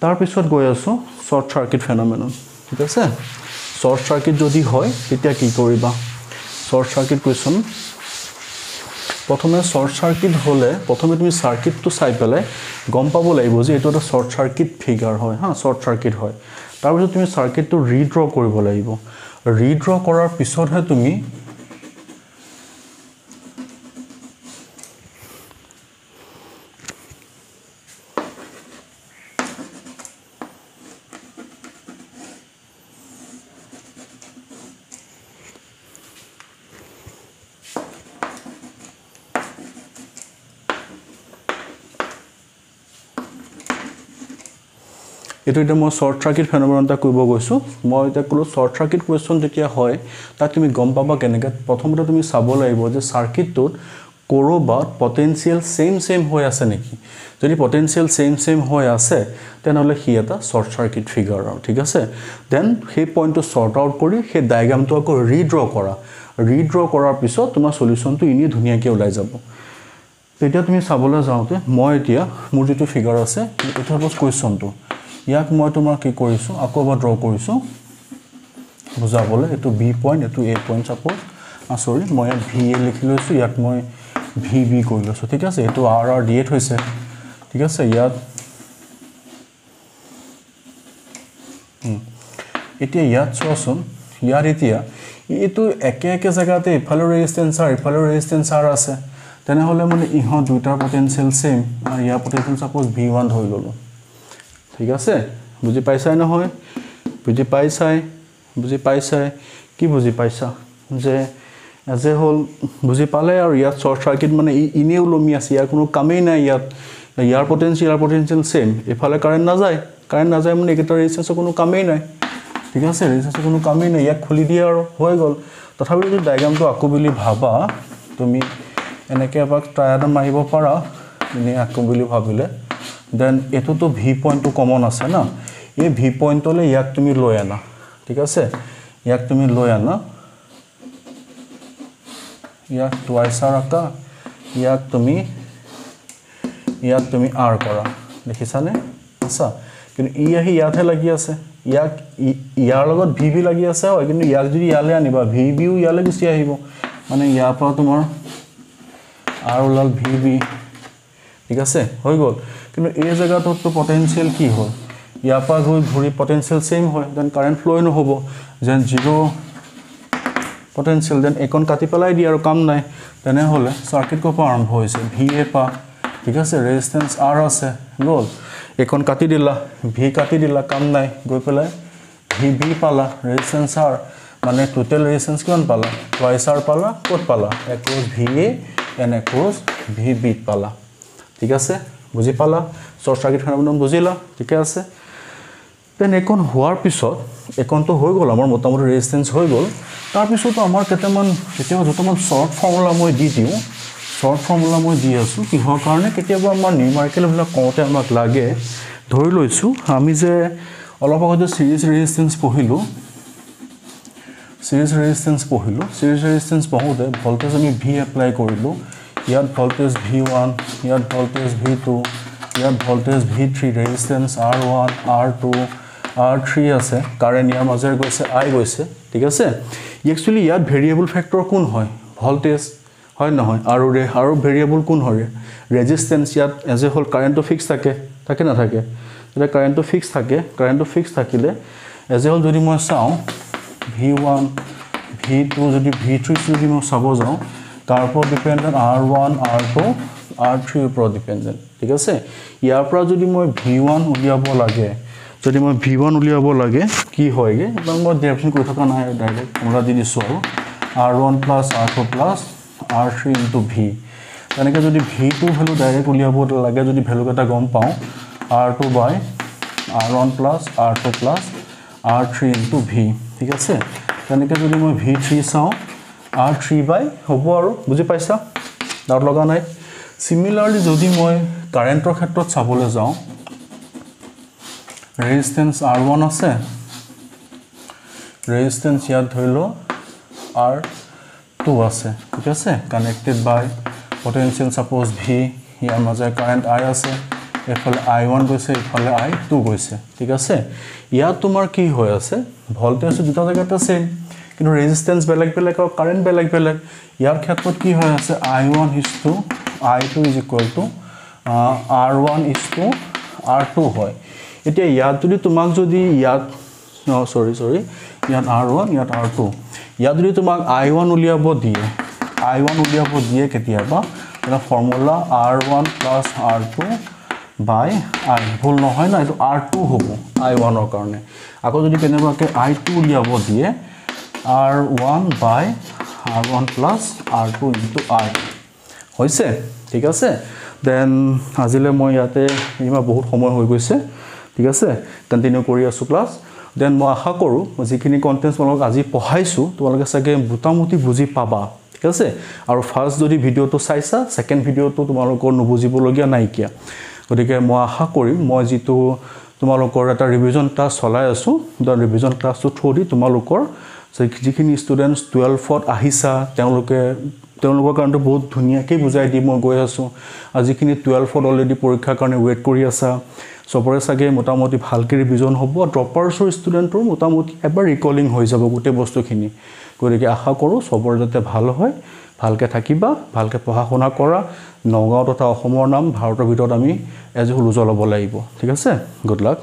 তাৰ পিছত গৈ আছো শৰ্ট সাৰ্কিট ফেনোমেনন ঠিক আছে শৰ্ট সাৰ্কিট যদি হয় তেতিয়া কি কৰিবা শৰ্ট সাৰ্কিট কোৱেশ্চন প্ৰথমে শৰ্ট সাৰ্কিট হলে প্ৰথমে তুমি সাৰ্কিটটো চাই পেলাই গম পাব লাগিব যে এইটো এটা শৰ্ট সাৰ্কিট ফিগাৰ হয় হা শৰ্ট সাৰ্কিট হয় তাৰপিছত তুমি সাৰ্কিটটো ৰিড্ৰ কৰিব লাগিব ৰিড্ৰ কৰাৰ পিছতহে তুমি এটো এটা মই শৰ্ট সাৰ্কিট ফেনোমেননটা কৰিব গৈছো মই এটা কলো শৰ্ট সাৰ্কিট কোৱেশ্চন যেতিয়া হয় তাক তুমি গম পাবা কেনেকৈ প্ৰথমতে তুমি চাব লাগিব যে সাৰ্কিটটোত কৰবাত পটেনশিয়াল সেম হৈ আছে নেকি যদি পটেনশিয়াল সেম হৈ আছে তেনহলে হি এটা শৰ্ট সাৰ্কিট ফিগাৰ আৰু ঠিক আছে দেন সেই পইণ্টটো শৰ্ট আউট কৰি সেই ডায়াগ্ৰামটো আকৌ ৰিড্ৰ কৰাৰ পিছত তোমাৰ সলিউশনটো ইনি ধুনিয়াকৈ ওলাই যাব তেতিয়া তুমি চাবলৈ যাওঁতে মই এতিয়া মোৰ যেটো ফিগাৰ আছে এটা বস কোৱেশ্চনটো ইয়াক মই তোমাৰ কি কৰিছো আকৌ এবাৰ ড্ৰ কৰিছো বুজাবলৈ এটো বি পইণ্ট এটো এ পইণ্ট সাপোজ সৰি মই ভি এ লিখি লৈছো ইয়াক মই ভি বি কৰি লৈছো ঠিক আছে এটো আৰ আৰ ডিএট হৈছে ঠিক আছে ইয়াত এতিয়া ইয়াত চোৱাচোন ইয়াৰ এতিয়া এটো একে জায়গাতে ইফালৰ ৰেজিস্ট্যান্স আৰ আছে তেনেহলে মানে ইহ দুটাৰ পটেনশিয়াল সেম আৰু ইয়াৰ পটেনশিয়াল সাপোজ v1 ধৰি ললো ঠিক আছে বুজি পাইছাই নহয় বুজি পাইছাই কি বুজি পাইছা যে এজে হল বুজি পালে আৰু ইয়াত শৰ্ট সাৰ্কিট মানে ইনেও লমি আছে ইয়াৰ কোনো কামেই নাই ইয়াৰ পটেনশিয়াল সেম এফালে কাৰেন্ট নাযায় মানে এটা ৰেজিস্ট্যান্সৰ কোনো কামেই নাই ঠিক আছে ৰেজিস্ট্যান্সৰ কোনো কামেই নাই ইয়াক খুলি দিয়া আৰু হৈ গল তথাপি যদি ডায়াগ্ৰামটো আকো বুলি ভাবা তুমি এনেকে এবাক ট্ৰাই এটা মাৰিব পাৰা এনে আকো বুলি ভাবিলে দেন এটো তো ভি পয়েন্টটো কমন আছে না এই ভি পয়েন্টলে ইয়াক তুমি লৈ আনা ঠিক আছে ইয়াক তুমি লৈ আনা ইয়াক টুৱাইছ আৰ আকা ইয়াক তুমি আৰ কৰা দেখিছানে আচ্ছা কিন্তু ই আহি ইয়াতে লাগি আছে ইয়াক ইয়াৰ লগত ভি ভি লাগি আছে হয় কিন্তু ইয়াক যদি ইয়ালে আনিবা ভি বিও ইয়ালে গুচি আহিব মানে ইয়াৰ পৰা তোমাৰ আৰ ওলাল ভি বি ঠিক আছে হৈ গল কিন্তু এই জায়গাটো তো পটেনশিয়াল কি হল ইয়াৰ পৰা গৈ ঘূৰি পটেনশিয়াল সেম হয় দেন কাৰেন্ট ফ্লো নহব যেন জিৰো পটেনশিয়াল দেন একন কাটি পেলাই দি আৰু কাম নাই তেনে হলে সাৰ্কিট কোপা আৰম্ভ হৈছে ভি এ পা ঠিক আছে ৰেজিস্ট্যান্স আৰ আছে গল একন কাটি দিলা ভি কাটি দিলা কাম নাই গৈ পেলাই ভি বি পালা ৰেজিস্ট্যান্স আৰ মানে টোটাল ৰেজিস্ট্যান্স কিমান পালা টুৱাইছ আৰ পালা কত পালা across V A N across V B পালা ঠিক আছে বুজি পালা শর্ট সার্কিট ফেনোমেনন বুজিলা ঠিক আছে দেন একন হোৱাৰ পিছত একনটো হৈ গল আমাৰ মোটামুটি ৰেজিস্ট্যান্স হৈ গল তাৰ পিছত আমাৰ কেটামান শৰ্ট ফৰ্মুলা মই দি দিও শৰ্ট ফৰ্মুলা মই দি আছো কিহৰ কাৰণে কেতিয়াবা আমাৰ নিউমাৰিকেল বিলাক কওঁতে আমাক লাগে ধৰি লৈছো আমি যে অলপ আগতে সিৰিজ ৰেজিস্ট্যান্স পঢ়িলো সিৰিজ ৰেজিস্ট্যান্স পঢ়োতে ভোল্টেজ আমি ভি এপ্লাই কৰিলো ইয়াত ভোল্টেজ v1 ইয়াত ভোল্টেজ v2 ইয়াত voltage v3 ৰেজিস্ট্যান্স r1 r2 r3 আছে কাৰেন্ট ইয়াৰ মাজেৰে গৈছে i গৈছে ঠিক আছে একচুয়ালি ইয়াত ভেৰিয়েবল ফ্যাক্টৰ কোন হয় ভোল্টেজ হয় নহয় আৰু ভেৰিয়েবল কোন হয় ৰেজিস্ট্যান্স ইয়াত এজ এ হোল কারেন্টটো ফিক্স থাকে না থাকে এটা কারেন্টটো ফিক্স থাকিলে এজ এ হোল যদি মই চাও v1 v2 যদি v3 যদি মই চাব যাও তাৰ ওপৰত ডিপেন্ডেন্ট r1 r2 r3 ওপৰত ডিপেন্ডেন্ট ঠিক আছে ইয়াৰ পৰা যদি মই v1 উলিয়াব লাগে কি হয়গে এবং মই ডেফিনেট কৰি থকা নাই ডাইৰেক্ট আমরা দি দিছো r1 r2 r3 into v তেনেকৈ যদি v2 ভ্যালু ডাইৰেক্ট উলিয়াব লাগে যদি ভ্যালু এটা গম পাও r2 by r1 r2 r3 into v ঠিক আছে তেনেকৈ যদি মই v3 চাও r3 by হ'ব আৰু বুজি পাইছা ডাউট লগা নাই সিমিলাৰলি যদি মই কাৰেন্টৰ ক্ষেত্ৰত চাবলৈ যাও ৰেজিস্ট্যান্স r1 আছে ৰেজিস্ট্যান্স ইয়াত ধৰিলো r2 আছে ঠিক আছে কানেক্টেড বাই পটেনশিয়াল সাপোজ v ইয়াৰ মাজে কারেন্ট i আছে এফালে i1 গৈছে এফালে i2 গৈছে ঠিক আছে ইয়াত তোমাৰ কি হৈ আছে ভোল্টেজ দুটা জায়গাতে সেম কিন্তু ৰেজিস্ট্যান্স বেলেগ আৰু কাৰেন্ট বেলেগ ইয়াৰ ক্ষেত্ৰত কি হৈ আছে i1 is to i2 is equal to R1 is to R2 হয় এতিয়া ইয়াত যদি তোমাক যদি ইয়াত সৰি ইয়াত R1 ইয়াত R2 ইয়াত যদি তোমাক I1 উলিয়াব দিয়ে কেতিয়াবা এটা formula R1 plus R2 by I ভুল নহয় না এটো R2 হ'ব I1 ৰ কাৰণে আকৌ যদি কেনেবাকে I2 উলিয়াব দিয়ে R1 by R1 plus R2 into I হৈছে ঠিক আছে দেন আজিলে মই ইয়াতে ইমা বহুত সময় হৈ গৈছে ঠিক আছে কন্টিনিউ কৰি আছো ক্লাস দেন মই আশা কৰো যিখিনি কন্টেন্টস মই আজি পঢ়াইছো তোমালোকে সকে বুটামুটি বুজি পাবা ঠিক আছে আৰু ফাৰ্স্ট যদি ভিডিওটো চাইছা সেকেন্ড ভিডিওটো তোমালোকৰ নুবুজিবলগীয়া নাই কিয়া গতিকে মই আশা কৰিম মই যেটো তোমালোকৰ এটা ৰিভিজন ক্লাস চলাই আছো দ ৰিভিজন ক্লাসটো থৰি তোমালোকৰ যিখিনি ষ্টুডেন্টস 12ত আহিছা তেওঁলোকৰ কাৰণে বহুত ধুনিয়াকৈ বুজাই দি মই গৈ আছো আজিখিনি 12ত অলৰেডি পৰীক্ষাৰ কাৰণে ওয়েট কৰি আছা সবৰে সাগে মোটামুটি ভালকৈ ৰিভিজন হ'ব ড্ৰপাৰ্ছৰ ষ্টুডেন্টৰ মোটামুটি এবাৰ ৰিকলিং হৈ যাব গোটে বস্তুখিনি গতিকে আশা কৰো সবৰ যাতে ভাল হয় ভালকৈ থাকিবা ভালকৈ পঢ়া শুনা কৰা নগাঁও তথা অসমৰ নাম ভাৰতৰ ভিতৰত আমি এজ হোল উজ্বলাব লাগিব ঠিক আছে গুড লাক